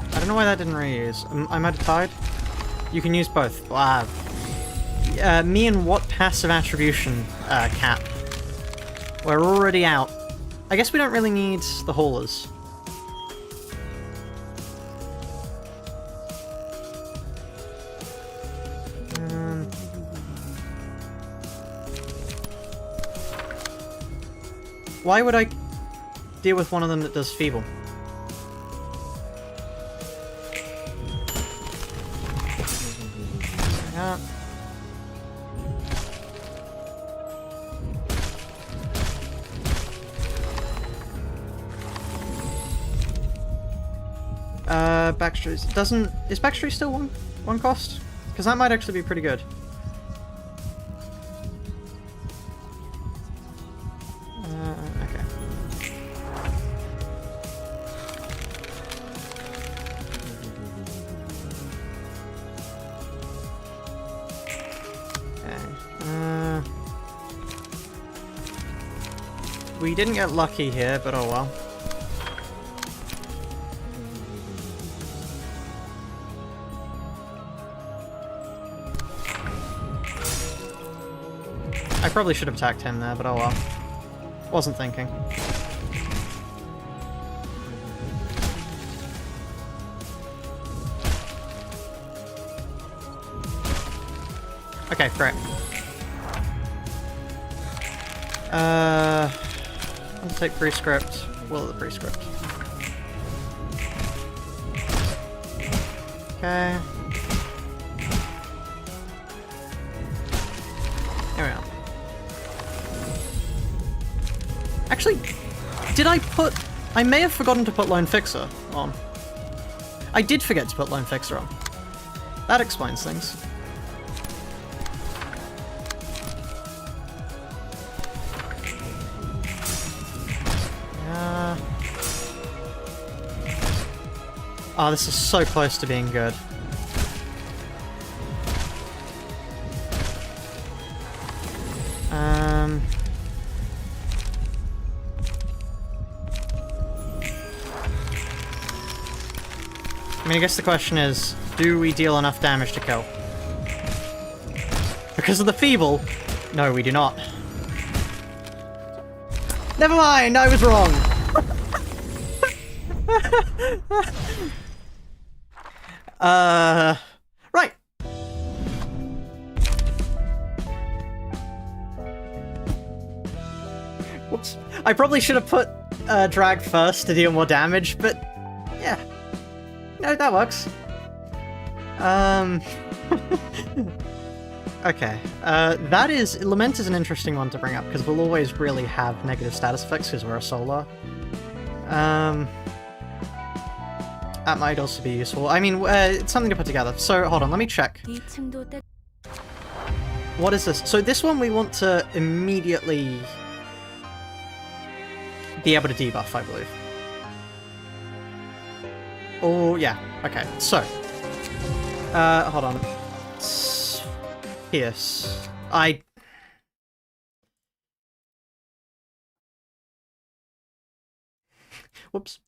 I don't know why that didn't reuse. I might have tied. You can use both. Wow. Me and what passive attribution cap? We're already out. I guess we don't really need the haulers. Why would I deal with one of them that does feeble? Yeah. Backstreet's doesn't... Is Backstreet still one cost? Because that might actually be pretty good. Okay. Okay. We didn't get lucky here, but oh well. I probably should have attacked him there, but oh well. Wasn't thinking. Okay, great. I'll take prescript. Will of the prescript. Okay. Here we are. Actually, did I put... I may have forgotten to put Lone Fixer on. I did forget to put Lone Fixer on. That explains things. Oh, this is so close to being good. I mean, I guess the question is, do we deal enough damage to kill? Because of the feeble? No, we do not. Never mind, I was wrong! Right. Whoops. I probably should have put drag first to deal more damage, but yeah. No, that works. Okay, Lament is an interesting one to bring up, because we'll always really have negative status effects because we're a solar. That might also be useful. I mean, it's something to put together. So, hold on, let me check. What is this? So this one we want to immediately be able to debuff, I believe. Oh, yeah. Okay, so. Hold on. Pierce. Whoops.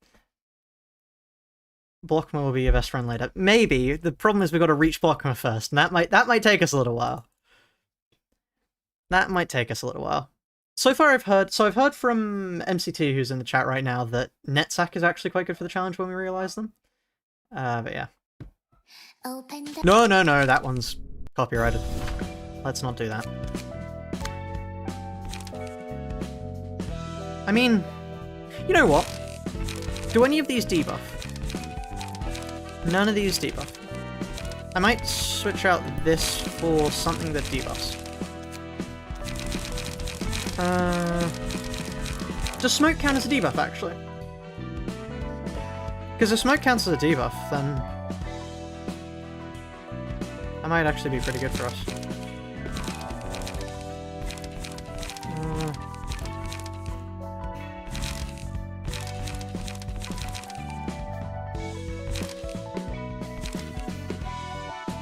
Blockma will be your best friend later. Maybe. The problem is we've got to reach Blockma first, and that might take us a little while. That might take us a little while. So far I've heard from MCT, who's in the chat right now, that Netsack is actually quite good for the challenge when we realize them. But yeah. No, that one's copyrighted. Let's not do that. I mean, you know what? Do any of these debuff? None of these debuff. I might switch out this for something that debuffs. Does smoke count as a debuff, actually? Because if smoke counts as a debuff, then that might actually be pretty good for us.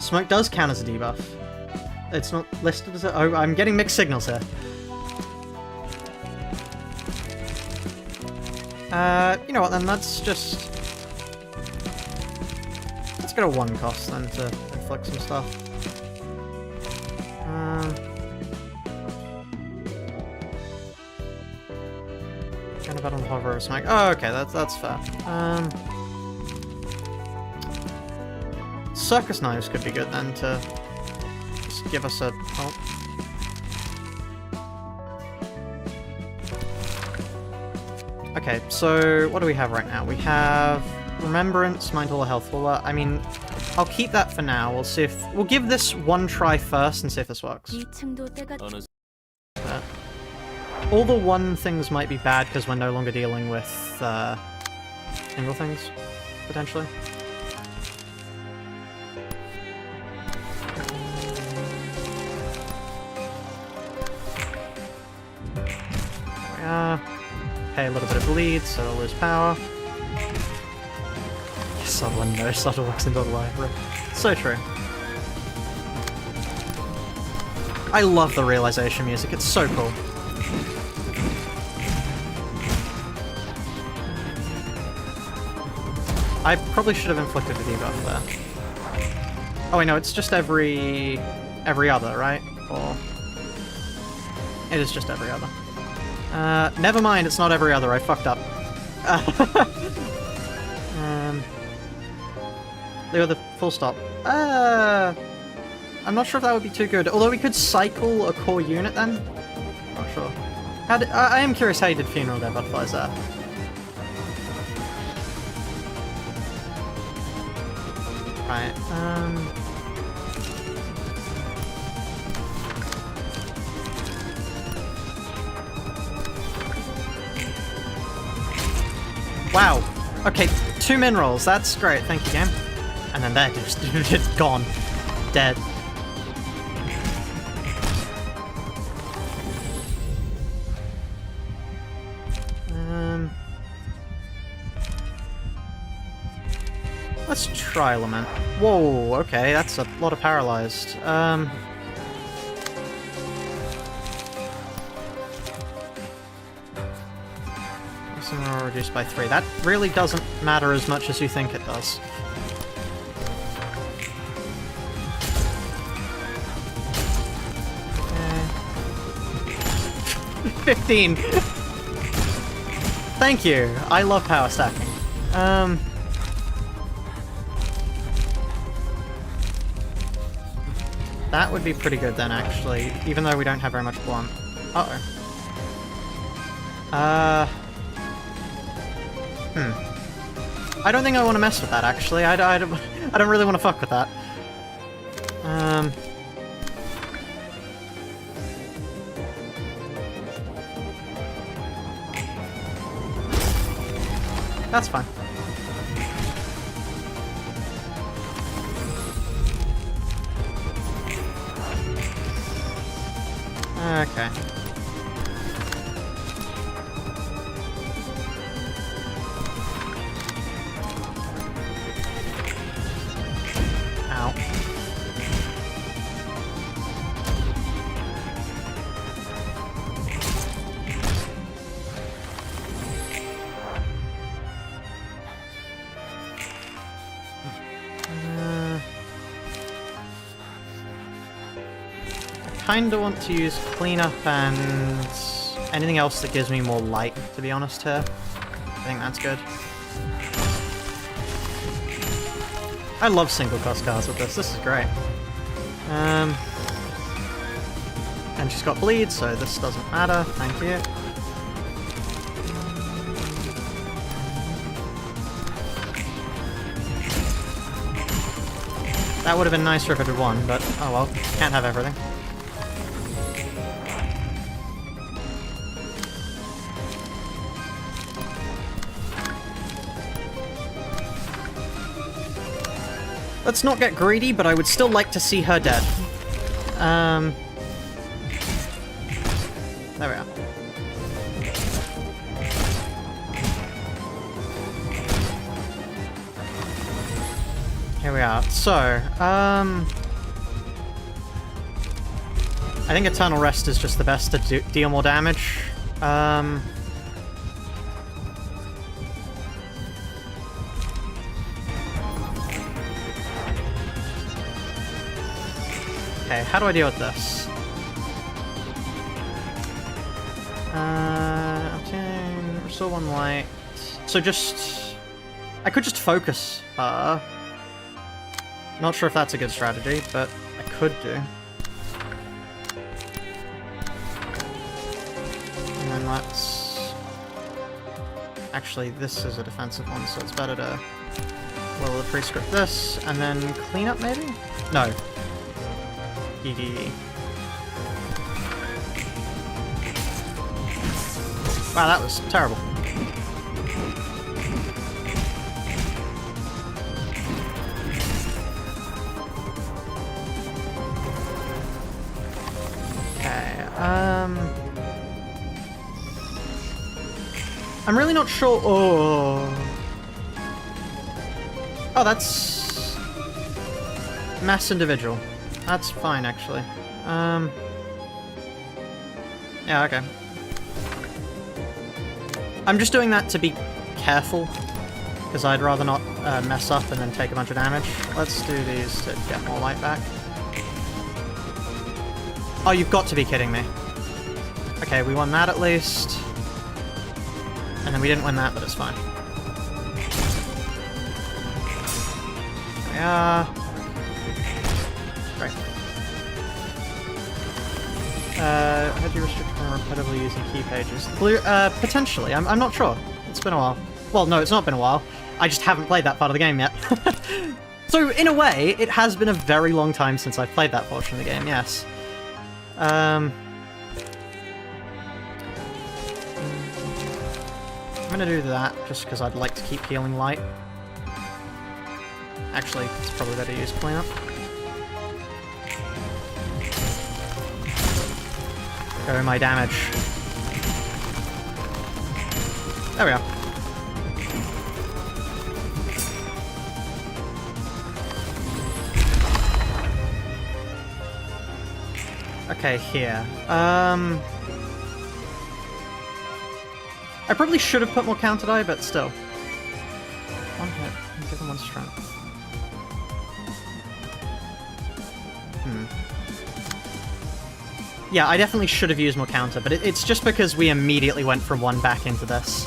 Smoke does count as a debuff. It's not listed as a... Oh, I'm getting mixed signals here. You know what then, let's get a 1 cost then to inflict some stuff. Kind of on hover of smoke. Oh, okay, that's fair. Circus knives could be good then to just give us a help. Okay, so what do we have right now? We have Remembrance, Mindful, Healthful. I mean, I'll keep that for now. We'll see if... We'll give this one try first and see if this works. All the 1 things might be bad because we're no longer dealing with single things, potentially. There we are. Pay a little bit of bleed, so I'll lose power. Subtle and no subtle walks into the library. So true. I love the realization music, it's so cool. I probably should have inflicted a debuff there. Oh wait, no, it's just every other, right? Or... It is just every other. Never mind, it's not every other, I fucked up. They were the full stop. I'm not sure if that would be too good. Although we could cycle a core unit then? Not sure. I am curious how you did Funeral Dead Butterflies there. Right, Wow. Okay, 2 minerals. That's great. Thank you, game. And then they're just gone. Dead. Let's try Lament. Whoa, okay, that's a lot of paralyzed. Reduced by 3. That really doesn't matter as much as you think it does. Okay. 15! Thank you! I love power stacking. That would be pretty good then, actually, even though we don't have very much blunt. Uh-oh. I don't think I want to mess with that, actually. I don't really want to fuck with that. That's fine. Okay. Ow. I kinda want to use cleanup and anything else that gives me more light, to be honest here. I think that's good. I love single cost cards with this is great. And she's got bleed, so this doesn't matter, thank you. That would have been nicer if it had won, but oh well, can't have everything. Let's not get greedy, but I would still like to see her dead. There we are. Here we are. So, I think Eternal Rest is just the best to deal more damage. Okay, how do I deal with this? Restore 1 light. So just... I could just focus her. Not sure if that's a good strategy, but I could do. And then let's... Actually, this is a defensive one, so it's better to... Will the prescript this, and then clean up maybe? No. EDE. Wow, that was terrible. Okay, I'm really not sure. Oh, that's mass individual. That's fine, actually. Yeah, okay. I'm just doing that to be careful, because I'd rather not mess up and then take a bunch of damage. Let's do these to get more light back. Oh, you've got to be kidding me. Okay, we won that at least. And then we didn't win that, but it's fine. There we are. Great. Had you restricted from repetitively using key pages? Potentially. I'm not sure. It's been a while. Well, no, it's not been a while. I just haven't played that part of the game yet. So, in a way, it has been a very long time since I've played that portion of the game, yes. I'm gonna do that, just because I'd like to keep healing light. Actually, it's probably better to use cleanup. Go my damage. There we are. Okay, here. I probably should have put more counter die, but still. One hit, and give them 1 strength. Yeah, I definitely should have used more counter, but it's just because we immediately went from 1 back into this.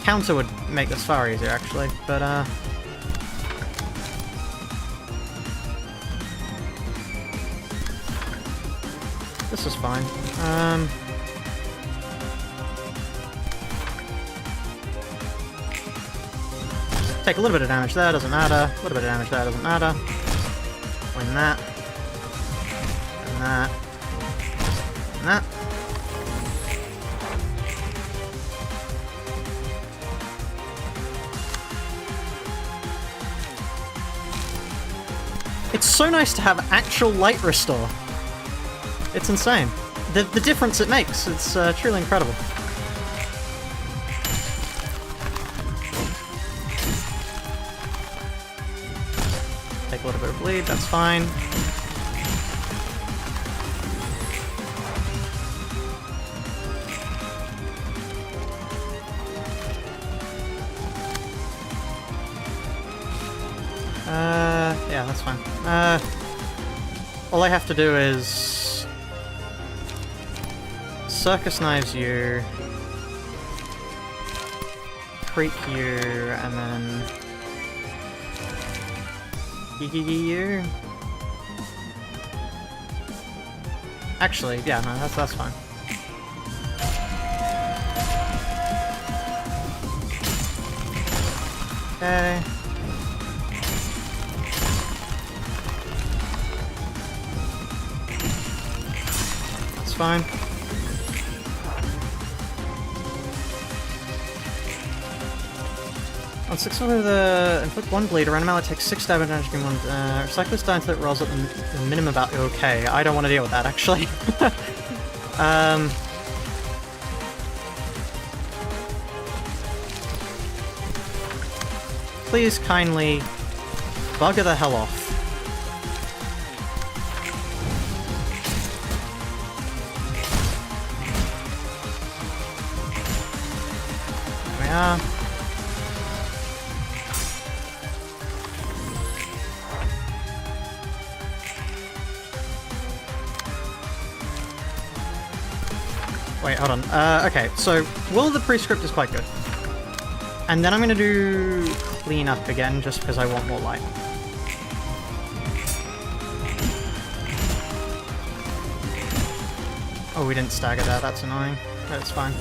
Counter would make this far easier, actually, but, this is fine. Take a little bit of damage there, doesn't matter. A little bit of damage there, doesn't matter. Win that. And that. And that. It's so nice to have actual light restore. It's insane. The difference it makes, it's truly incredible. Take a little bit of bleed, that's fine. Yeah, that's fine. All I have to do is Circus Knives you, Creep you, and then Gigi you. Actually, yeah, no, that's fine. Okay. Fine. On 6 with inflict 1 bleed, random ally takes 6 damage and gain 1. Recycle this die until it rolls at the minimum about okay. I don't want to deal with that actually. Please kindly bugger the hell off. Yeah. Wait, hold on. Okay, so Will of the Prescript is quite good. And then I'm gonna do Clean Up again, just because I want more light. Oh, we didn't stagger there, that's annoying. But it's fine.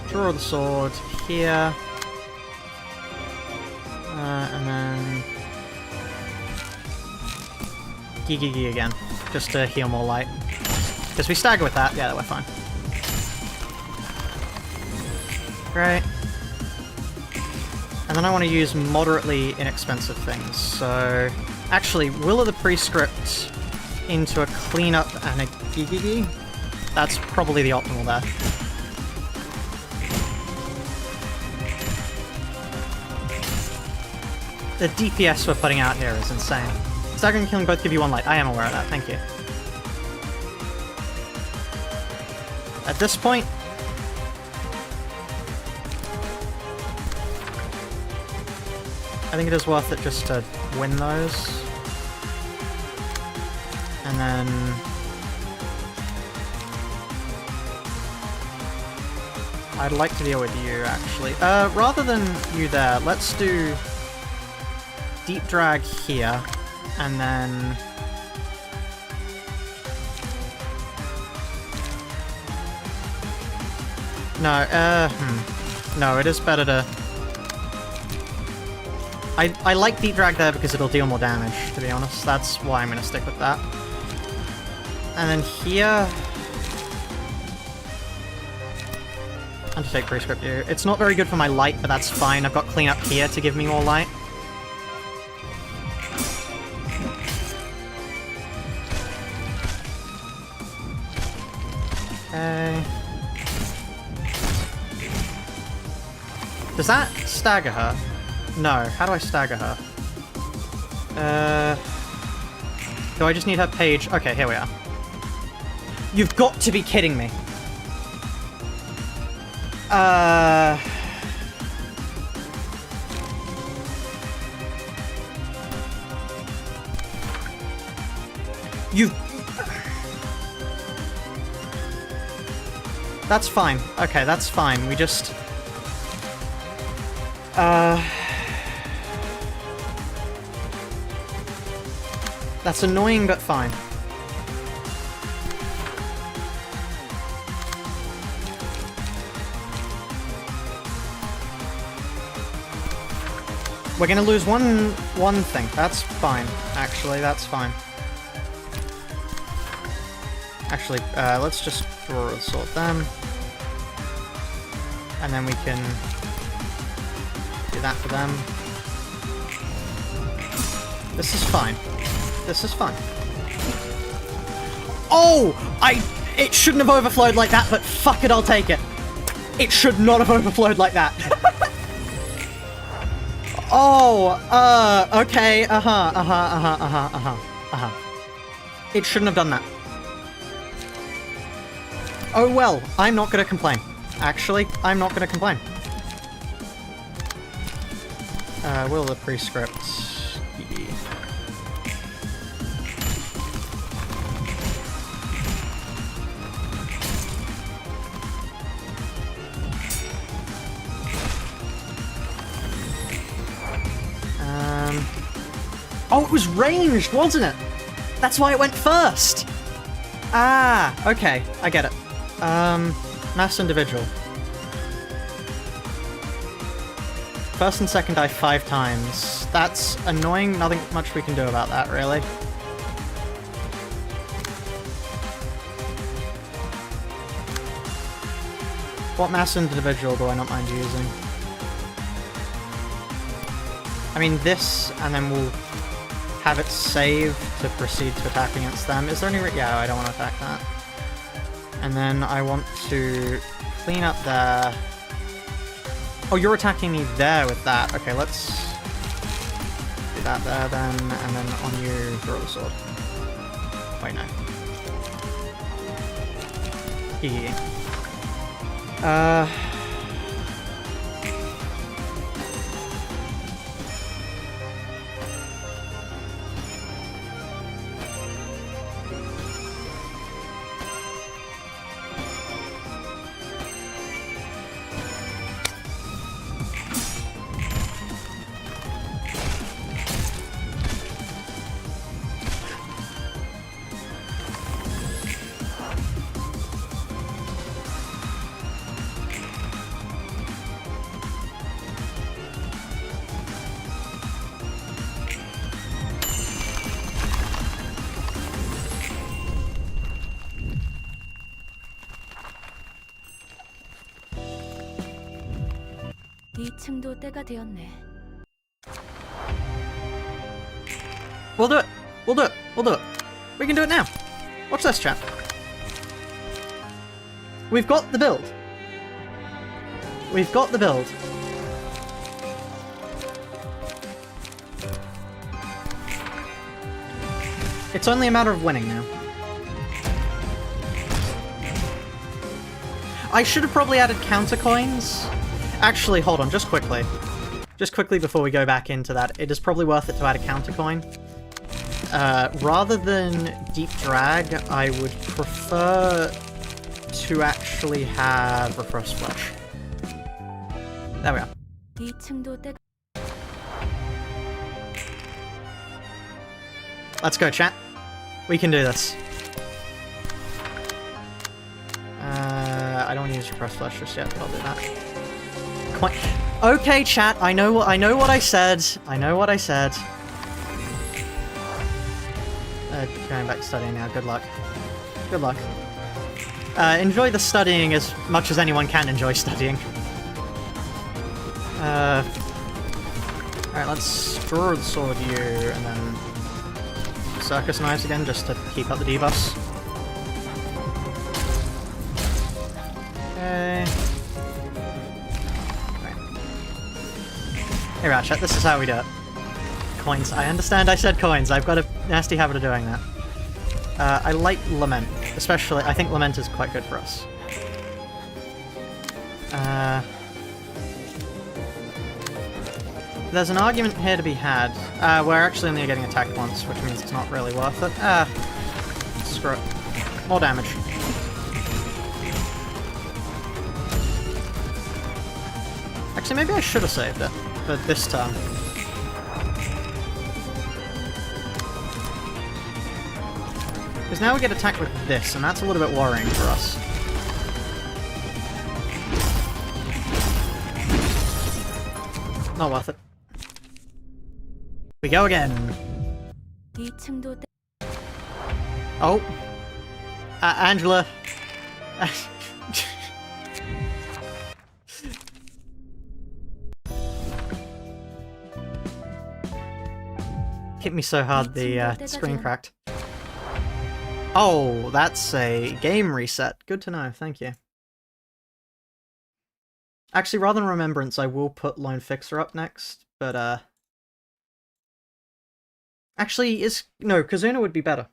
Draw the sword here. And then Gigi again, just to heal more light. Because we stagger with that, yeah, we're fine. Great. And then I want to use moderately inexpensive things, so... Actually, Will of the Prescript into a cleanup and a Gigi. That's probably the optimal there. The DPS we're putting out here is insane. Staggering and killing both give you 1 light. I am aware of that, thank you. At this point... I think it is worth it just to win those. And then... I'd like to deal with you, actually. Rather than you there, let's do Deep Drag here, and then... No, No, it is better to... I like Deep Drag there because it'll deal more damage, to be honest. That's why I'm gonna stick with that. And then here... Undertake Prescript here. It's not very good for my light, but that's fine. I've got Clean Up here to give me more light. Okay. Does that stagger her? No. How do I stagger her? Do I just need her page? Okay, here we are. You've got to be kidding me. That's fine. Okay, that's fine. We just... That's annoying, but fine. We're gonna lose one thing. That's fine. Actually, that's fine. Actually, let's just draw a sword them. And then we can do that for them. This is fine. This is fine. Oh! It shouldn't have overflowed like that, but fuck it, I'll take it. It should not have overflowed like that. Oh, okay, It shouldn't have done that. Oh well, I'm not gonna complain. Actually, I'm not gonna complain. Will the prescript... Oh, it was ranged, wasn't it? That's why it went first! Ah, okay, I get it. Mass individual. First and second die 5 times. That's annoying, nothing much we can do about that, really. What mass individual do I not mind using? I mean, this, and then we'll have it save to proceed to attack against them. Is there any yeah, I don't want to attack that. And then I want to clean up there. Oh, you're attacking me there with that. Okay, let's do that there then, and then on you, throw the sword. Wait, no. 층도 때가 되었네. We'll do it. We'll do it. We'll do it. We can do it now. Watch this, chat. We've got the build. We've got the build. It's only a matter of winning now. I should have probably added counter coins. Actually, hold on, just quickly. Just quickly before we go back into that, it is probably worth it to add a counter coin. Rather than deep drag, I would prefer to actually have refresh flesh. There we are. Let's go, chat. We can do this. I don't want to use refresh flesh just yet, but I'll do that. Okay, chat. I know what I said. I know what I said. Going back to studying now. Good luck. Good luck. Enjoy the studying as much as anyone can enjoy studying. Alright, let's draw the sword you, and then circus knives again, just to keep up the debuffs. Okay. Hey Ratchet, this is how we do it. Coins. I understand I said coins. I've got a nasty habit of doing that. I like Lament. Especially, I think Lament is quite good for us. There's an argument here to be had. We're actually only getting attacked once, which means it's not really worth it. Screw it. More damage. Actually, maybe I should have saved it. But this turn. Because now we get attacked with this, and that's a little bit worrying for us. Not worth it. We go again. Oh. Angela. hit me so hard the screen cracked. Oh, that's a game reset. Good to know, thank you. Actually, rather than Remembrance, I will put Lone Fixer up next, but actually, no, Kazuna would be better.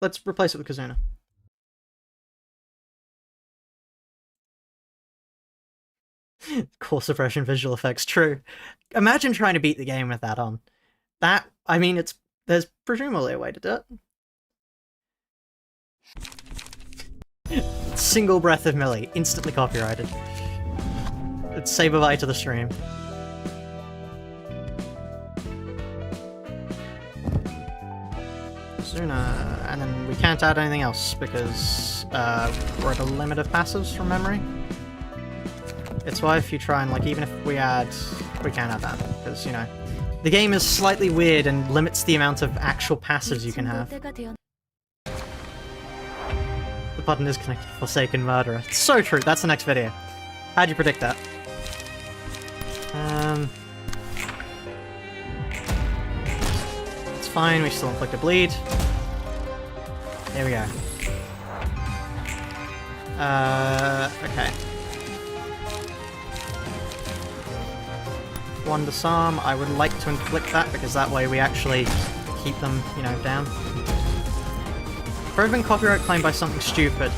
Let's replace it with Kazuna. Core suppression visual effects, true. Imagine trying to beat the game with that on. That, I mean, there's presumably a way to do it. Single breath of Millie, instantly copyrighted. It's say bye-bye to the stream. Kazuna, and then we can't add anything else because we're at a limit of passives from memory. It's why if you try and, like, even if we can't add that, because, you know, the game is slightly weird and limits the amount of actual passives you can have. The button is connected to Forsaken Murderer. It's so true, that's the next video. How'd you predict that? It's fine, we still inflict a bleed. There we go. Okay. One disarm, I would like to inflict that because that way we actually keep them, you know, down. If I've been copyright claimed by something stupid,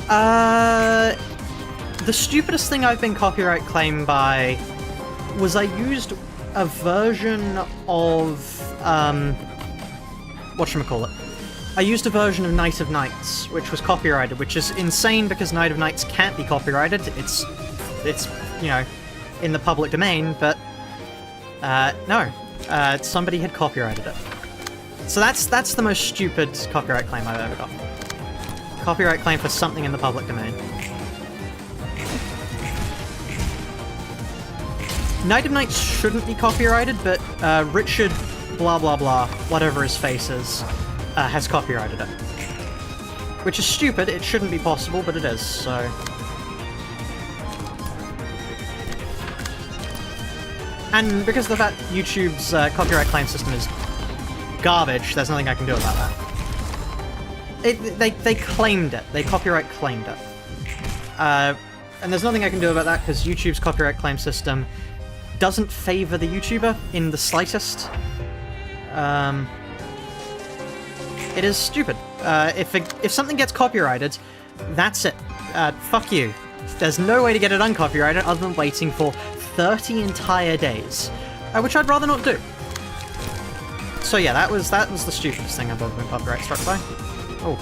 the stupidest thing I've been copyright claimed by was I used a version of, whatchamacallit. I used a version of Night of Nights, which was copyrighted, which is insane because Night of Nights can't be copyrighted. It's, you know, in the public domain, but no. Somebody had copyrighted it. So that's the most stupid copyright claim I've ever got. Copyright claim for something in the public domain. Night of Nights shouldn't be copyrighted, but Richard blah blah blah, whatever his face is, has copyrighted it. Which is stupid, it shouldn't be possible, but it is, so... And because of the fact YouTube's copyright claim system is garbage, there's nothing I can do about that. They claimed it. They copyright claimed it. And there's nothing I can do about that because YouTube's copyright claim system doesn't favor the YouTuber in the slightest. It is stupid. If something gets copyrighted, that's it. Fuck you. There's no way to get it uncopyrighted other than waiting for 30 entire days, which I'd rather not do. So yeah, that was the stupidest thing I've ever been copyright struck by. Oh,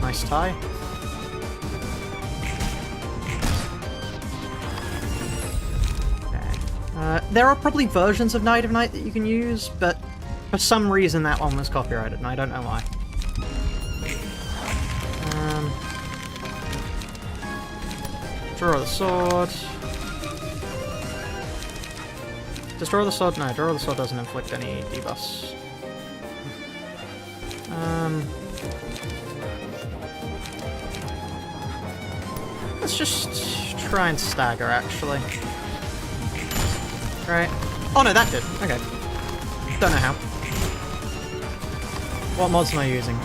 nice tie. Okay. There are probably versions of Night of Night that you can use, but for some reason that one was copyrighted, and I don't know why. Draw the sword. Does Draw the Sword? No, Draw the Sword doesn't inflict any debuffs. Let's just try and stagger, actually. Right. Oh no, that did. Okay. Don't know how. What mods am I using?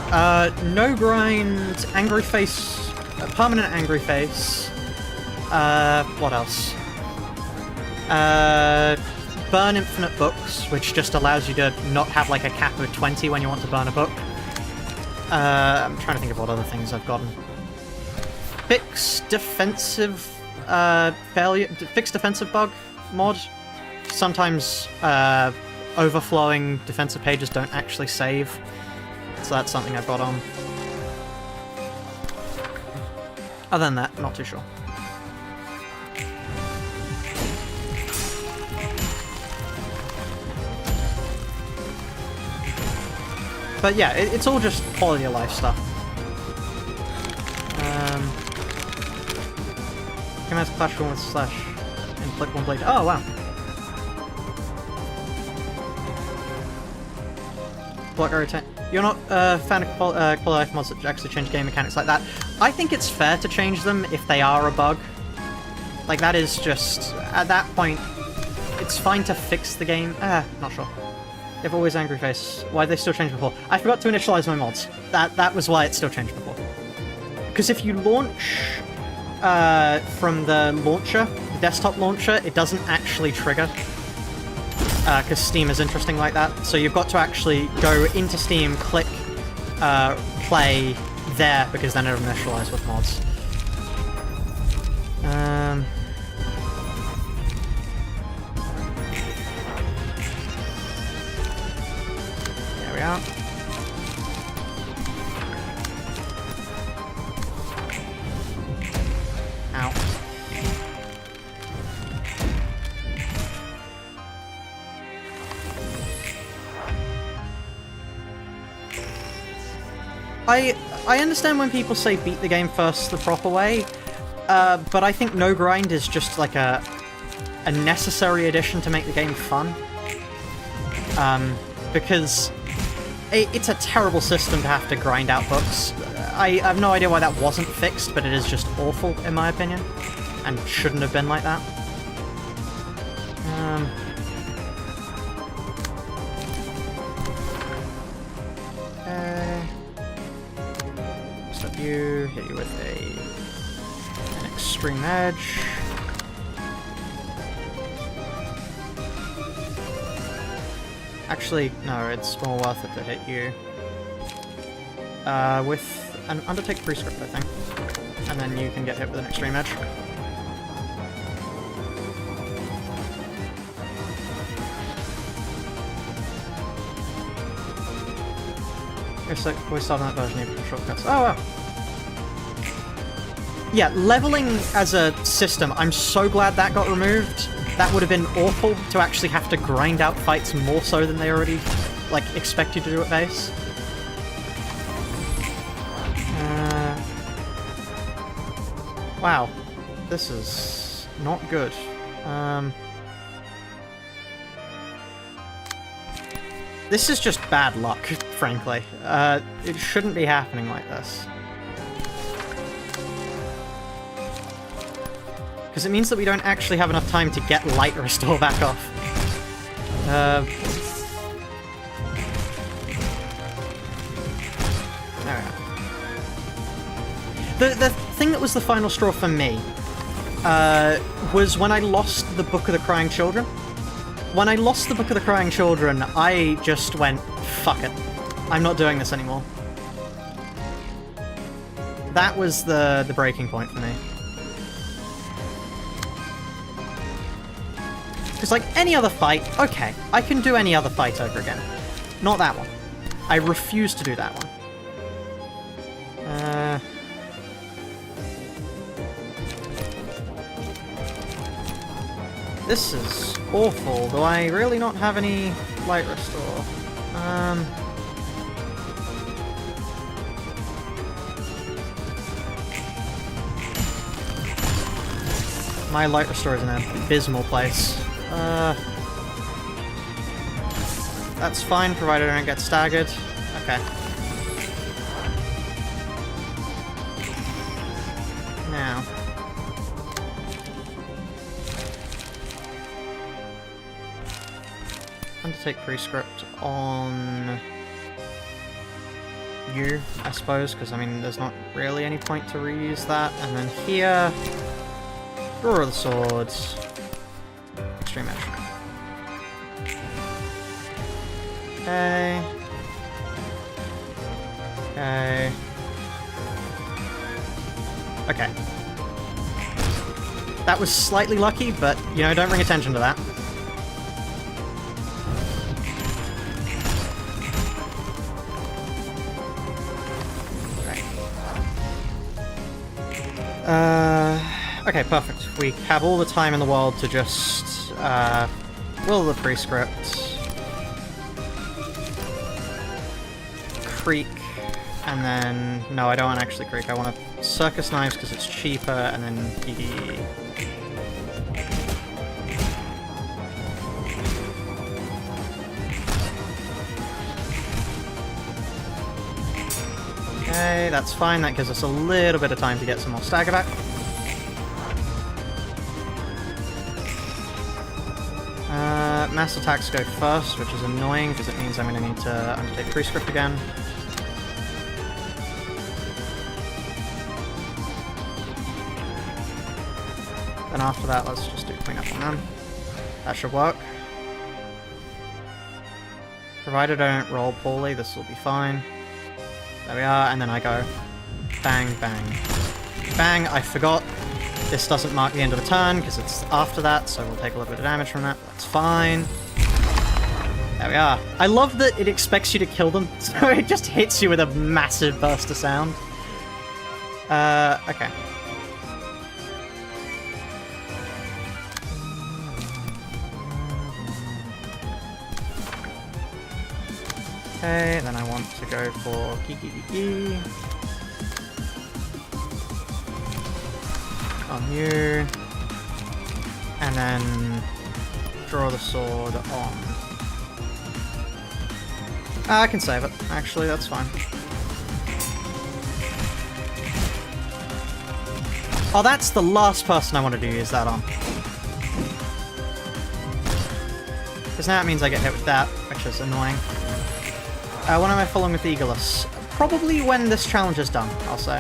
No Grind, Angry Face, Permanent Angry Face. What else? Burn Infinite Books, which just allows you to not have like a cap of 20 when you want to burn a book. I'm trying to think of what other things I've gotten. Fix defensive fix defensive bug mod. Sometimes overflowing defensive pages don't actually save, so that's something I've got on. Other than that, not too sure. But yeah, it's all just quality of life stuff. Commands clash one with slash inflict one blade. Oh wow. Block rotate. You're not a fan of quality of life mods that actually change game mechanics like that. I think it's fair to change them if they are a bug. Like that is just, at that point, it's fine to fix the game. Not sure. If always angry face, why did they still change before? I forgot to initialize my mods. That was why it still changed before. Because if you launch from the launcher, the desktop launcher, it doesn't actually trigger. Because Steam is interesting like that. So you've got to actually go into Steam, click play there, because then it'll initialize with mods. There we are. Ow. I understand when people say beat the game first the proper way, but I think no grind is just like a necessary addition to make the game fun. Because it's a terrible system to have to grind out books. I have no idea why that wasn't fixed, but it is just awful in my opinion, and shouldn't have been like that. Stop you, hit you with an extreme edge. Actually, no, it's more worth it to hit you with an Undertake Prescript, I think. And then you can get hit with an Extreme Edge. We started that version even shortcuts. Oh wow. Yeah, leveling as a system, I'm so glad that got removed. That would have been awful to actually have to grind out fights more so than they already, like, expect you to do at base. Wow. This is not good. This is just bad luck, frankly. It shouldn't be happening like this. Because it means that we don't actually have enough time to get light restore back off. There we are. The thing that was the final straw for me was when I lost the Book of the Crying Children. When I lost the Book of the Crying Children, I just went, fuck it. I'm not doing this anymore. That was the breaking point for me. Because, like, any other fight, okay, I can do any other fight over again. Not that one. I refuse to do that one. This is awful. Do I really not have any light restore? My light restore is in an abysmal place. That's fine, provided I don't get staggered. Okay. Now. Undertake Prescript on you, I suppose, because, I mean, there's not really any point to reuse that. And then here, Drawer of the Swords. Extreme Edge. Okay. Okay. Okay. That was slightly lucky, but, you know, don't bring attention to that. Okay, perfect. We have all the time in the world to just, will the Prescript, Creek, and then, no, I don't want actually Creek, I want to Circus Knives because it's cheaper, and then PvE. Okay, that's fine, that gives us a little bit of time to get some more stagger back. mass attacks go first, which is annoying because it means I'm going to need to undertake prescript again. Then after that, let's just do cleanup on them. That should work. Provided I don't roll poorly, this will be fine. There we are, and then I go bang, bang, bang. I forgot this doesn't mark the end of the turn because it's after that, so we'll take a little bit of damage from that. That's fine. There we are. I love that it expects you to kill them, so it just hits you with a massive burst of sound. Okay. Okay, then I want to go for Kiki on you, and then draw the sword on. I can save it, actually, that's fine. Oh, that's the last person I wanted to use that on. Because now it means I get hit with that, which is annoying. When am I following with Eagleus? Probably when this challenge is done, I'll say.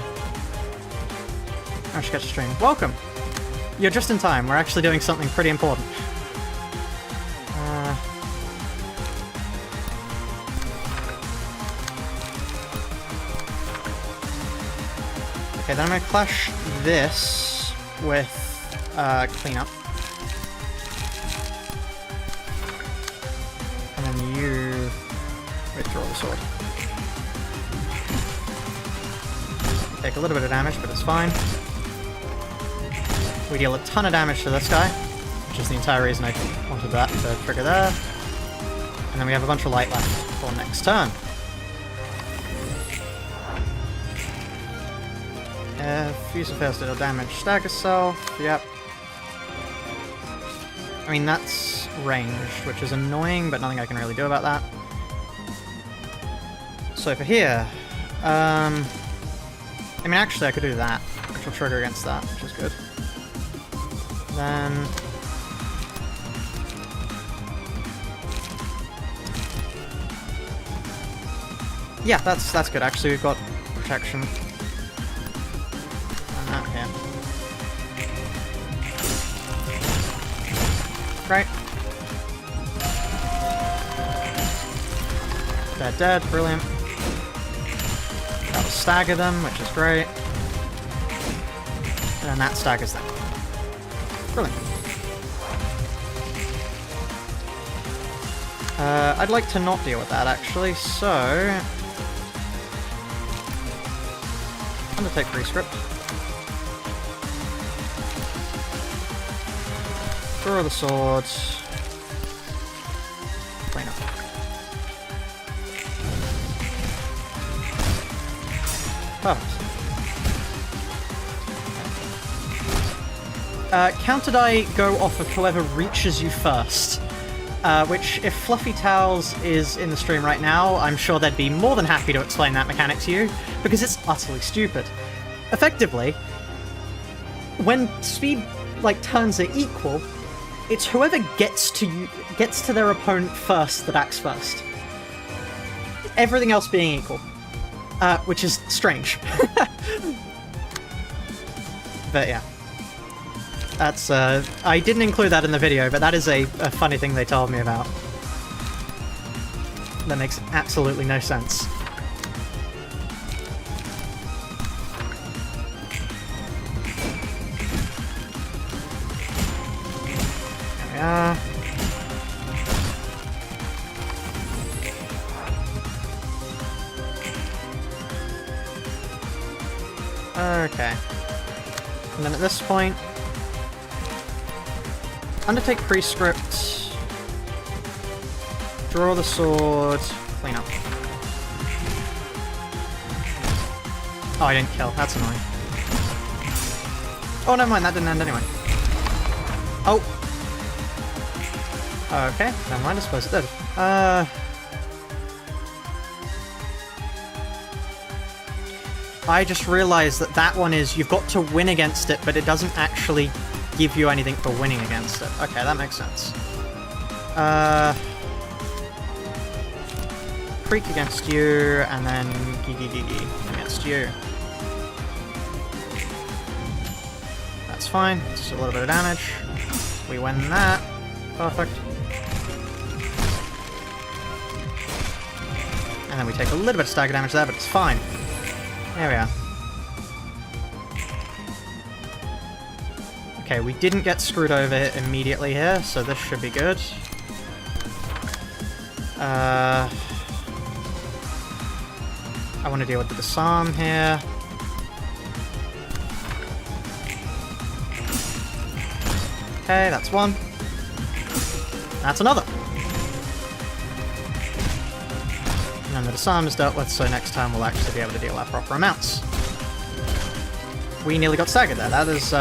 I should catch a stream. Welcome! You're just in time. We're actually doing something pretty important. Okay, then I'm going to clash this with cleanup. And then you withdraw the sword. Take a little bit of damage, but it's fine. We deal a ton of damage to this guy, which is the entire reason I wanted that to trigger there. And then we have a bunch of light left for next turn. Fuser fails to deal damage. Stagger self, yep. I mean, that's ranged, which is annoying, but nothing I can really do about that. So for here, I mean, actually I could do that, which will trigger against that, which is good. Then... yeah, that's good, actually. We've got protection. And that here. Great. They're dead, brilliant. That'll stagger them, which is great. And then that staggers them. Brilliant. I'd like to not deal with that, actually, so... undertake prescript. Draw the sword. Clean up. Perfect. Counter die go off of whoever reaches you first. Which, if Fluffy Towels is in the stream right now, I'm sure they'd be more than happy to explain that mechanic to you, because it's utterly stupid. Effectively, when speed, turns are equal, it's whoever gets to their opponent first that acts first. Everything else being equal. Which is strange. But yeah. That's, I didn't include that in the video, but that is a funny thing they told me about. That makes absolutely no sense. There we are. Okay. And then at this point, undertake prescript, draw the sword, clean up. Oh, I didn't kill. That's annoying. Oh, never mind. That didn't end anyway. Oh. Okay. Never mind. I suppose it did. I just realized that that one is you've got to win against it, but it doesn't actually give you anything for winning against it. Okay, that makes sense. Creek against you, and then Gigi against you. That's fine. Just a little bit of damage. We win that. Perfect. And then we take a little bit of stagger damage there, but it's fine. There we are. Okay, we didn't get screwed over immediately here, so this should be good. I want to deal with the disarm here. Okay, that's one. That's another. And then the disarm is dealt with, so next time we'll actually be able to deal our proper amounts. We nearly got staggered there. That is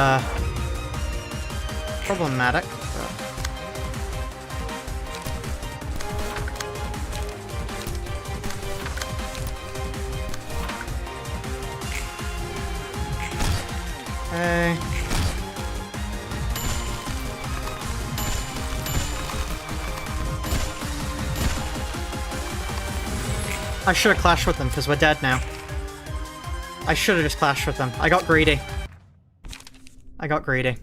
problematic. Okay. I should have clashed with them because we're dead now. I should have just clashed with them. I got greedy. I got greedy.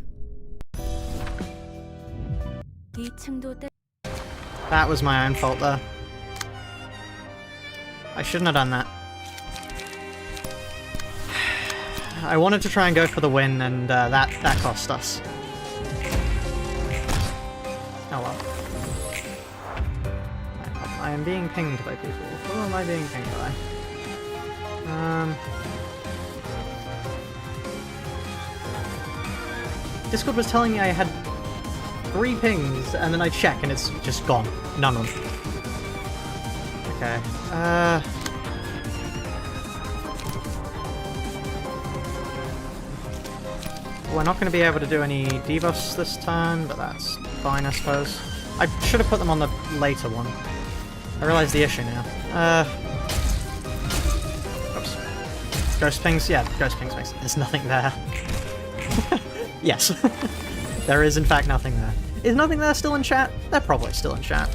That was my own fault there. I shouldn't have done that. I wanted to try and go for the win, and that cost us. Oh well. I am being pinged by people. Who am I being pinged by? Discord was telling me I had 3 pings, and then I check and it's just gone. None of them. Okay. We're not going to be able to do any debuffs this turn, but that's fine, I suppose. I should have put them on the later one. I realise the issue now. Oops. Ghost pings? Yeah, ghost pings makes... There's nothing there. Yes. There is, in fact, nothing there. Is nothing there still in chat? They're probably still in chat.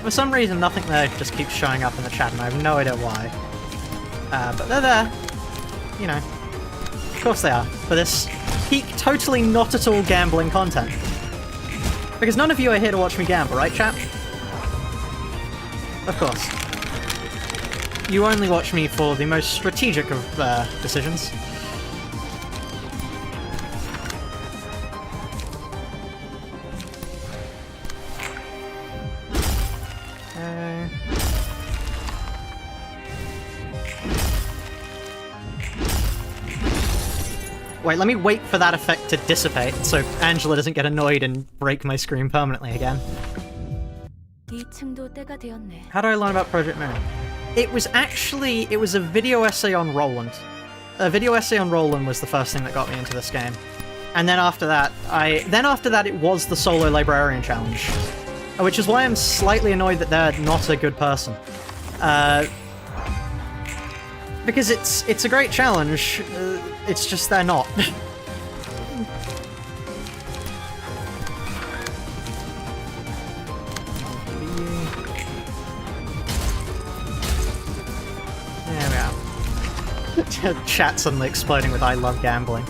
For some reason, nothing there just keeps showing up in the chat, and I have no idea why. But they're there. You know. Of course they are. For this peak, totally not at all gambling content. Because none of you are here to watch me gamble, right, chat? Of course. You only watch me for the most strategic of decisions. Wait, let me wait for that effect to dissipate, so Angela doesn't get annoyed and break my screen permanently again. How do I learn about Project Moon? It was a video essay on Roland. A video essay on Roland was the first thing that got me into this game. And then after that, it was the solo Librarian challenge. Which is why I'm slightly annoyed that they're not a good person. Because it's a great challenge, it's just they're not. There we are. Chat suddenly exploding with "I love gambling."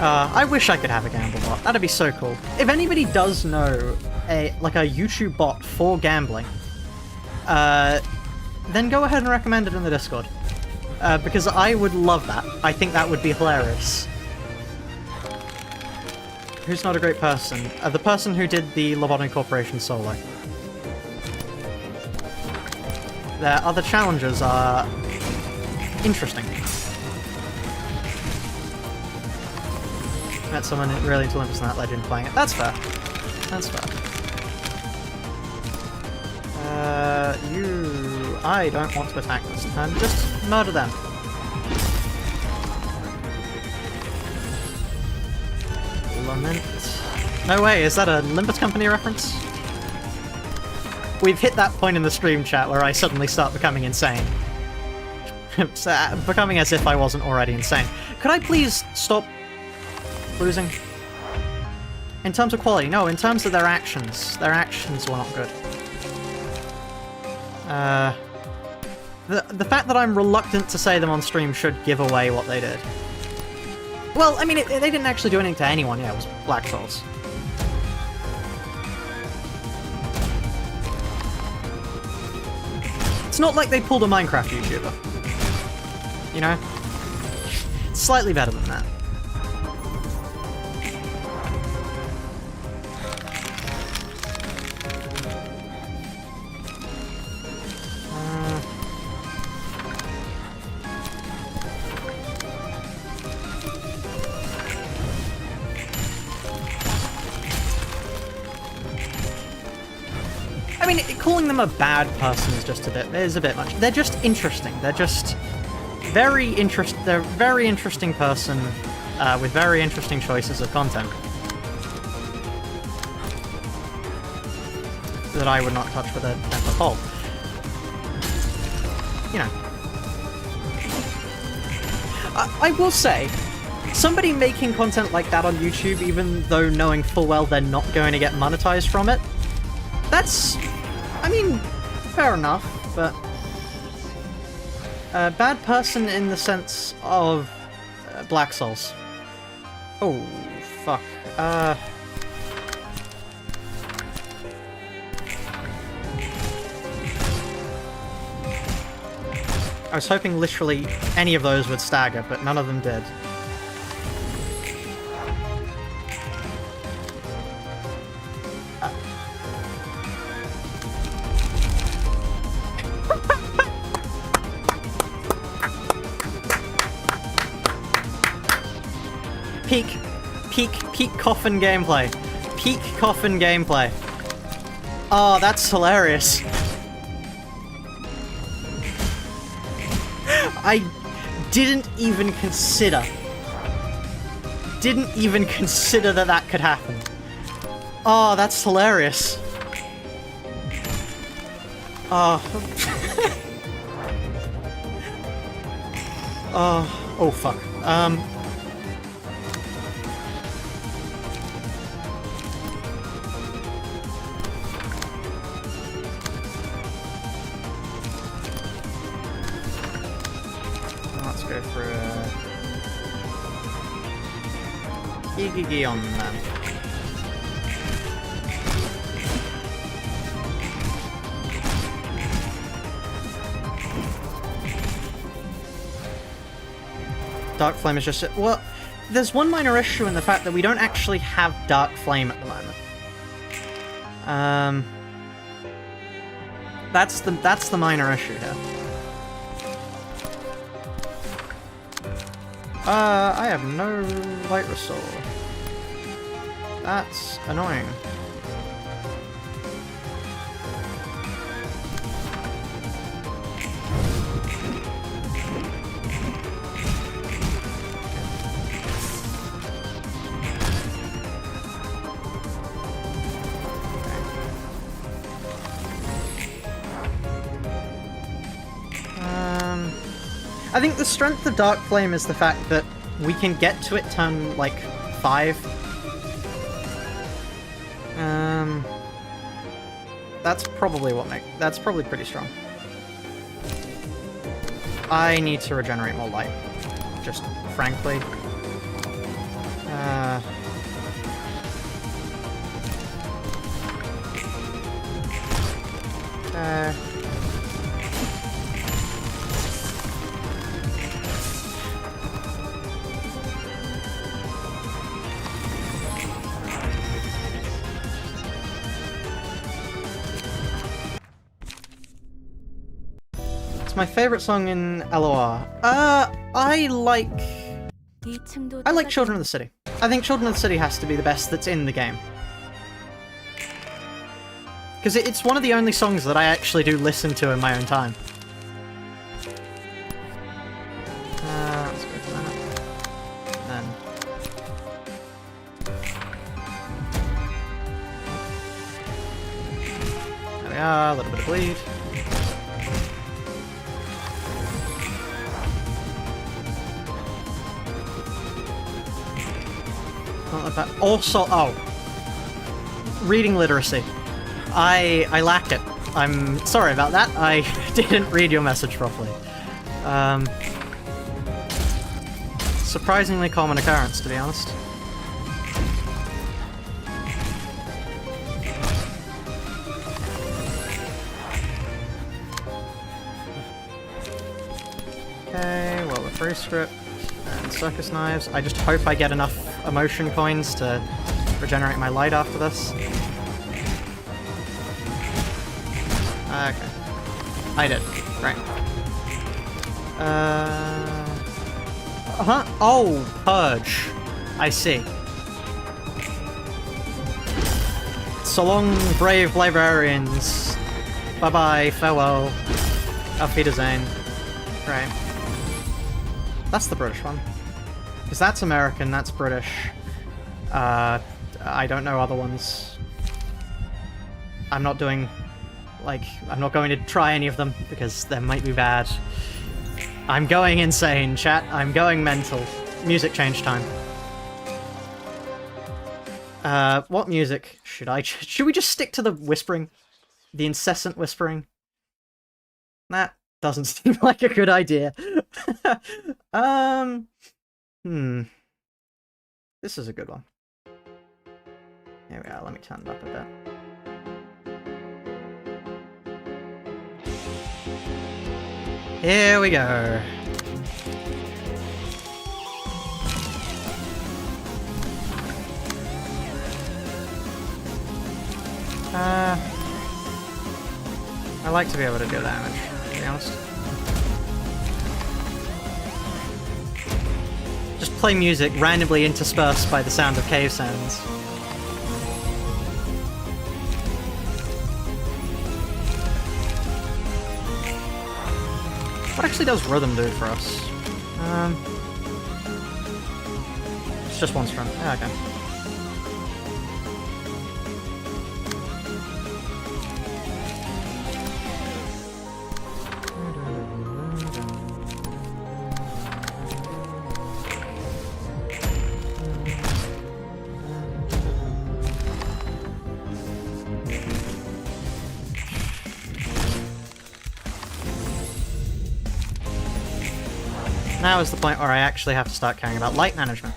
I wish I could have a gamble bot. That'd be so cool. If anybody does know a YouTube bot for gambling, then go ahead and recommend it in the Discord. Because I would love that. I think that would be hilarious. Who's not a great person? The person who did the Lobotomy Corporation solo. Their other challenges are interesting. Met someone really into Olympus in that legend playing it. That's fair. That's fair. I don't want to attack this turn. Just murder them. Lament. No way, is that a Limbus Company reference? We've hit that point in the stream chat where I suddenly start becoming insane. Becoming as if I wasn't already insane. Could I please stop losing? In terms of quality, no, in terms of their actions. Their actions were not good. The fact that I'm reluctant to say them on stream should give away what they did. Well, I mean, they didn't actually do anything to anyone, yeah, it was Black Souls. It's not like they pulled a Minecraft YouTuber. You know? It's slightly better than that. I mean, calling them a bad person is a bit much. They're just interesting. They're just they're a very interesting person with very interesting choices of content that I would not touch with a 10-foot pole. You know. I will say, somebody making content like that on YouTube, even though knowing full well they're not going to get monetized from it, that's, I mean, fair enough, but bad person in the sense of Black Souls. Oh, fuck. I was hoping literally any of those would stagger, but none of them did. Peak coffin gameplay. Peak coffin gameplay. Oh, that's hilarious. I didn't even consider that that could happen. Oh, that's hilarious. Oh. Oh, fuck. Let's go for a Gigi on them. Dark Flame is just... Well, there's one minor issue in the fact that we don't actually have Dark Flame at the moment. That's the minor issue here. I have no light restore. That's annoying. I think the strength of Dark Flame is the fact that we can get to it turn, like, 5. That's probably that's probably pretty strong. I need to regenerate more light, just frankly. My favorite song in LOR. I like Children of the City. I think Children of the City has to be the best that's in the game. Because it's one of the only songs that I actually do listen to in my own time. Let's go for that. And then... There we are, a little bit of bleed. Not like that. Also, oh. reading literacy. I lacked it. I'm sorry about that. I didn't read your message properly. Surprisingly common occurrence, to be honest. Okay, well, the free script and circus knives. I just hope I get enough emotion coins to regenerate my light after this. Okay. I did. Right. Oh, Purge. I see. So long, brave librarians. Bye-bye, farewell. Auf Wiedersehen. Right. That's the British one. Because that's American, that's British. I don't know other ones. I'm not doing... Like, I'm not going to try any of them, because they might be bad. I'm going insane, chat. I'm going mental. Music change time. What music should I... Should we just stick to the whispering? The incessant whispering? That doesn't seem like a good idea. This is a good one. Here we are, let me turn it up a bit. Here we go. I like to be able to do damage, to be honest. Just play music randomly interspersed by the sound of cave sounds. What actually does rhythm do for us? It's just one string. Yeah, okay. Now is the point where I actually have to start caring about light management.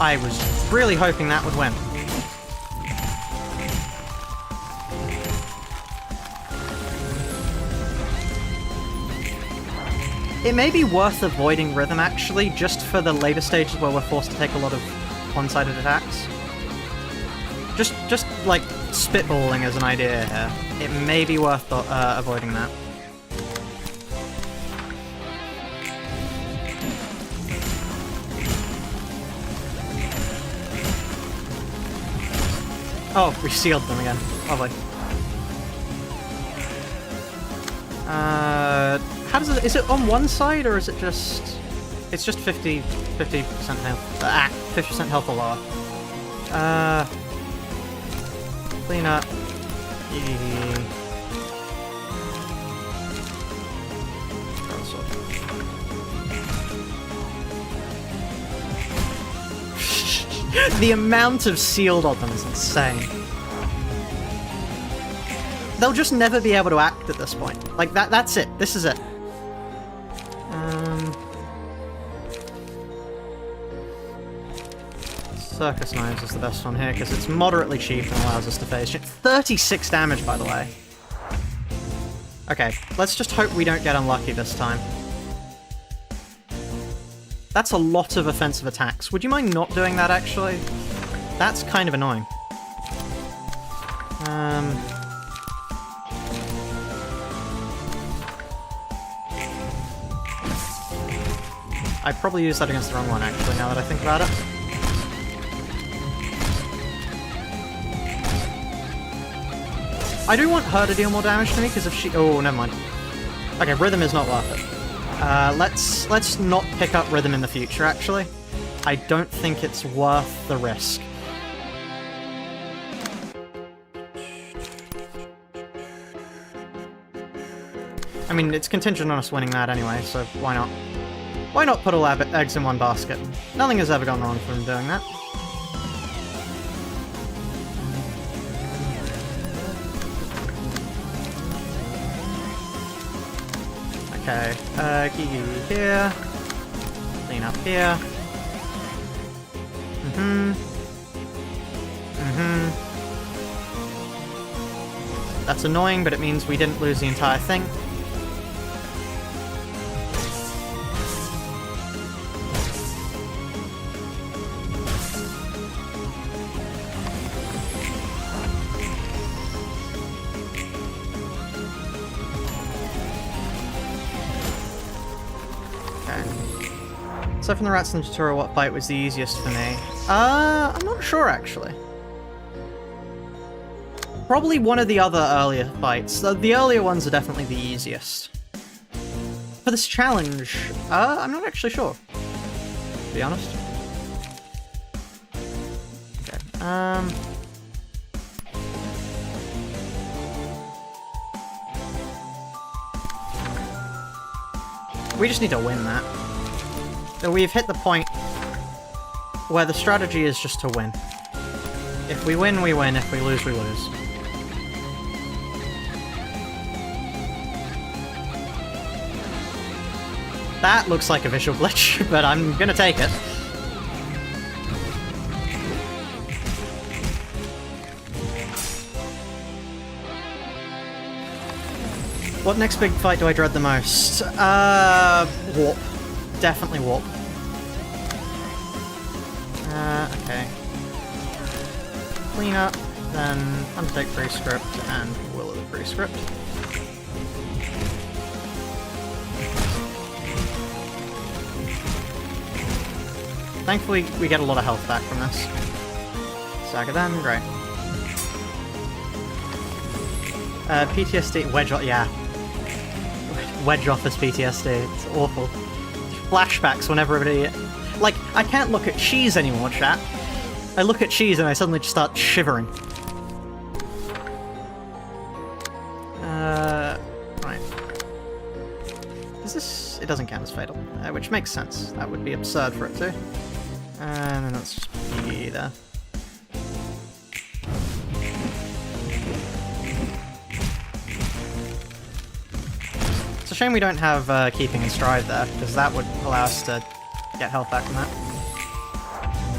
I was really hoping that would win. It may be worth avoiding rhythm, actually, just for the later stages where we're forced to take a lot of one-sided attacks. Just like, spitballing as an idea here. It may be worth avoiding that. Oh, we sealed them again. Lovely. How does it... Is it on one side, or is it just... It's just 50% health. 50% health or lower. Clean up. The amount of sealed on them is insane. They'll just never be able to act at this point. Like, that's it. This is it. Circus Knives is the best one here, because it's moderately cheap and allows us to phase shift. 36 damage, by the way. Okay, let's just hope we don't get unlucky this time. That's a lot of offensive attacks. Would you mind not doing that, actually? That's kind of annoying. I probably used that against the wrong one, actually, now that I think about it. I do want her to deal more damage to me, because if she... Oh, never mind. Okay, rhythm is not worth it. Let's not pick up rhythm in the future, actually. I don't think it's worth the risk. I mean, it's contingent on us winning that anyway, so why not? Why not put all our eggs in one basket? Nothing has ever gone wrong from doing that. Okay, Gigi here. Clean up here. That's annoying, but it means we didn't lose the entire thing. So from the rats in the tutorial, what fight was the easiest for me? I'm not sure actually. Probably one of the other earlier fights. The earlier ones are definitely the easiest. For this challenge, I'm not actually sure, to be honest. Okay, we just need to win that. We've hit the point where the strategy is just to win. If we win, we win. If we lose, we lose. That looks like a visual glitch, but I'm gonna take it. What next big fight do I dread the most? Warp. Definitely warp. Okay. Clean up, then undertake pre-script, and will of the pre-script. Thankfully, we get a lot of health back from this. Saga them, great. PTSD, wedge off, yeah. Wedge off as PTSD, it's awful. Flashbacks when everybody... Like, I can't look at cheese anymore, chat. I look at cheese and I suddenly just start shivering. Right. Is this... It doesn't count as fatal, which makes sense. That would be absurd for it to. And then that's just PvE there. It's a shame we don't have Keeping in Stride there, because that would allow us to get health back from that.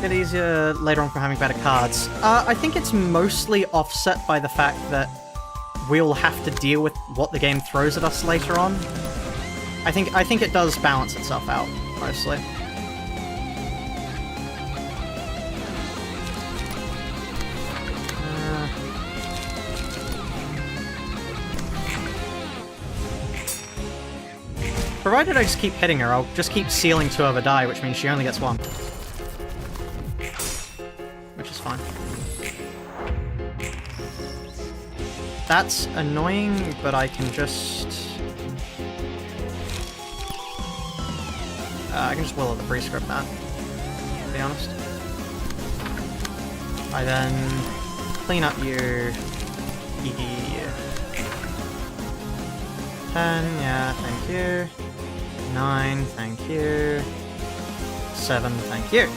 Get easier later on from having better cards. I think it's mostly offset by the fact that we'll have to deal with what the game throws at us later on. I think it does balance itself out, mostly. Provided I just keep hitting her, I'll just keep sealing 2 of her die, which means she only gets 1. Which is fine. That's annoying, but I can just... I can just will of the pre-script that, to be honest. I then clean up your ED. 10, yeah, thank you. 9, thank you. 7, thank you.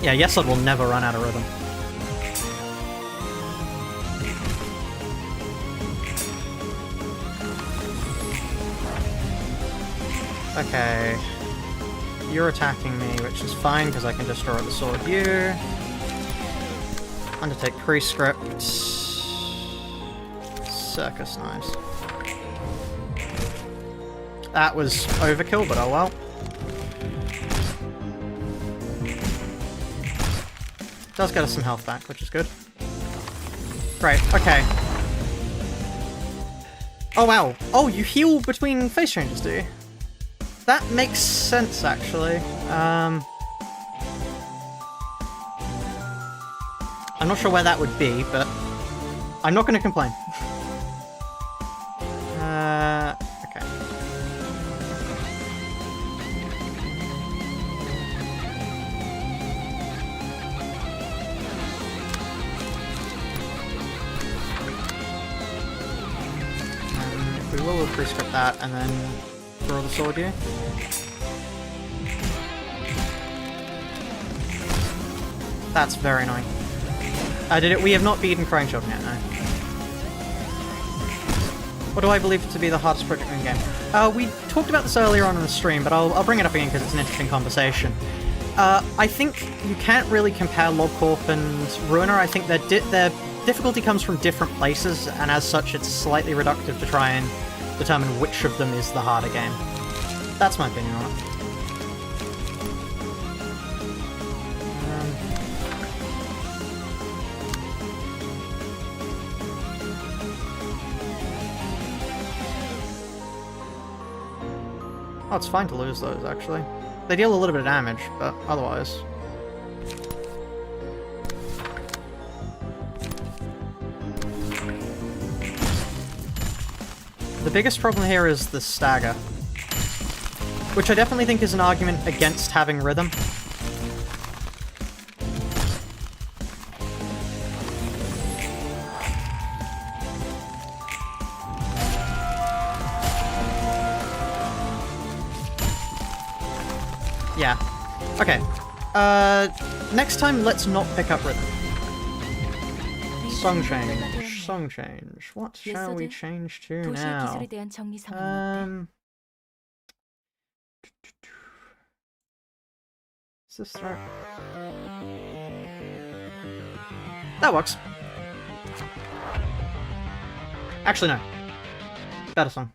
Yeah, Yesod will never run out of rhythm. Okay. You're attacking me, which is fine, because I can destroy the sword you. Undertake pre-script. Circus knives. That was overkill, but oh well. Does get us some health back, which is good. Right, okay. Oh wow. Oh, you heal between face changes, do you? That makes sense, actually. I'm not sure where that would be, but I'm not going to complain. Okay. prescript that, and then draw the sword here. That's very annoying. We have not beaten Crying Children yet, no. What do I believe to be the hardest project in the game? We talked about this earlier on in the stream, but I'll bring it up again because it's an interesting conversation. I think you can't really compare LogCorp and Ruina. I think their difficulty comes from different places, and as such it's slightly reductive to try and determine which of them is the harder game. That's my opinion on it. Oh, it's fine to lose those, actually. They deal a little bit of damage, but otherwise... The biggest problem here is the stagger, which I definitely think is an argument against having rhythm. Yeah. Okay. Next time, let's not pick up rhythm. Song change. Song change. What shall we change to now? Is this right? That works. Actually, no. Better song.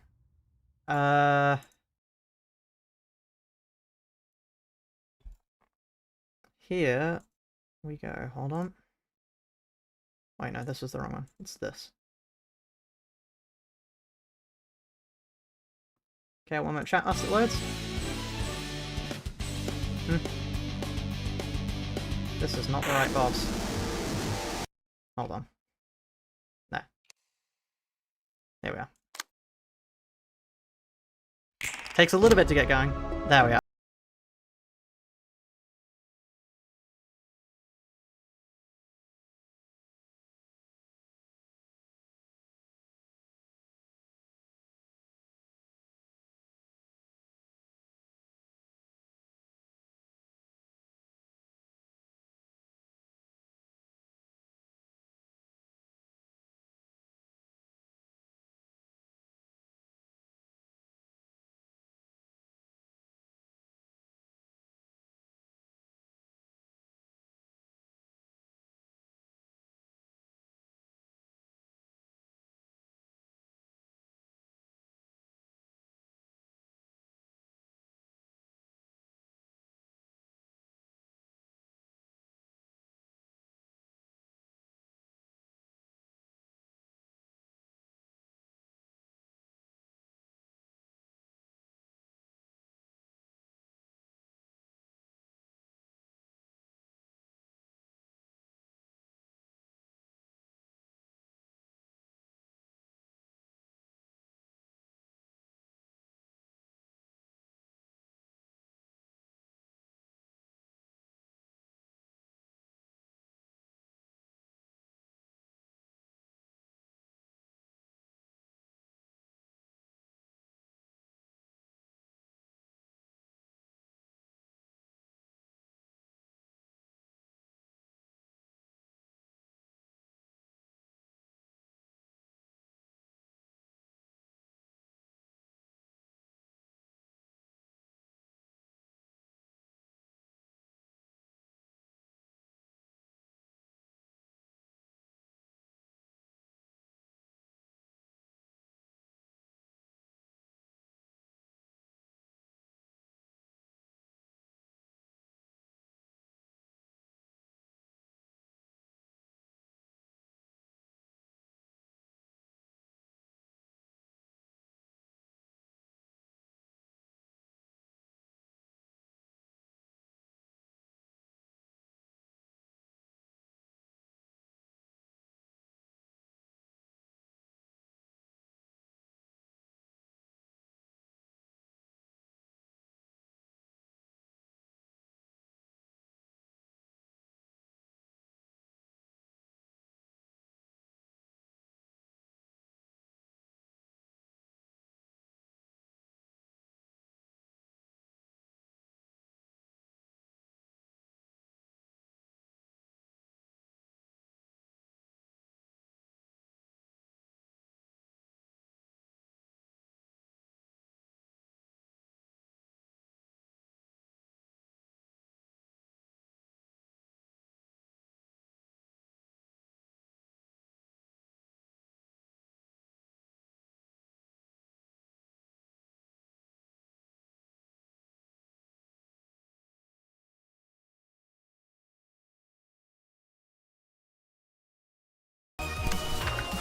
Here we go. Hold on. Wait, no, this is the wrong one. It's this. Okay, one minute chat as it loads. This is not the right boss. Hold on. No. There we are. Takes a little bit to get going. There we are.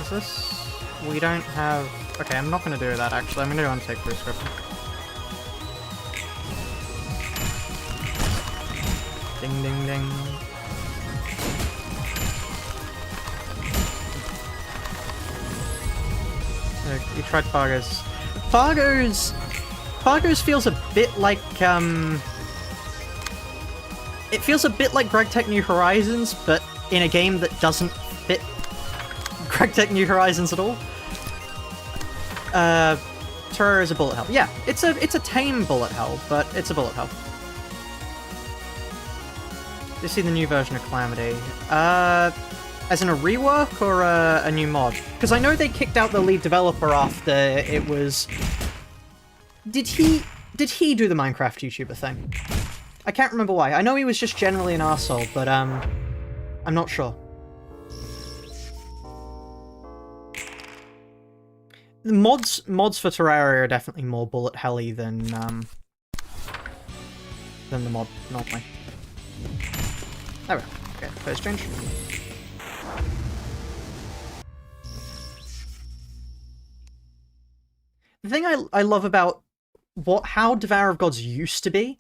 Is this... We don't have... Okay, I'm not going to do that, actually. I'm going to untake prescription. Ding, ding, ding. You tried Fargo's. Fargo's feels a bit like, it feels a bit like GregTech New Horizons, but in a game that doesn't fit GregTech New Horizons at all. Terraria is a bullet hell. Yeah, it's a tame bullet hell, but it's a bullet hell. Do you see the new version of Calamity? As in a rework or a new mod? Because I know they kicked out the lead developer after it was... Did he do the Minecraft YouTuber thing? I can't remember why. I know he was just generally an arsehole, but I'm not sure. The mods for Terraria are definitely more bullet helly than the mod normally. There we go. Okay, first change. The thing I love about how Devourer of Gods used to be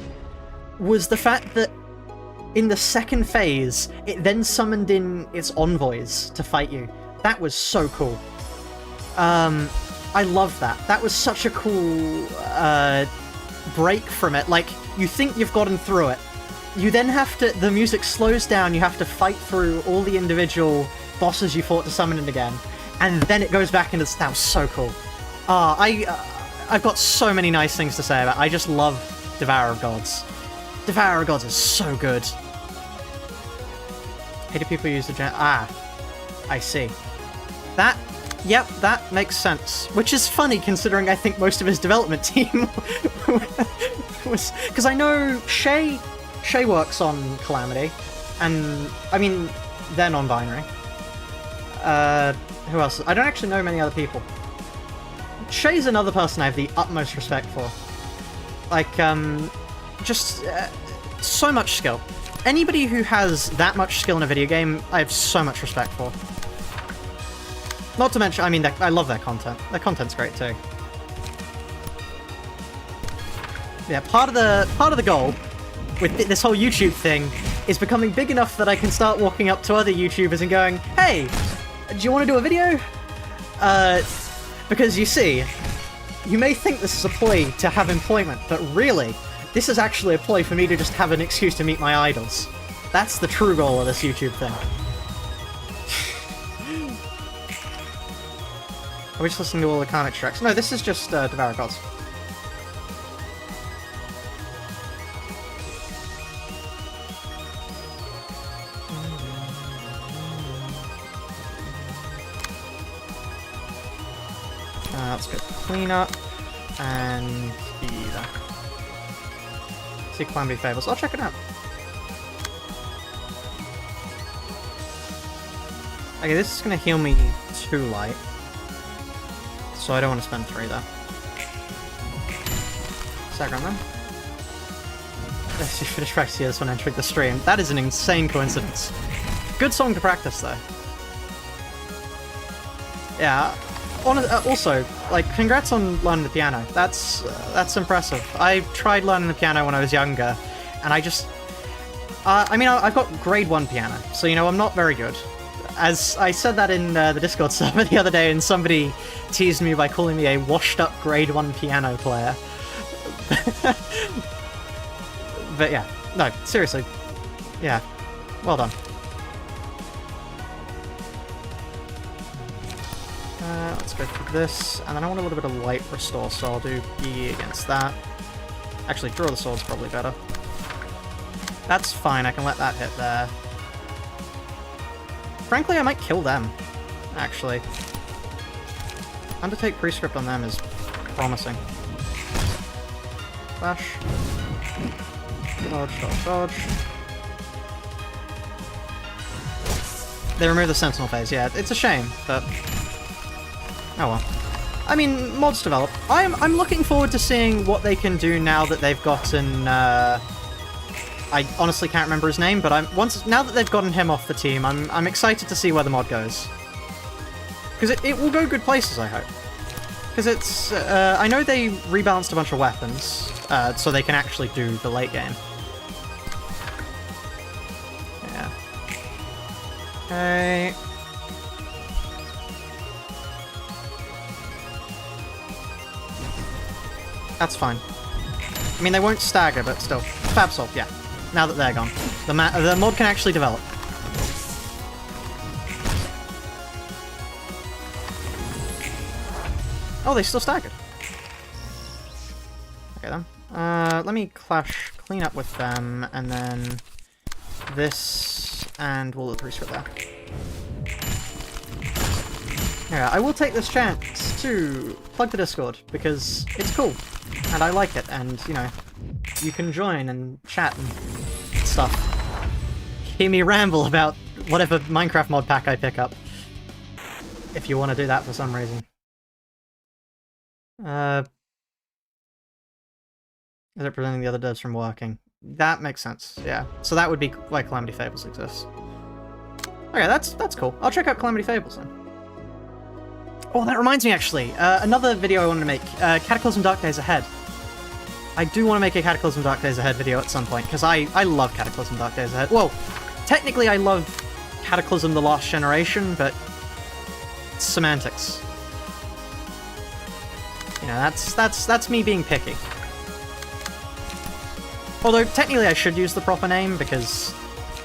was the fact that in the second phase, it then summoned in its envoys to fight you. That was so cool. I love that. That was such a cool break from it. Like, you think you've gotten through it. You then have to... The music slows down, you have to fight through all the individual bosses you fought to summon in again. And then it goes back into... That was so cool. I've got so many nice things to say about it. I just love Devourer of Gods. Devourer of Gods is so good. How do people use the gen... Ah, I see. That... Yep, that makes sense. Which is funny, considering I think most of his development team was... Because I know Shay works on Calamity, and... I mean, they're non-binary. Who else? I don't actually know many other people. Shay's another person I have the utmost respect for. Like, just so much skill. Anybody who has that much skill in a video game, I have so much respect for. Not to mention, I mean, I love their content. Their content's great too. Yeah, part of the goal with this whole YouTube thing is becoming big enough that I can start walking up to other YouTubers and going, "Hey, do you want to do a video?" Because you see, you may think this is a ploy to have employment, but really, this is actually a ploy for me to just have an excuse to meet my idols. That's the true goal of this YouTube thing. Are we just listening to all the Carnage tracks? No, this is just Devourer of Gods. Let's go clean up and either. See Calamity Fables. I'll check it out. Okay, this is going to heal me 2 light. So I don't want to spend 3 there. Sacrum then. Yes, you finished practicing this when entering the stream. That is an insane coincidence. Good song to practice though. Yeah. Also, like, congrats on learning the piano. That's impressive. I tried learning the piano when I was younger, and I just... I mean, I've got grade 1 piano, so, you know, I'm not very good. As I said that in the Discord server the other day, and somebody teased me by calling me a washed-up grade 1 piano player. But yeah, no, seriously. Yeah, well done. Let's go for this, and then I want a little bit of light restore, so I'll do E against that. Actually, draw the sword's probably better. That's fine, I can let that hit there. Frankly, I might kill them, actually. Undertake Prescript on them is promising. Flash. Dodge, dodge, dodge. They remove the Sentinel phase, yeah, it's a shame, but... Oh well. I mean, mods develop. I'm looking forward to seeing what they can do now that they've gotten, I honestly can't remember his name, but now that they've gotten him off the team, I'm excited to see where the mod goes. Because it will go good places, I hope. Because it's... I know they rebalanced a bunch of weapons, so they can actually do the late game. Yeah. Okay... That's fine. I mean, they won't stagger, but still. Fab Salt, yeah. Now that they're gone. The mod can actually develop. Oh, they still staggered. Okay, then. Let me clean up with them, and then this, and we'll let the rescript there. Yeah, I will take this chance to plug the Discord, because it's cool, and I like it, and, you know, you can join and chat and stuff. Hear me ramble about whatever Minecraft mod pack I pick up, if you want to do that for some reason. Is it preventing the other devs from working? That makes sense, yeah. So that would be why Calamity Fables exists. Okay, that's cool. I'll check out Calamity Fables then. Oh, that reminds me, actually. Another video I wanted to make. Cataclysm Dark Days Ahead. I do want to make a Cataclysm Dark Days Ahead video at some point, because I love Cataclysm Dark Days Ahead. Well, technically I love Cataclysm The Last Generation, but... it's semantics. You know, that's me being picky. Although, technically I should use the proper name, because...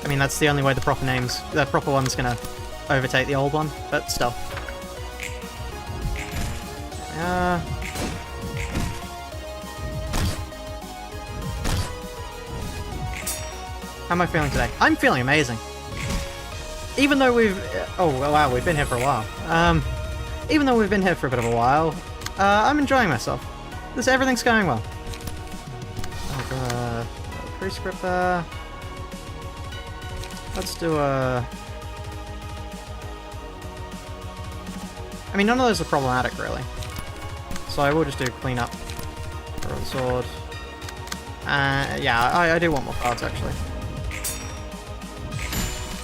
I mean, that's the only way the proper one's gonna overtake the old one, but still. How am I feeling today? I'm feeling amazing. Even though we've... oh, wow, we've been here for a while. Even though we've been here for a bit of a while, I'm enjoying myself. Everything's going well. Prescript there. Let's do a... I mean, none of those are problematic, really. So I will just do cleanup. Throw the sword. Yeah, I do want more cards, actually.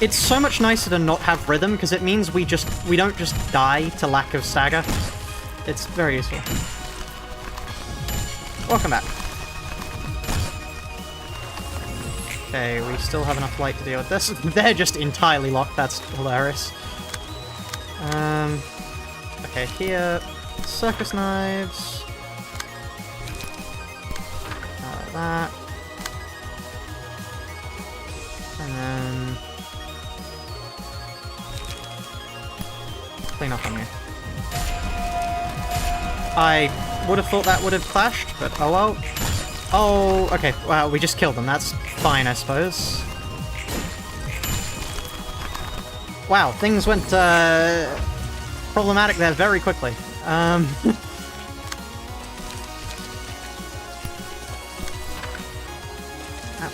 It's so much nicer to not have rhythm, because it means we don't just die to lack of stagger. It's very useful. Welcome back. Okay, we still have enough light to deal with this. They're just entirely locked, that's hilarious. Okay, here... circus knives. That. And then... clean up on you. I would have thought that would have clashed, but oh well. Oh, okay, well, we just killed them. That's fine, I suppose. Wow, things went, problematic there very quickly. That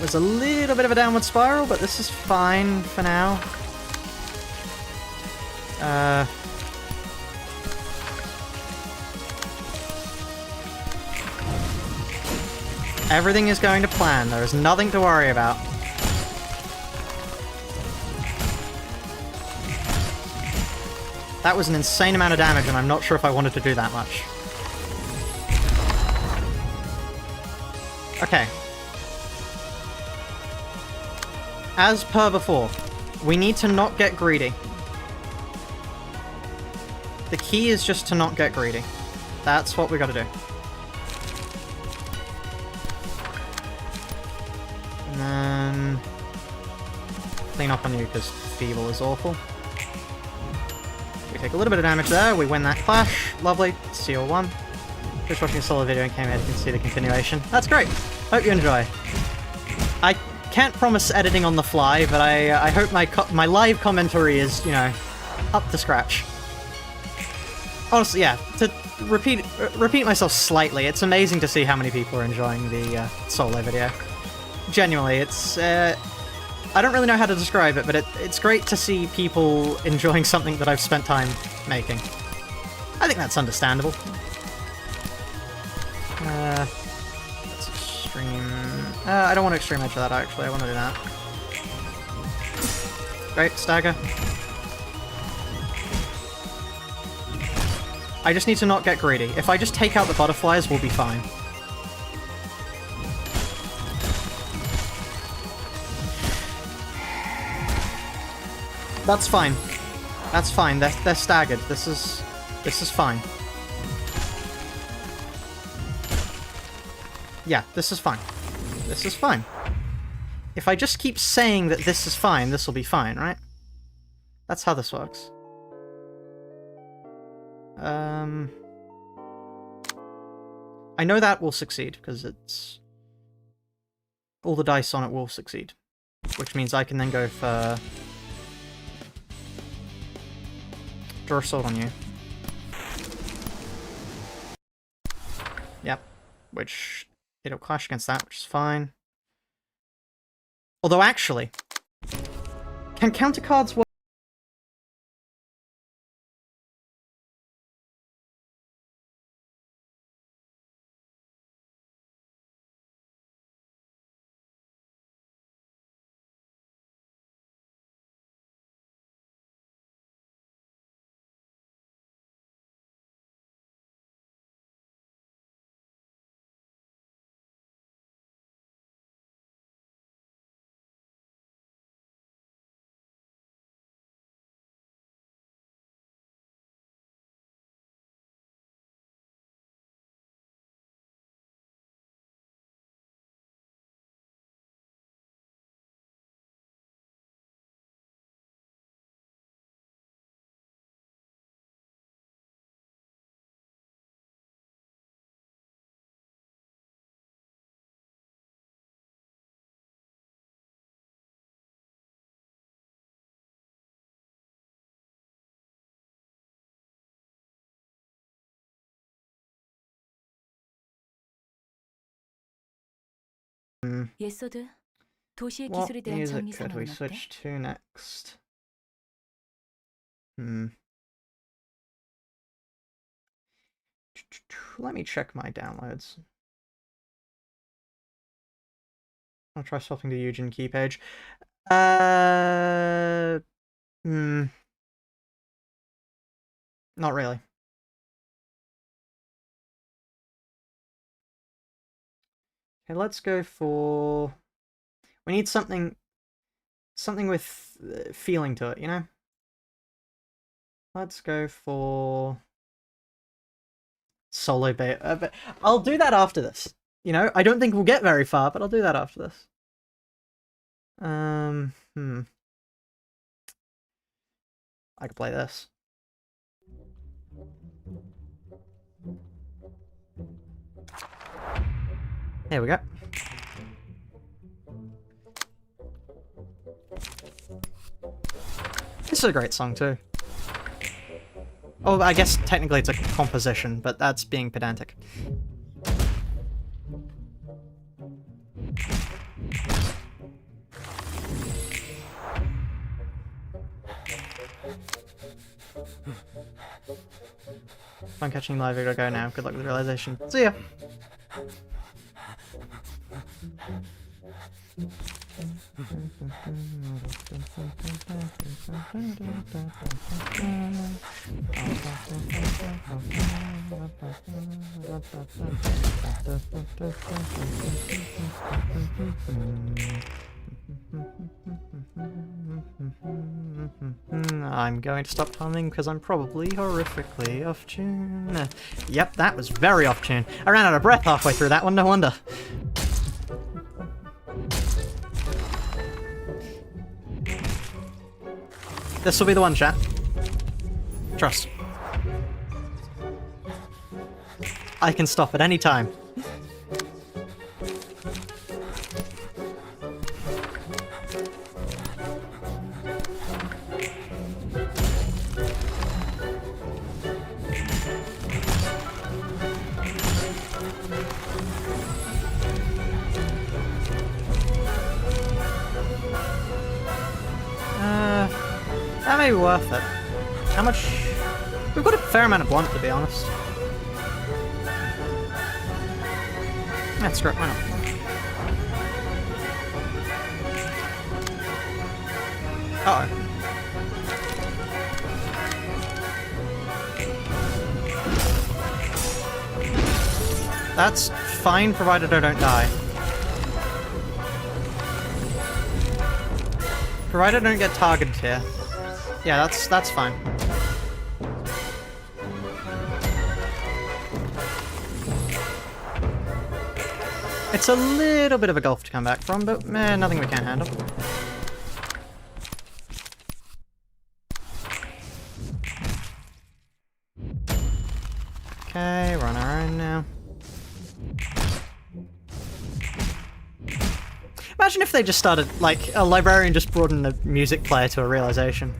was a little bit of a downward spiral, but this is fine for now. Everything is going to plan. There is nothing to worry about. That was an insane amount of damage, and I'm not sure if I wanted to do that much. Okay. As per before, we need to not get greedy. The key is just to not get greedy. That's what we gotta do. And then... clean up on you, because Feeble is awful. We take a little bit of damage there, we win that clash. Lovely. Seal 1. Just watching a solo video and came here, you can see the continuation. That's great! Hope you enjoy. I can't promise editing on the fly, but I hope my live commentary is, you know, up to scratch. Honestly, yeah, to repeat myself slightly, it's amazing to see how many people are enjoying the solo video. Genuinely, it's... I don't really know how to describe it, but it's great to see people enjoying something that I've spent time making. I think that's understandable. That's extreme... I don't want to extreme edge that, actually. I want to do that. Great, stagger. I just need to not get greedy. If I just take out the butterflies, we'll be fine. That's fine. That's fine. They're staggered. This is fine. Yeah, this is fine. This is fine. If I just keep saying that this is fine, this will be fine, right? That's how this works. I know that will succeed, because it's... all the dice on it will succeed. Which means I can then go for... draw a sword on you. Yep. Which... it'll clash against that, which is fine. Although, actually... can countercards work? 예소드, 도시의 What 기술에 대한 music 정리 could we 상황은 어때? switch to next? Let me check my downloads. I'll try swapping to Eugen key page. Not really. Okay, let's go for... we need something with feeling to it, you know? Let's go for... solo bait. But I'll do that after this. You know, I don't think we'll get very far, but I'll do that after this. I could play this. Here we go. This is a great song too. Oh, I guess technically it's a composition, but that's being pedantic. If I'm catching live, I gotta go now. Good luck with the realization. See ya! I'm going to stop humming because I'm probably horrifically off tune. Yep, that was very off tune. I ran out of breath halfway through that one, no wonder. This will be the one, chat. Trust. I can stop at any time. That may be worth it. How much? We've got a fair amount of blunt, to be honest. That's great, why not? Uh-oh. That's fine, provided I don't die. Provided I don't get targeted here. Yeah, that's fine. It's a little bit of a gulf to come back from, but nothing we can't handle. Okay, we're on our own now. Imagine if they just started, like, a librarian just brought in a music player to a realization.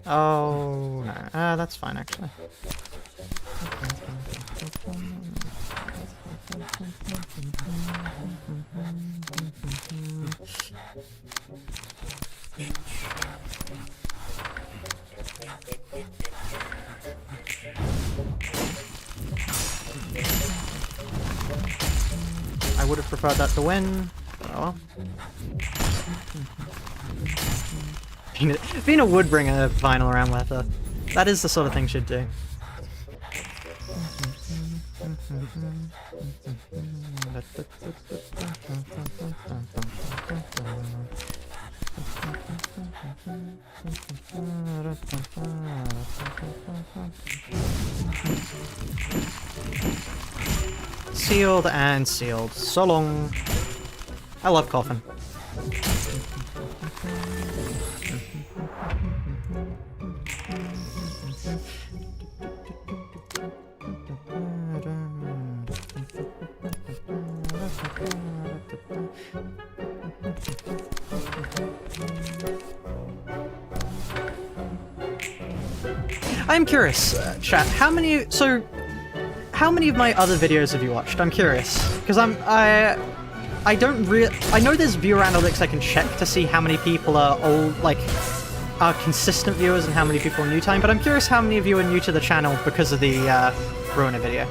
Oh, no. That's fine, actually. I would have preferred that to win. Oh well. Being a Woodbringer vinyl around with her, that is the sort of thing she'd do. Sealed and sealed. So long. I love Coffin. I'm curious, chat, how many of my other videos have you watched? I'm curious, because I know there's viewer analytics I can check to see how many people are are consistent viewers and how many people are new time, but I'm curious how many of you are new to the channel because of the Ruina video.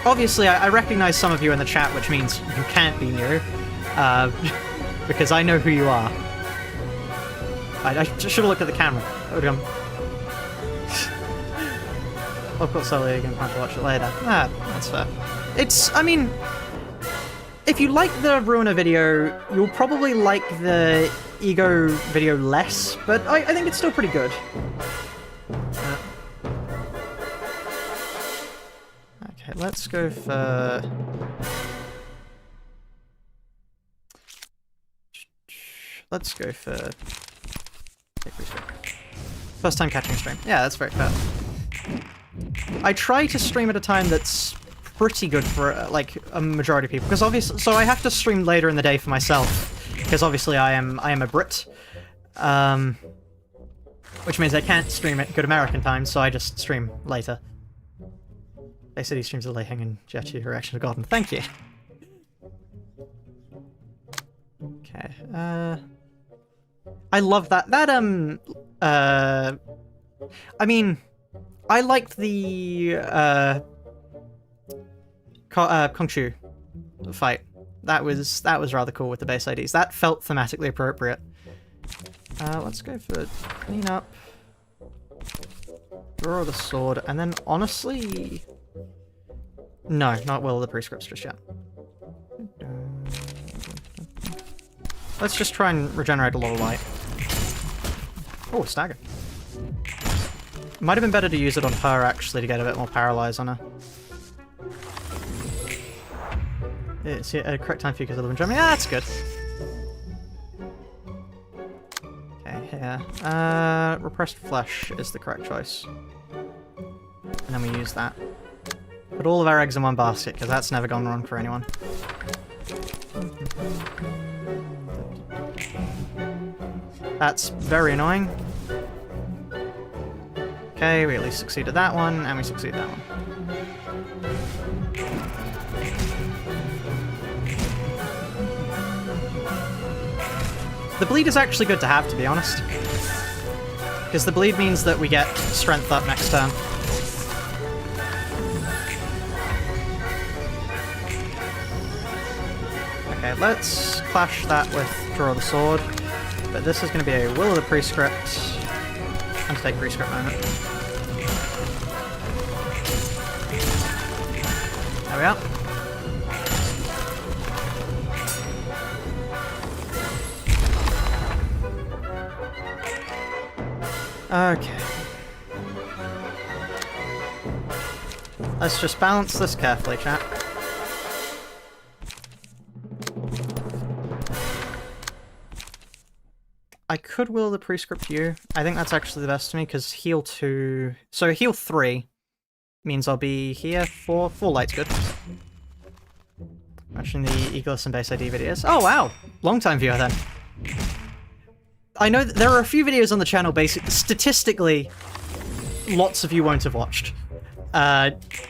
Obviously, I recognize some of you in the chat, which means you can't be new, because I know who you are. I should have looked at the camera. That would have gone. Of course, I'll going to have to watch it later. That's fair. I mean, if you like the Ruina video, you'll probably like the Ego video less, but I think it's still pretty good. Okay, let's go for... Let's go for... First time catching stream. Yeah, that's very fair. I try to stream at a time that's pretty good for, like, a majority of people, because obviously... So I have to stream later in the day for myself, because obviously I am a Brit. Which means I can't stream at good American time, so I just stream later. They said he streams a Lehing and Jetu, Reaction to Garden. Thank you! Okay, I love that. I mean, I liked the, Kongshu fight. That was rather cool with the base IDs. That felt thematically appropriate. Let's go for clean up, draw the sword, and then honestly... No, not Will of the Prescripts just yet. Let's just try and regenerate a lot of light. Oh, stagger. Might have been better to use it on her, actually, to get a bit more paralyzed on her. It's a correct time for you because of the Germany. Ah, that's good. Okay, here. Repressed Flesh is the correct choice. And then we use that. Put all of our eggs in one basket, because that's never gone wrong for anyone. That's very annoying. Okay, we at least succeeded that one, and we succeeded that one. The bleed is actually good to have, to be honest. Because the bleed means that we get strength up next turn. Okay, let's clash that with Draw the Sword. but this is going to be a Will of the Prescript. Undertake Prescript moment. There we are. Okay. Let's just balance this carefully, chat. I could will the prescript you. I think that's actually the best to me, because heal 2... So heal 3 means I'll be here for 4 lights, good. Watching the Eagles and Base ID videos. Oh wow! Long time viewer then. I know that there are a few videos on the channel, basically, statistically, lots of you won't have watched.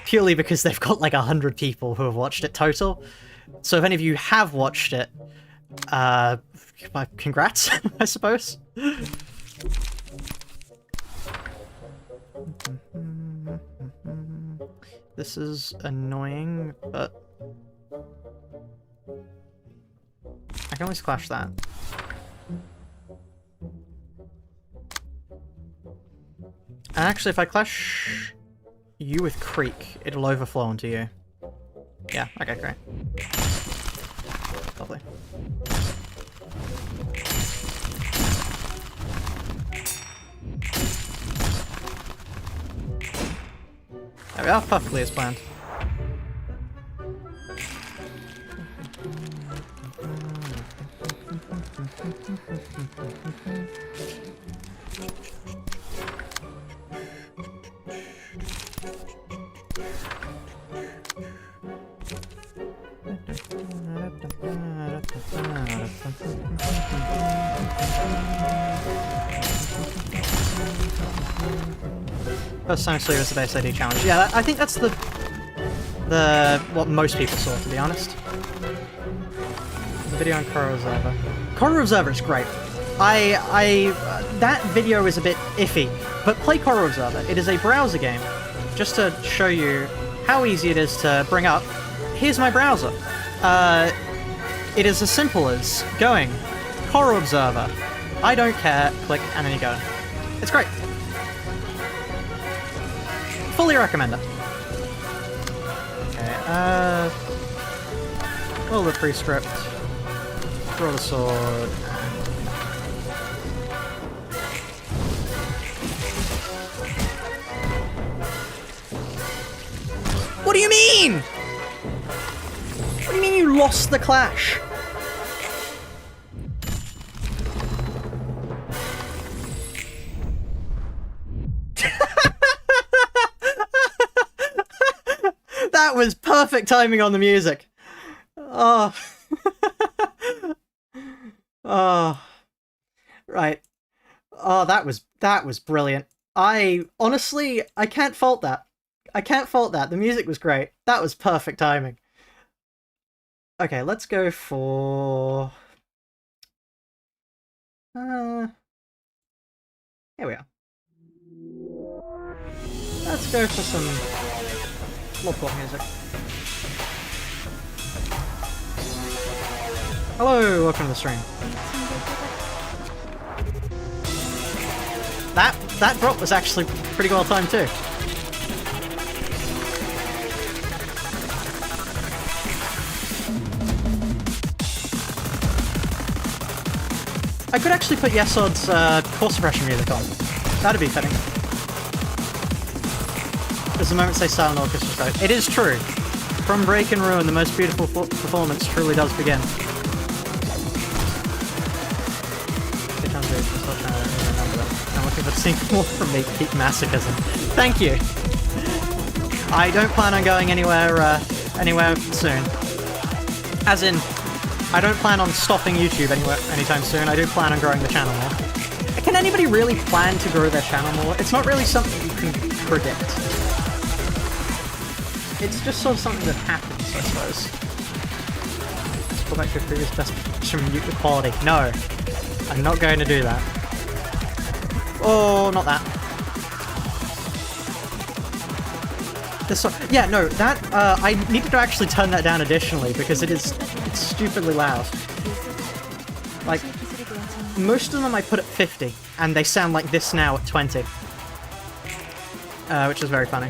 Purely because they've got like 100 people who have watched it total. So if any of you have watched it, congrats, I suppose. This is annoying, but I can always clash that. And actually, if I clash you with Creek, it'll overflow onto you. Yeah, okay, great. Lovely. There we are, perfectly as planned. First time sleeve is the base ID challenge. Yeah, I think that's the what most people saw, to be honest. The video on Corridor Observer. Corridor Observer is great. That video is a bit iffy, but play Corridor Observer. It is a browser game. Just to show you how easy it is to bring up, here's my browser. It is as simple as going Corridor Observer. I don't care, click, and then you go. It's great. Fully recommend it. Okay, roll the prescript. Roll the sword. What do you mean? What do you mean you lost the clash? That was perfect timing on the music. Oh. Oh. Right. Oh, that was brilliant. Honestly, I can't fault that. I can't fault that. The music was great. That was perfect timing. Okay, let's go for... here we are. Let's go for some Lobcock music. Hello, welcome to the stream. That drop was actually pretty well timed too. I could actually put Yesod's core suppression music on. That'd be fitting. There's the moment say silent orchestra start. It is true. From Break and Ruin, the most beautiful performance truly does begin. I'm looking for seeing more from me. Keep masochism. Thank you. I don't plan on going anywhere soon. As in, I don't plan on stopping YouTube anytime soon. I do plan on growing the channel more. Can anybody really plan to grow their channel more? It's not really something you can predict. It's just sort of something that happens, I suppose. Let's go back to your previous best to mute the quality. No, I'm not going to do that. Oh, not that. This one, yeah, no, that, I needed to actually turn that down additionally because it's stupidly loud. Like, most of them I put at 50, and they sound like this now at 20. Which is very funny.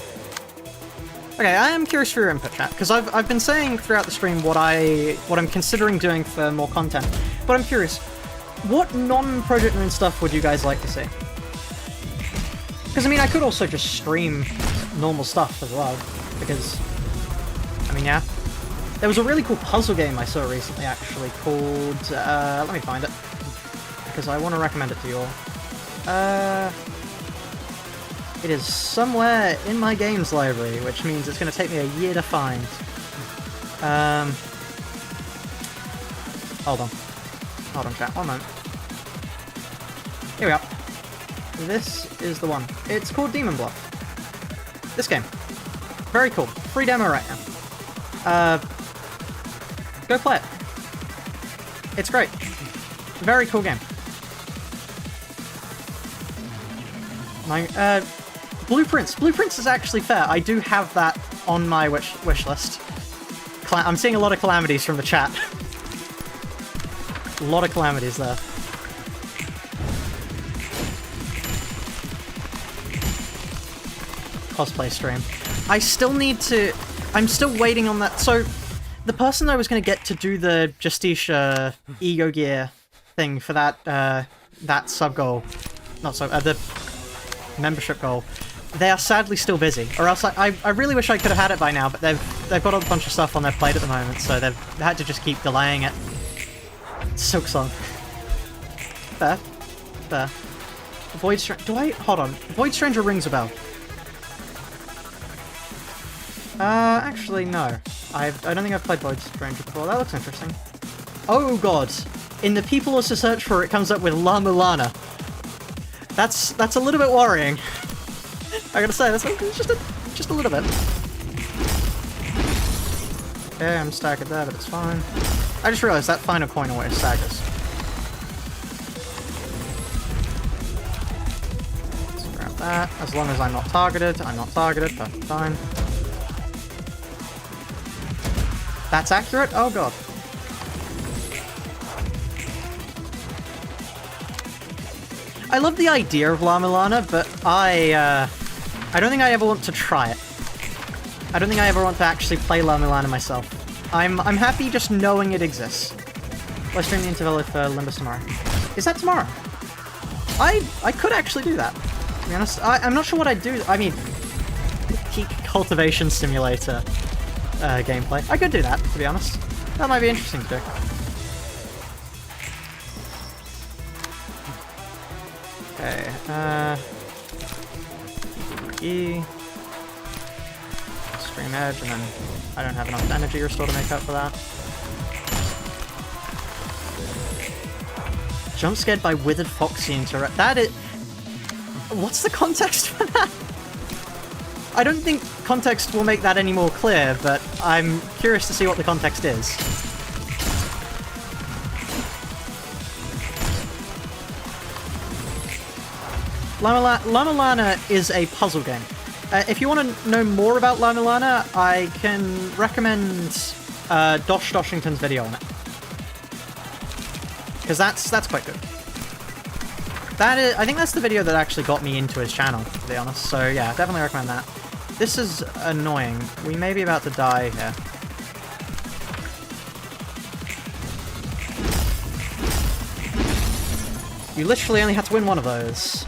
Okay, I am curious for your input, chat, because I've been saying throughout the stream what I'm considering doing for more content, but I'm curious, what non-Project Moon stuff would you guys like to see? Because, I mean, I could also just stream normal stuff as well, because, I mean, yeah. There was a really cool puzzle game I saw recently, actually, called, let me find it, because I want to recommend it to you all. It is somewhere in my games library, which means it's going to take me a year to find. Hold on, chat, one moment. Here we are. This is the one. It's called Demon Bluff. This game. Very cool. Free demo right now. Go play it. It's great. Very cool game. Blueprints. Blueprints is actually fair. I do have that on my wish list. I'm seeing a lot of calamities from the chat. A lot of calamities there. Cosplay stream. I still need to... I'm still waiting on that. So, the person I was going to get to do the Justicia Ego Gear thing for that, that sub-goal... Not sub... the membership goal. They are sadly still busy. Or else I really wish I could have had it by now, but they've got a bunch of stuff on their plate at the moment, so they've had to just keep delaying it. Silk Song. Fair. Fair. Void Stranger... Do I... Hold on. Void Stranger rings a bell. Actually, no. I don't think I've played Void Stranger before. That looks interesting. Oh god. In the people also search for it comes up with La Mulana. That's a little bit worrying. I gotta say, that's just a little bit. Okay, I'm staggered there, but it's fine. I just realized that final coin always staggers. Let's grab that. As long as I'm not targeted, perfect fine. That's accurate? Oh god. I love the idea of La Mulana, but I don't think I ever want to try it. I don't think I ever want to actually play La Mulana myself. I'm happy just knowing it exists. Let's stream the Intervallo for Limbus tomorrow. Is that tomorrow? I could actually do that, to be honest. I'm not sure what I'd do. I mean, peak cultivation simulator gameplay. I could do that, to be honest. That might be interesting to do. Okay, E. Stream Edge, and then I don't have enough energy or so to make up for that. Jump scared by withered foxy interrupt. That is... What's the context for that? I don't think context will make that any more clear, but I'm curious to see what the context is. La Mulana is a puzzle game. If you want to know more about La Mulana, I can recommend Dosh Doshington's video on it. Because that's quite good. That is, I think that's the video that actually got me into his channel, to be honest. So yeah, definitely recommend that. This is annoying. We may be about to die here. You literally only had to win one of those.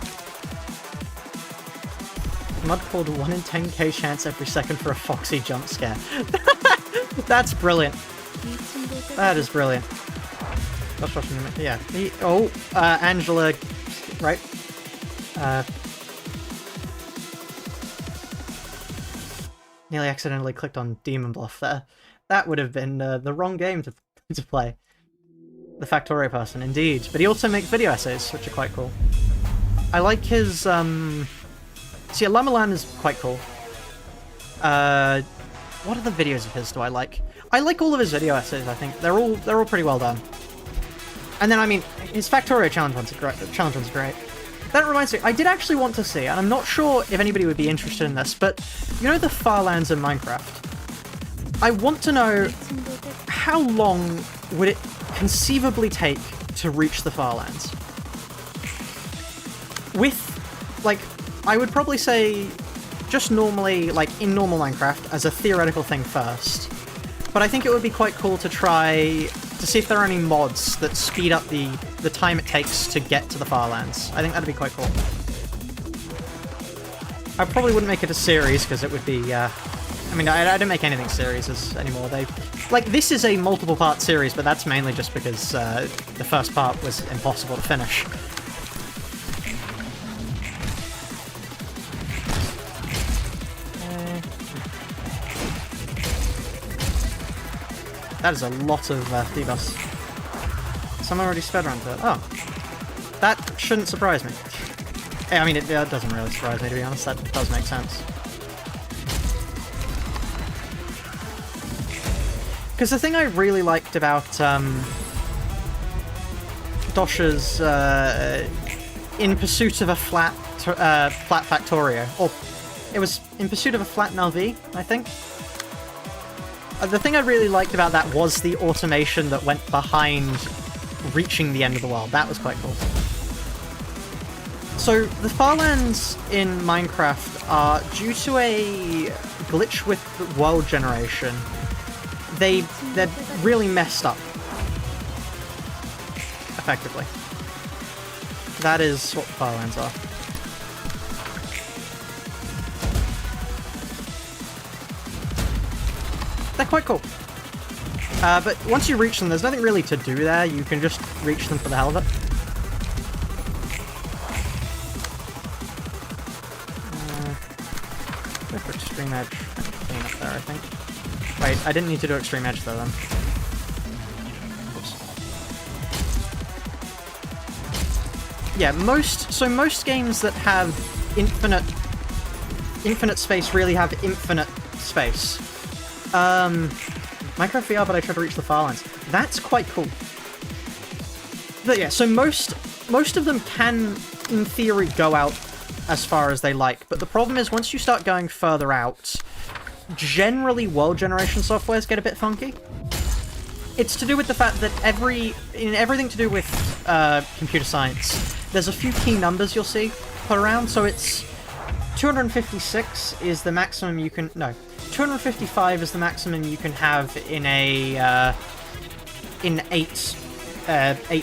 Mud called 1 in 10k chance every second for a foxy jump scare. That's brilliant. That is brilliant. Yeah. Angela, right? Nearly accidentally clicked on Demon Bluff there. That would have been the wrong game to play. The Factorio person, indeed. But he also makes video essays, which are quite cool. I like his, See, La Mulana is quite cool. What other videos of his do I like? I like all of his video essays, I think. They're all pretty well done. And then, I mean, his Factorio challenge one's great. That reminds me, I did actually want to see, and I'm not sure if anybody would be interested in this, but you know the Farlands in Minecraft? I want to know how long would it conceivably take to reach the Farlands? with, like, I would probably say just normally, like, in normal Minecraft, as a theoretical thing first. But I think it would be quite cool to try to see if there are any mods that speed up the time it takes to get to the Farlands. I think that'd be quite cool. I probably wouldn't make it a series, because it would be, I mean, I don't make anything series anymore. Like, this is a multiple-part series, but that's mainly just because the first part was impossible to finish. That is a lot of debuffs. Someone already sped around to it. Oh. That shouldn't surprise me. I mean, it doesn't really surprise me, to be honest. That does make sense. Because the thing I really liked about Dosha's In Pursuit of a Flat Factorio, or it was In Pursuit of a Flat Nalvi, I think. The thing I really liked about that was the automation that went behind reaching the end of the world. That was quite cool. So, the Farlands in Minecraft are, due to a glitch with world generation, they're really messed up. Effectively. That is what the Farlands are. They're quite cool. But once you reach them, there's nothing really to do there. You can just reach them for the hell of it. Go for Extreme Edge. Clean up there, I think. Wait, I didn't need to do Extreme Edge though, then. Oops. Yeah, most games that have infinite space really have infinite space. Minecraft VR, but I tried to reach the Farlands. That's quite cool. But yeah, so most of them can, in theory, go out as far as they like, but the problem is once you start going further out, generally world generation softwares get a bit funky. It's to do with the fact that in everything to do with computer science, there's a few key numbers you'll see put around, so it's 256 is the maximum you can... No. 255 is the maximum you can have in a in 8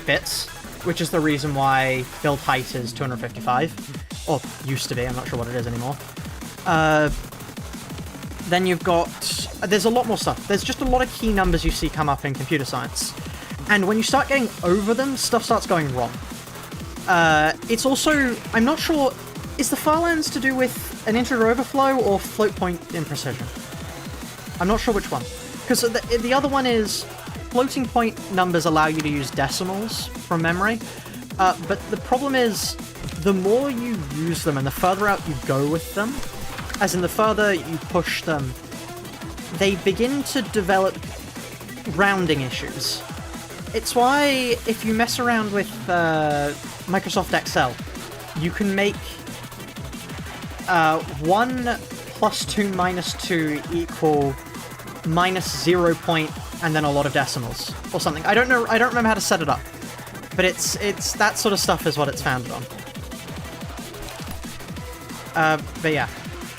bits, which is the reason why build height is 255, or used to be. I'm not sure what it is anymore. Then you've got... There's a lot more stuff. There's just a lot of key numbers you see come up in computer science, and when you start getting over them, stuff starts going wrong. It's also... I'm not sure... Is the Farlands to do with an integer overflow or float point imprecision? I'm not sure which one. Because the other one is floating point numbers allow you to use decimals from memory, but the problem is the more you use them and the further out you go with them, as in the further you push them, they begin to develop rounding issues. It's why if you mess around with Microsoft Excel, you can make 1 plus 2 minus 2 equal minus 0 point and then a lot of decimals or something. I don't remember how to set it up, but it's that sort of stuff is what it's founded on. But yeah,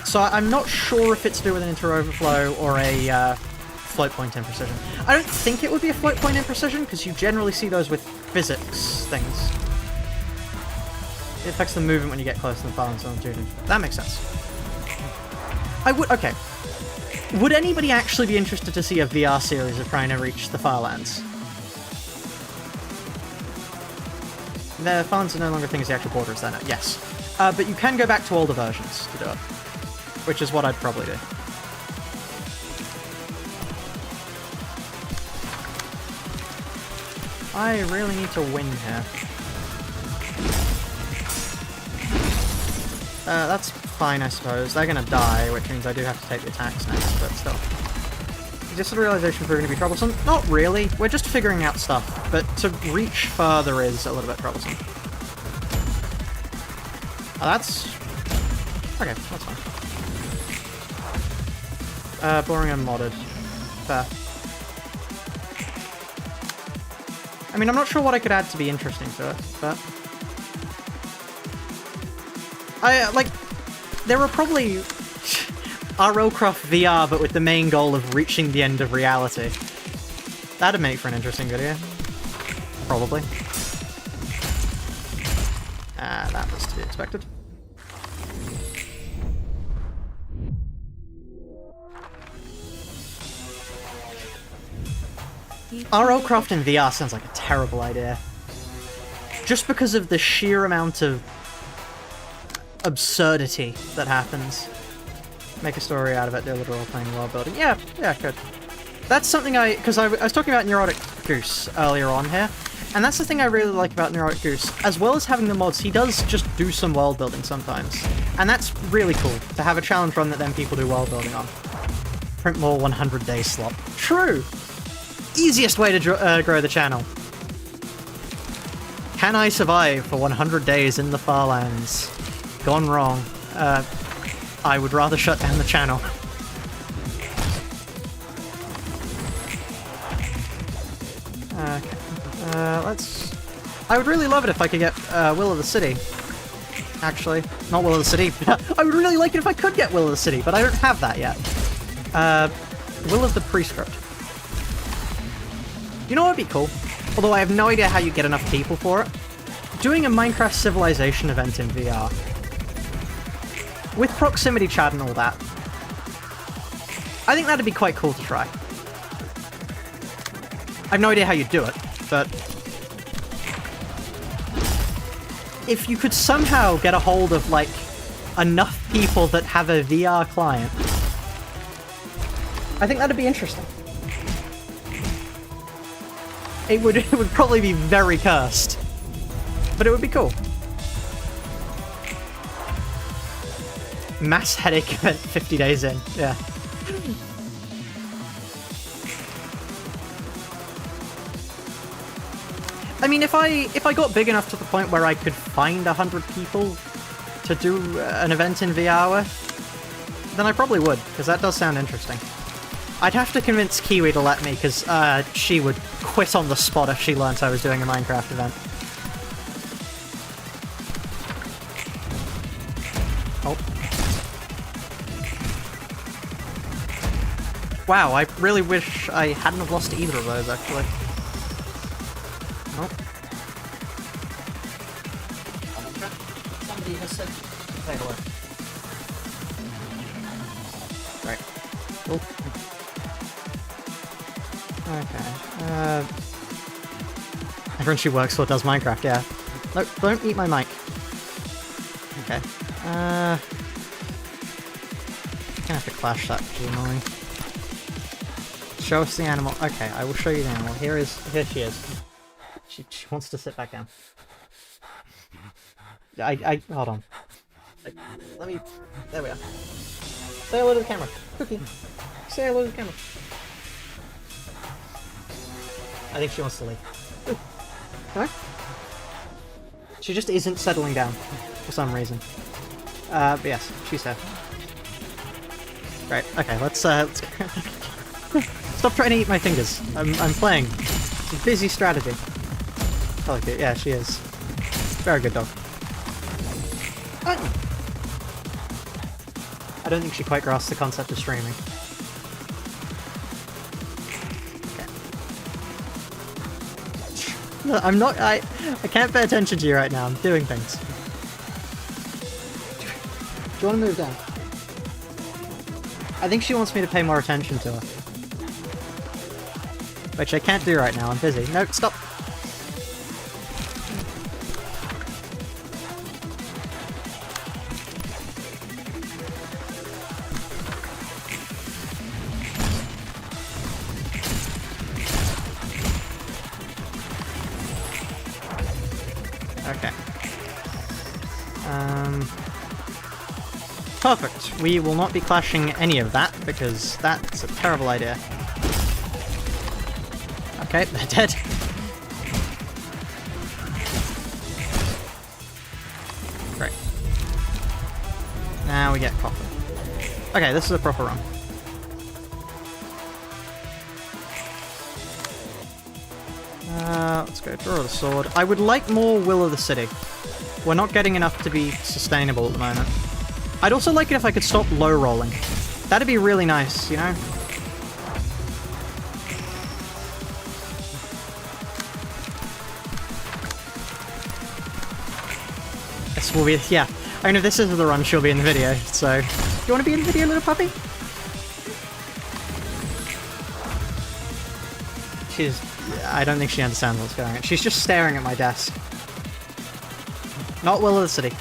so I'm not sure if it's to do with an integer overflow or a float point imprecision. I don't think it would be a float point imprecision because you generally see those with physics things. It affects the movement when you get close to the balance on the That makes sense. Okay. Would anybody actually be interested to see a VR series of trying to reach the Farlands? The Farlands are no longer things the actual border is there now. Yes. But you can go back to older versions to do it. Which is what I'd probably do. I really need to win here. That's fine, I suppose. They're gonna die, which means I do have to take the attacks next, but still. Is the realization proving to be troublesome? Not really. We're just figuring out stuff, but to reach further is a little bit troublesome. Oh, that's... Okay, that's fine. Boring and modded. Fair. I mean, I'm not sure what I could add to be interesting to it, but... There are probably RLCraft VR, but with the main goal of reaching the end of reality. That'd make for an interesting video. Probably. That was to be expected. RLCraft in VR sounds like a terrible idea. Just because of the sheer amount of absurdity that happens. Make a story out of it, do a little role-playing world building. Yeah, good. That's something because I was talking about Neurotic Goose earlier on here, and that's the thing I really like about Neurotic Goose. As well as having the mods, he does just do some world building sometimes. And that's really cool, to have a challenge run that then people do world building on. Print more 100-day slot. True! Easiest way to grow the channel. Can I survive for 100 days in the Farlands? Gone wrong. I would rather shut down the channel. Okay. I would really love it if I could get Will of the City. Actually, not Will of the City. I would really like it if I could get Will of the City, but I don't have that yet. Will of the Prescript. You know what would be cool? Although I have no idea how you get enough people for it. Doing a Minecraft Civilization event in VR. With proximity chat and all that. I think that'd be quite cool to try. I have no idea how you'd do it, but if you could somehow get a hold of, like, enough people that have a VR client, I think that'd be interesting. It would probably be very cursed, but it would be cool. Mass headache event 50 days in, yeah. I mean, if I got big enough to the point where I could find 100 people to do an event in VR with, then I probably would, because that does sound interesting. I'd have to convince Kiwi to let me, because she would quit on the spot if she learnt I was doing a Minecraft event. Oh. Wow, I really wish I hadn't have lost either of those, actually. Nope. Somebody has said to play away. Right. Oh. Okay. Everyone she works for does Minecraft, yeah. No, don't eat my mic. Okay. Gonna have to clash that, which is annoying. Show us the animal. Okay, I will show you the animal. Here she is. She wants to sit back down. Hold on. Let me... There we are. Say hello to the camera. Cookie. Say hello to the camera. I think she wants to leave. Okay. She just isn't settling down for some reason. But yes, she's here. Right, okay, let's Stop trying to eat my fingers. I'm playing. It's a busy strategy. I like it. Yeah, she is. Very good dog. I don't think she quite grasped the concept of streaming. Okay. No, I'm not. I can't pay attention to you right now. I'm doing things. Do you want to move down? I think she wants me to pay more attention to her. Which I can't do right now, I'm busy. No, stop! Okay. Perfect. We will not be clashing any of that, because that's a terrible idea. Okay, they're dead. Great. Now we get copper. Okay, this is a proper run. Let's go draw the sword. I would like more Will of the City. We're not getting enough to be sustainable at the moment. I'd also like it if I could stop low rolling. That'd be really nice, you know? This will be, yeah. I mean, if this is the run, she'll be in the video, so... Do you want to be in the video, little puppy? I don't think she understands what's going on. She's just staring at my desk. Not Will of the City.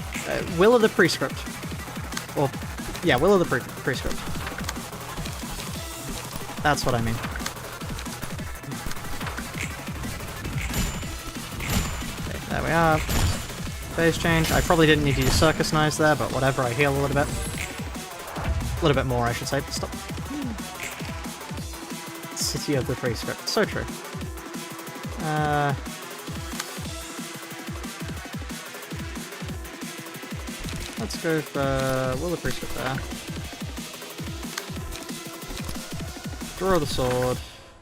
Will of the Prescript. Or, yeah, Will of the Prescript. That's what I mean. Okay, there we are. Phase change. I probably didn't need to use Circus Knives there, but whatever, I heal a little bit. A little bit more, I should say. Stop. City of the Prescript. So true. Let's go for Will of the Prescript there. Draw the Sword.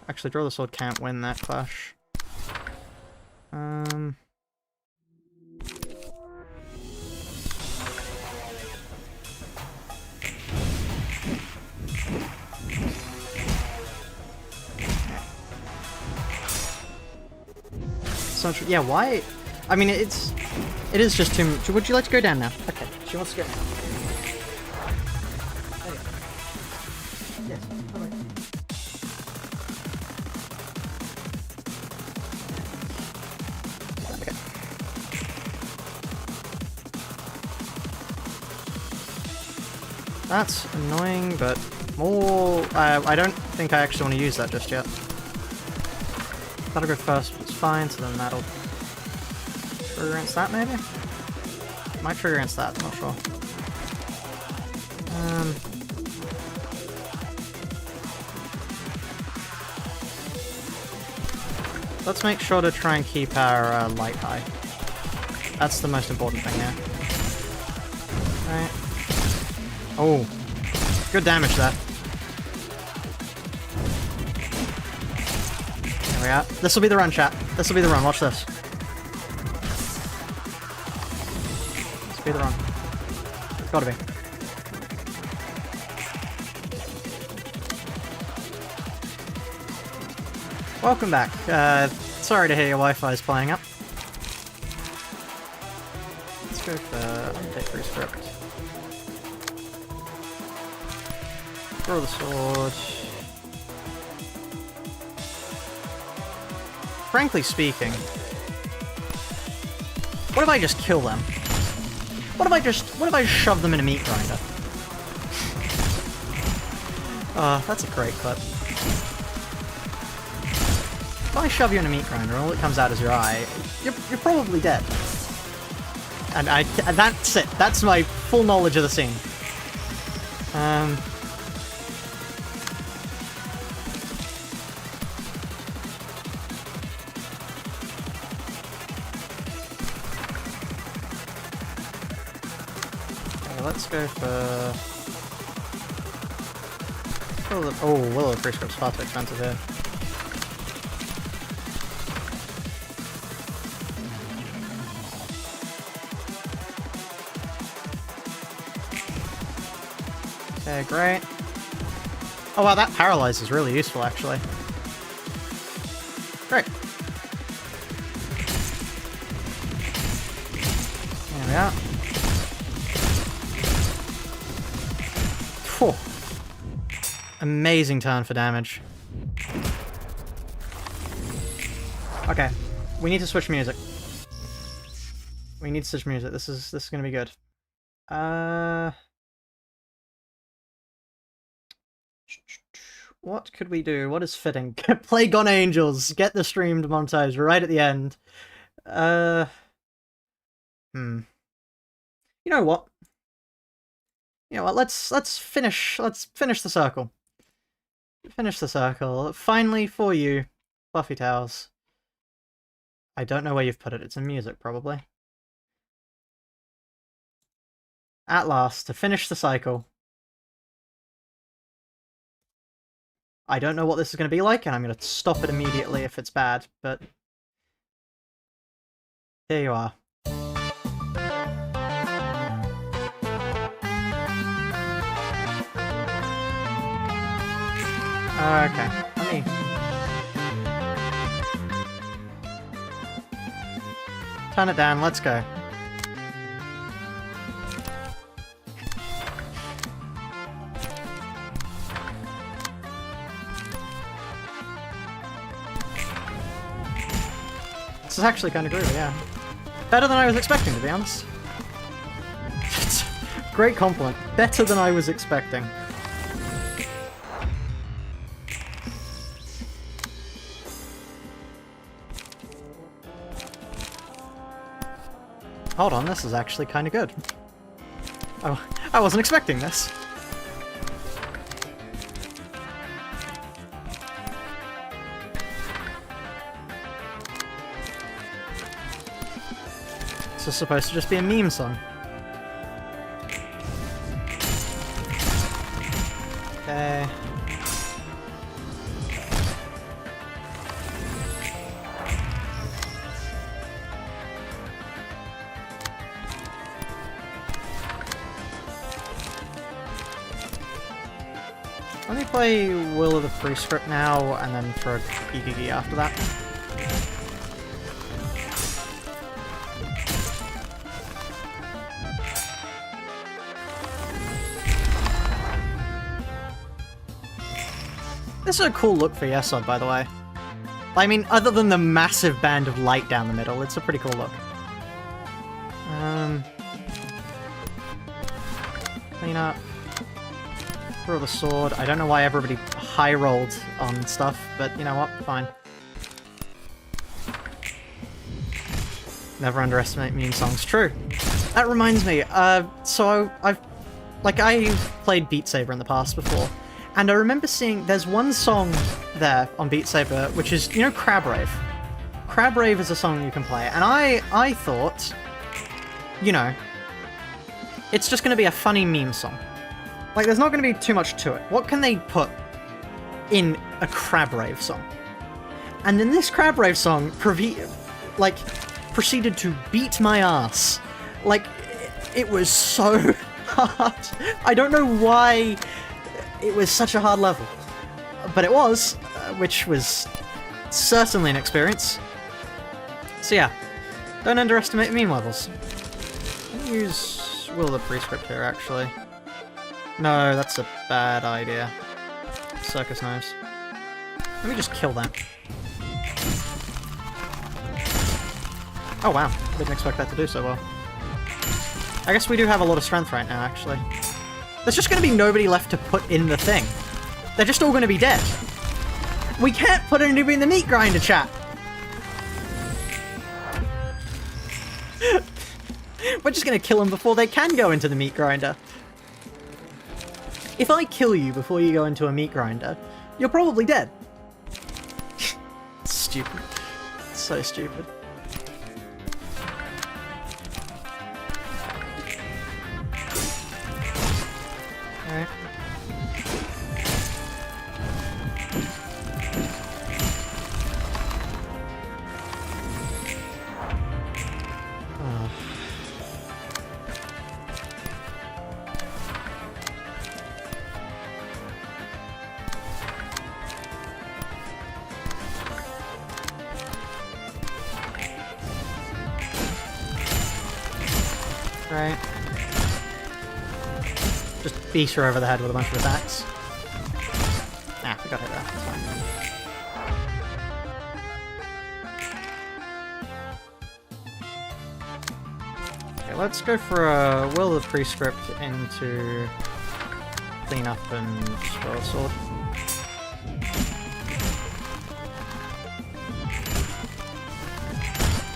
Actually, Draw the Sword can't win that clash. Yeah, why? I mean, it is just too much. Would you like to go down now? Okay, she wants to go down. Yes, okay. That's annoying, but more... I don't think I actually want to use that just yet. That'll go first, but it's fine, so then that'll trigger against that, maybe? Might trigger against that, I'm not sure. Let's make sure to try and keep our light high. That's the most important thing here. Alright. Oh. Good damage there. Yeah, this will be the run, chat. This will be the run. Watch this. This will be the run. It's gotta be. Welcome back. Sorry to hear your Wi-Fi is playing up. Let's go for update Prescript. Throw the sword. Frankly speaking, what if I just kill them? What if I just shove them in a meat grinder? That's a great clip. If I shove you in a meat grinder and all that comes out is your eye, you're probably dead. And that's it. That's my full knowledge of the scene. Let's go for... Oh, Will of the Prescript's far too expensive here. Okay, great. Oh wow, that paralyze is really useful, actually. Great. There we are. Phew. Amazing turn for damage. Okay, we need to switch music. We need to switch music. This is gonna be good. What could we do? What is fitting? Play Gone Angels. Get the streamed montage right at the end. You know what? You know what? Let's finish the circle. Finish the circle. Finally for you, Fluffy Towels. I don't know where you've put it. It's in music, probably. At last, to finish the cycle. I don't know what this is going to be like, and I'm going to stop it immediately if it's bad, but... here you are. Okay, let me... turn it down, let's go. This is actually kind of groovy, yeah. Better than I was expecting, to be honest. Great compliment. Better than I was expecting. Hold on, this is actually kind of good. Oh, I wasn't expecting this. This is supposed to just be a meme song. Okay. Let me play Will of the Prescript now, and then throw Gigi after that. This is a cool look for Yesod, by the way. I mean, other than the massive band of light down the middle, it's a pretty cool look. Clean up. Throw the sword. I don't know why everybody high-rolled on stuff, but you know what? Fine. Never underestimate meme songs. True. That reminds me, so I've played Beat Saber in the past before, and I remember seeing there's one song there on Beat Saber, which is, you know, Crab Rave. Crab Rave is a song you can play, and I thought, you know, it's just going to be a funny meme song. Like, there's not going to be too much to it. What can they put in a Crab Rave song? And then this Crab Rave song, proceeded to beat my ass. Like, it was so hard. I don't know why it was such a hard level. But it was, which was certainly an experience. So yeah, don't underestimate meme levels. Let me use Will of the Prescript here, actually. No, that's a bad idea. Circus knives. Let me just kill that. Oh wow, didn't expect that to do so well. I guess we do have a lot of strength right now, actually. There's just going to be nobody left to put in the thing. They're just all going to be dead. We can't put anybody in the meat grinder, chat! We're just going to kill them before they can go into the meat grinder. If I kill you before you go into a meat grinder, you're probably dead. Stupid. So stupid. Alright. Right. Just beat her over the head with a bunch of attacks. Ah, we got hit there. That's fine. Okay, let's go for a Will of the Prescript into clean up and throw a sword.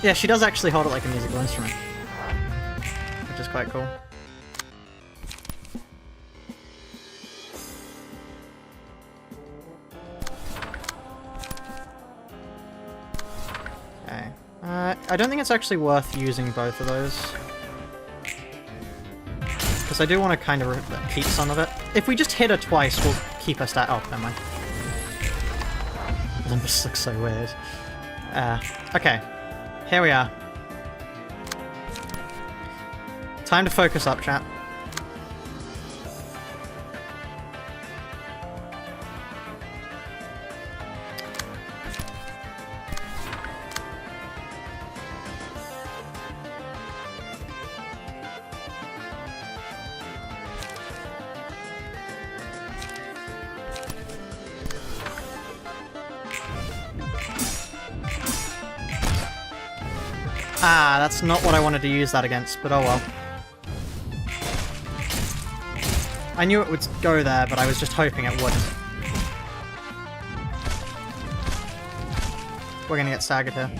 Yeah, she does actually hold it like a musical instrument. Which is quite cool. Okay. I don't think it's actually worth using both of those. Because I do want to kind of keep some of it. If we just hit her twice, we'll keep her stat. Oh, never mind. Olympus looks so weird. Okay. Here we are. Time to focus up, chat. Ah, that's not what I wanted to use that against, but oh well. I knew it would go there, but I was just hoping it wouldn't. We're gonna get staggered here.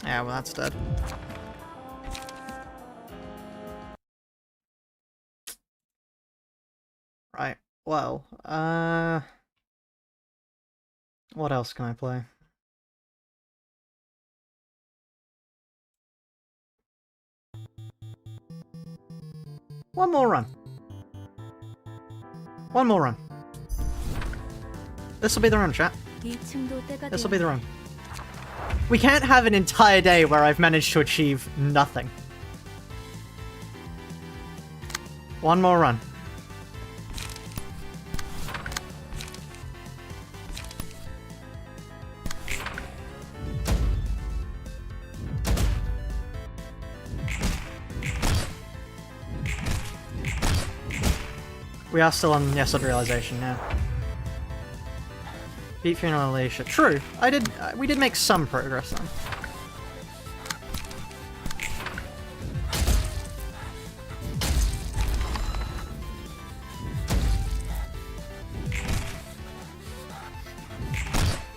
Yeah, well, that's dead. Right, well, what else can I play? One more run. One more run. This'll be the run, chat. This'll be the run. We can't have an entire day where I've managed to achieve nothing. One more run. We are still on Yes of Realization now. Beat Finalizing. True, we did make some progress then.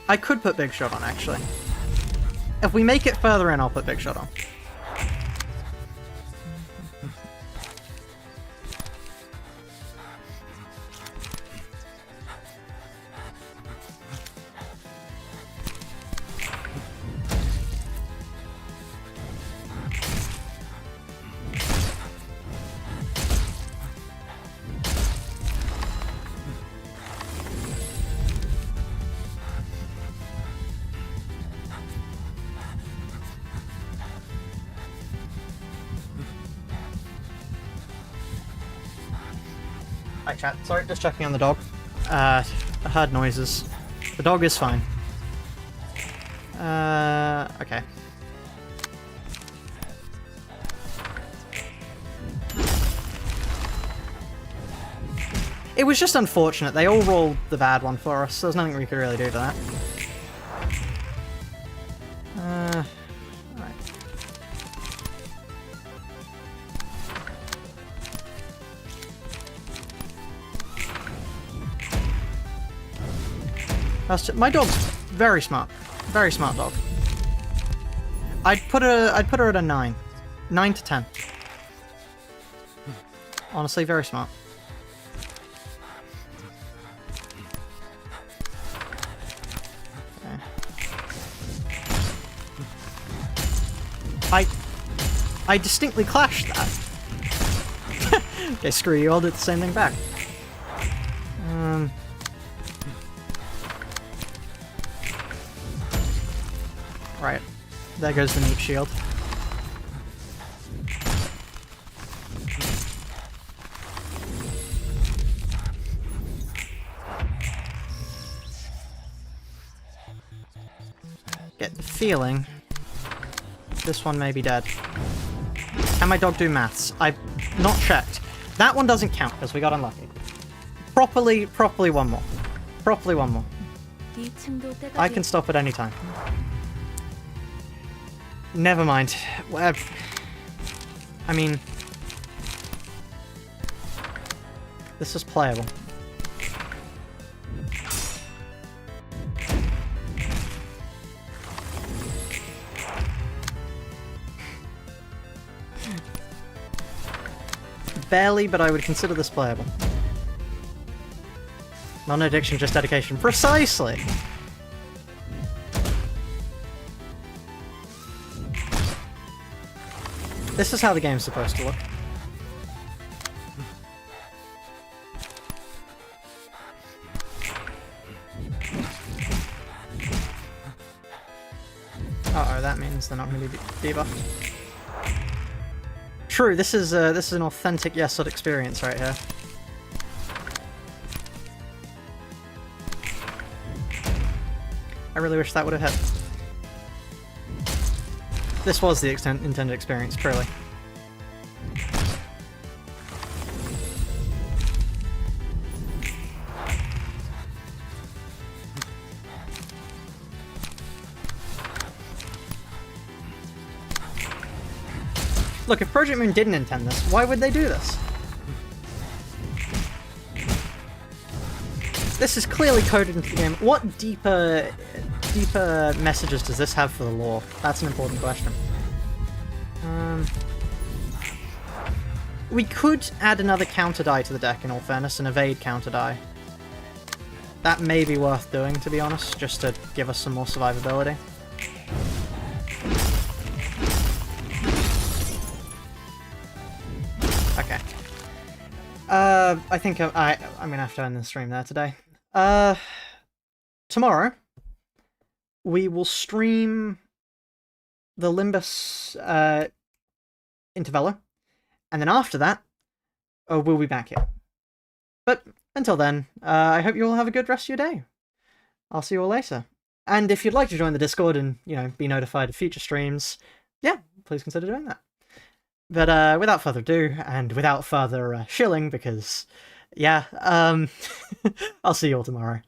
I could put Big Shot on, actually. If we make it further in, I'll put Big Shot on. Hi chat, sorry, just checking on the dog. I heard noises. The dog is fine. Okay. It was just unfortunate, they all rolled the bad one for us, so there's nothing we could really do to that. Alright. My dog's very smart. Very smart dog. I'd put her at a 9. 9 to 10. Honestly, very smart. Okay. I distinctly clashed that. Okay, screw you, I'll do the same thing back. Right. There goes the meat shield. Get the feeling this one may be dead. Can my dog do maths? I've not checked. That one doesn't count because we got unlucky. Properly one more. Properly one more. I can stop at any time. Never mind. I mean, this is playable. Barely, but I would consider this playable. Non-addiction, just dedication. Precisely! This is how the game's supposed to look. Uh-oh, that means they're not going to be debuffed. True, this is an authentic Yesod experience right here. I really wish that would have hit. This was the intended experience, truly. Look, if Project Moon didn't intend this, why would they do this? This is clearly coded into the game. What deeper messages does this have for the lore? That's an important question. We could add another counter die to the deck, in all fairness, an evade counter die. That may be worth doing, to be honest, just to give us some more survivability. Okay. I think I'm gonna have to end the stream there today. Tomorrow, we will stream the Limbus Intervelo, and then after that, we'll be back here. But until then, I hope you all have a good rest of your day. I'll see you all later. And if you'd like to join the Discord and, you know, be notified of future streams, yeah, please consider doing that. But without further ado, and without further shilling, because, yeah, I'll see you all tomorrow.